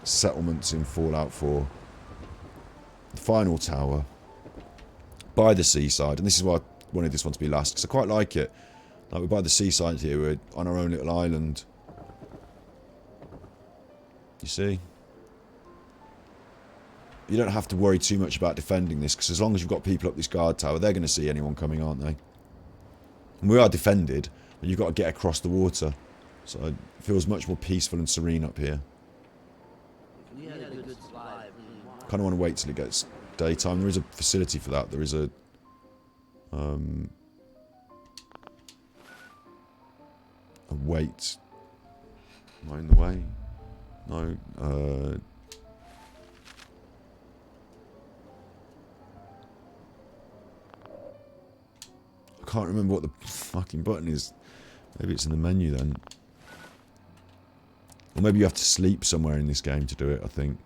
settlements in Fallout 4. The final tower. By the seaside. And this is why I wanted this one to be last. Because I quite like it. Like, we're by the seaside here. We're on our own little island. You see? You don't have to worry too much about defending this. Because as long as you've got people up this guard tower, they're going to see anyone coming, aren't they? And we are defended, but you've got to get across the water. So it feels much more peaceful and serene up here. Kind of want to wait till it gets daytime. There is a facility for that. There is a... a wait. Am I in the way? No. I can't remember what the fucking button is. Maybe it's in the menu then. Or maybe you have to sleep somewhere in this game to do it, I think.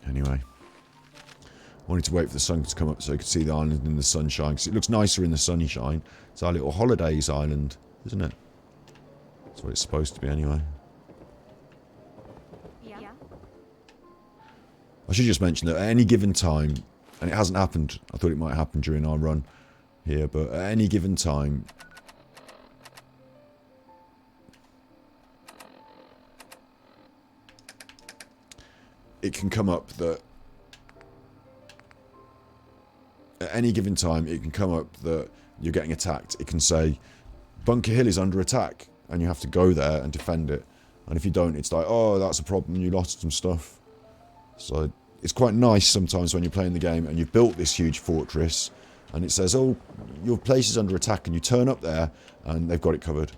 Anyway. I wanted to wait for the sun to come up so I could see the island in the sunshine. Because it looks nicer in the sunshine. It's our little holidays island, isn't it? That's what it's supposed to be anyway. Yeah. I should just mention that at any given time, and it hasn't happened, I thought it might happen during our run here, but at any given time, it can come up that at any given time, it can come up that you're getting attacked. It can say, Bunker Hill is under attack, and you have to go there and defend it. And if you don't, it's like, oh, that's a problem, you lost some stuff. So it's quite nice sometimes when you're playing the game and you've built this huge fortress, and it says, oh, your place is under attack, and you turn up there, and they've got it covered.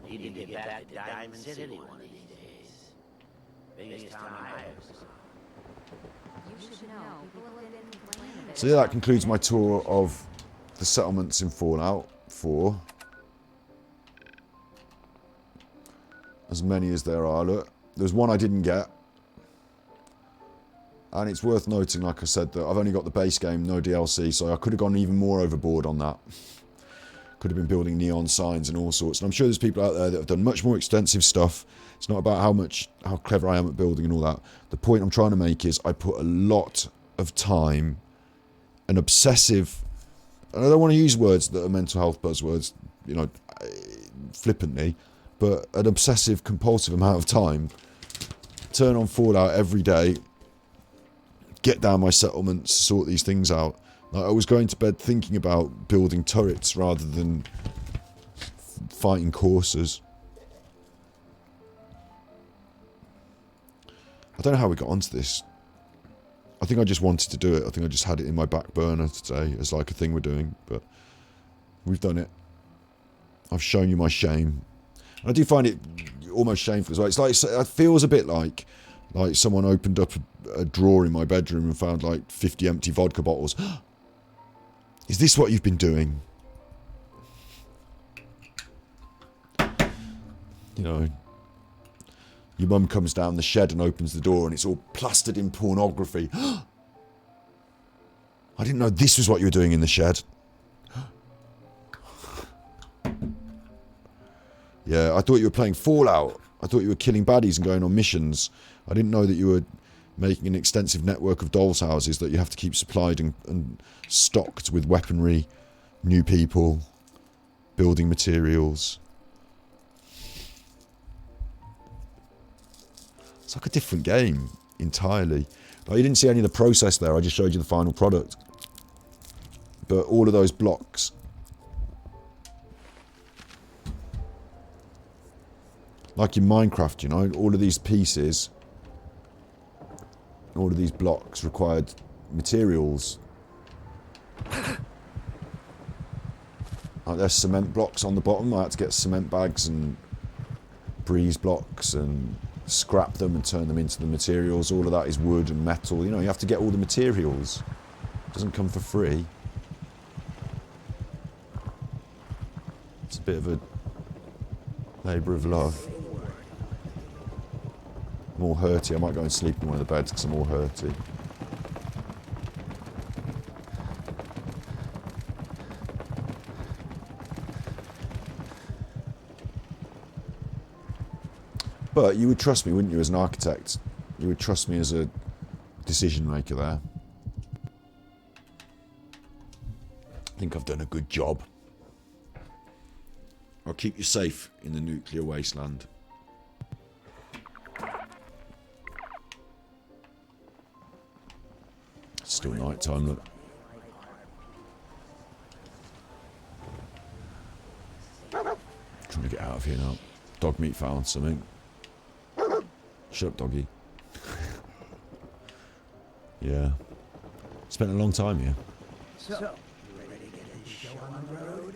You need to get back to Diamond City one of these days. Biggest town I ever saw. You should know. People have been complaining. So yeah, that concludes my tour of the settlements in Fallout 4. as many as there are. Look, there's one I didn't get. And it's worth noting, like I said, that I've only got the base game, no DLC, so I could have gone even more overboard on that. Could have been building neon signs and all sorts. And I'm sure there's people out there that have done much more extensive stuff. It's not about how clever I am at building and all that. The point I'm trying to make is I put a lot of time, an obsessive, and I don't want to use words that are mental health buzzwords, you know, flippantly, but an obsessive, compulsive amount of time. Turn on Fallout every day, get down my settlements, sort these things out. Like, I was going to bed thinking about building turrets rather than fighting coursers. I don't know how we got onto this. I think I just wanted to do it. I think I just had it in my back burner today as like a thing we're doing, but we've done it. I've shown you my shame. I do find it almost shameful as well. It's like, it feels a bit like someone opened up a drawer in my bedroom and found like 50 empty vodka bottles. Is this what you've been doing? You know, your mum comes down the shed and opens the door and it's all plastered in pornography. I didn't know this was what you were doing in the shed. Yeah, I thought you were playing Fallout. I thought you were killing baddies and going on missions. I didn't know that you were making an extensive network of dolls' houses that you have to keep supplied and stocked with weaponry, new people, building materials. It's like a different game entirely. Like, you didn't see any of the process there, I just showed you the final product. But all of those blocks, like in Minecraft, you know, all of these pieces, all of these blocks required materials. Like, there's cement blocks on the bottom. I had to get cement bags and breeze blocks and scrap them and turn them into the materials. All of that is wood and metal. You know, you have to get all the materials. It doesn't come for free. It's a bit of a labour of love. I'm all hurty. I might go and sleep in one of the beds because I'm all hurty. But you would trust me, wouldn't you, as an architect? You would trust me as a decision maker there. I think I've done a good job. I'll keep you safe in the nuclear wasteland. It's still night time, look. Trying to get out of here now. Dog meat found something. Shut up, doggy. Yeah. Spent a long time here. So, you ready to get a show on the road?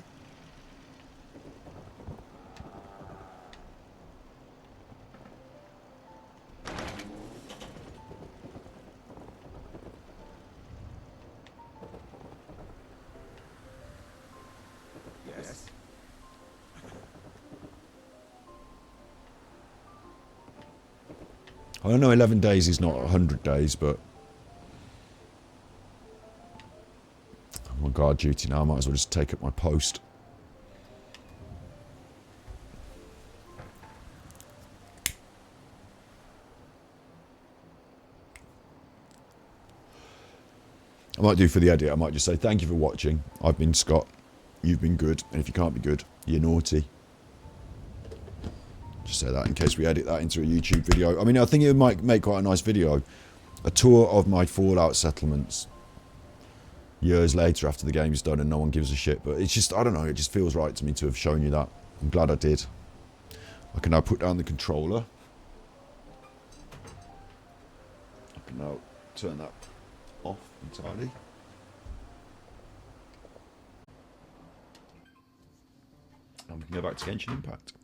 Yes. I know 11 days is not 100 days, but I'm on guard duty now. I might as well just take up my post. I might do for the edit, I might just say thank you for watching. I've been Scott. You've been good. And if you can't be good, you're naughty. Just say that in case we edit that into a YouTube video. I mean, I think it might make quite a nice video. A tour of my Fallout settlements. Years later after the game's done and no one gives a shit. But it's just, I don't know, it just feels right to me to have shown you that. I'm glad I did. I can now put down the controller. I can now turn that off entirely. And we can go back to Genshin Impact.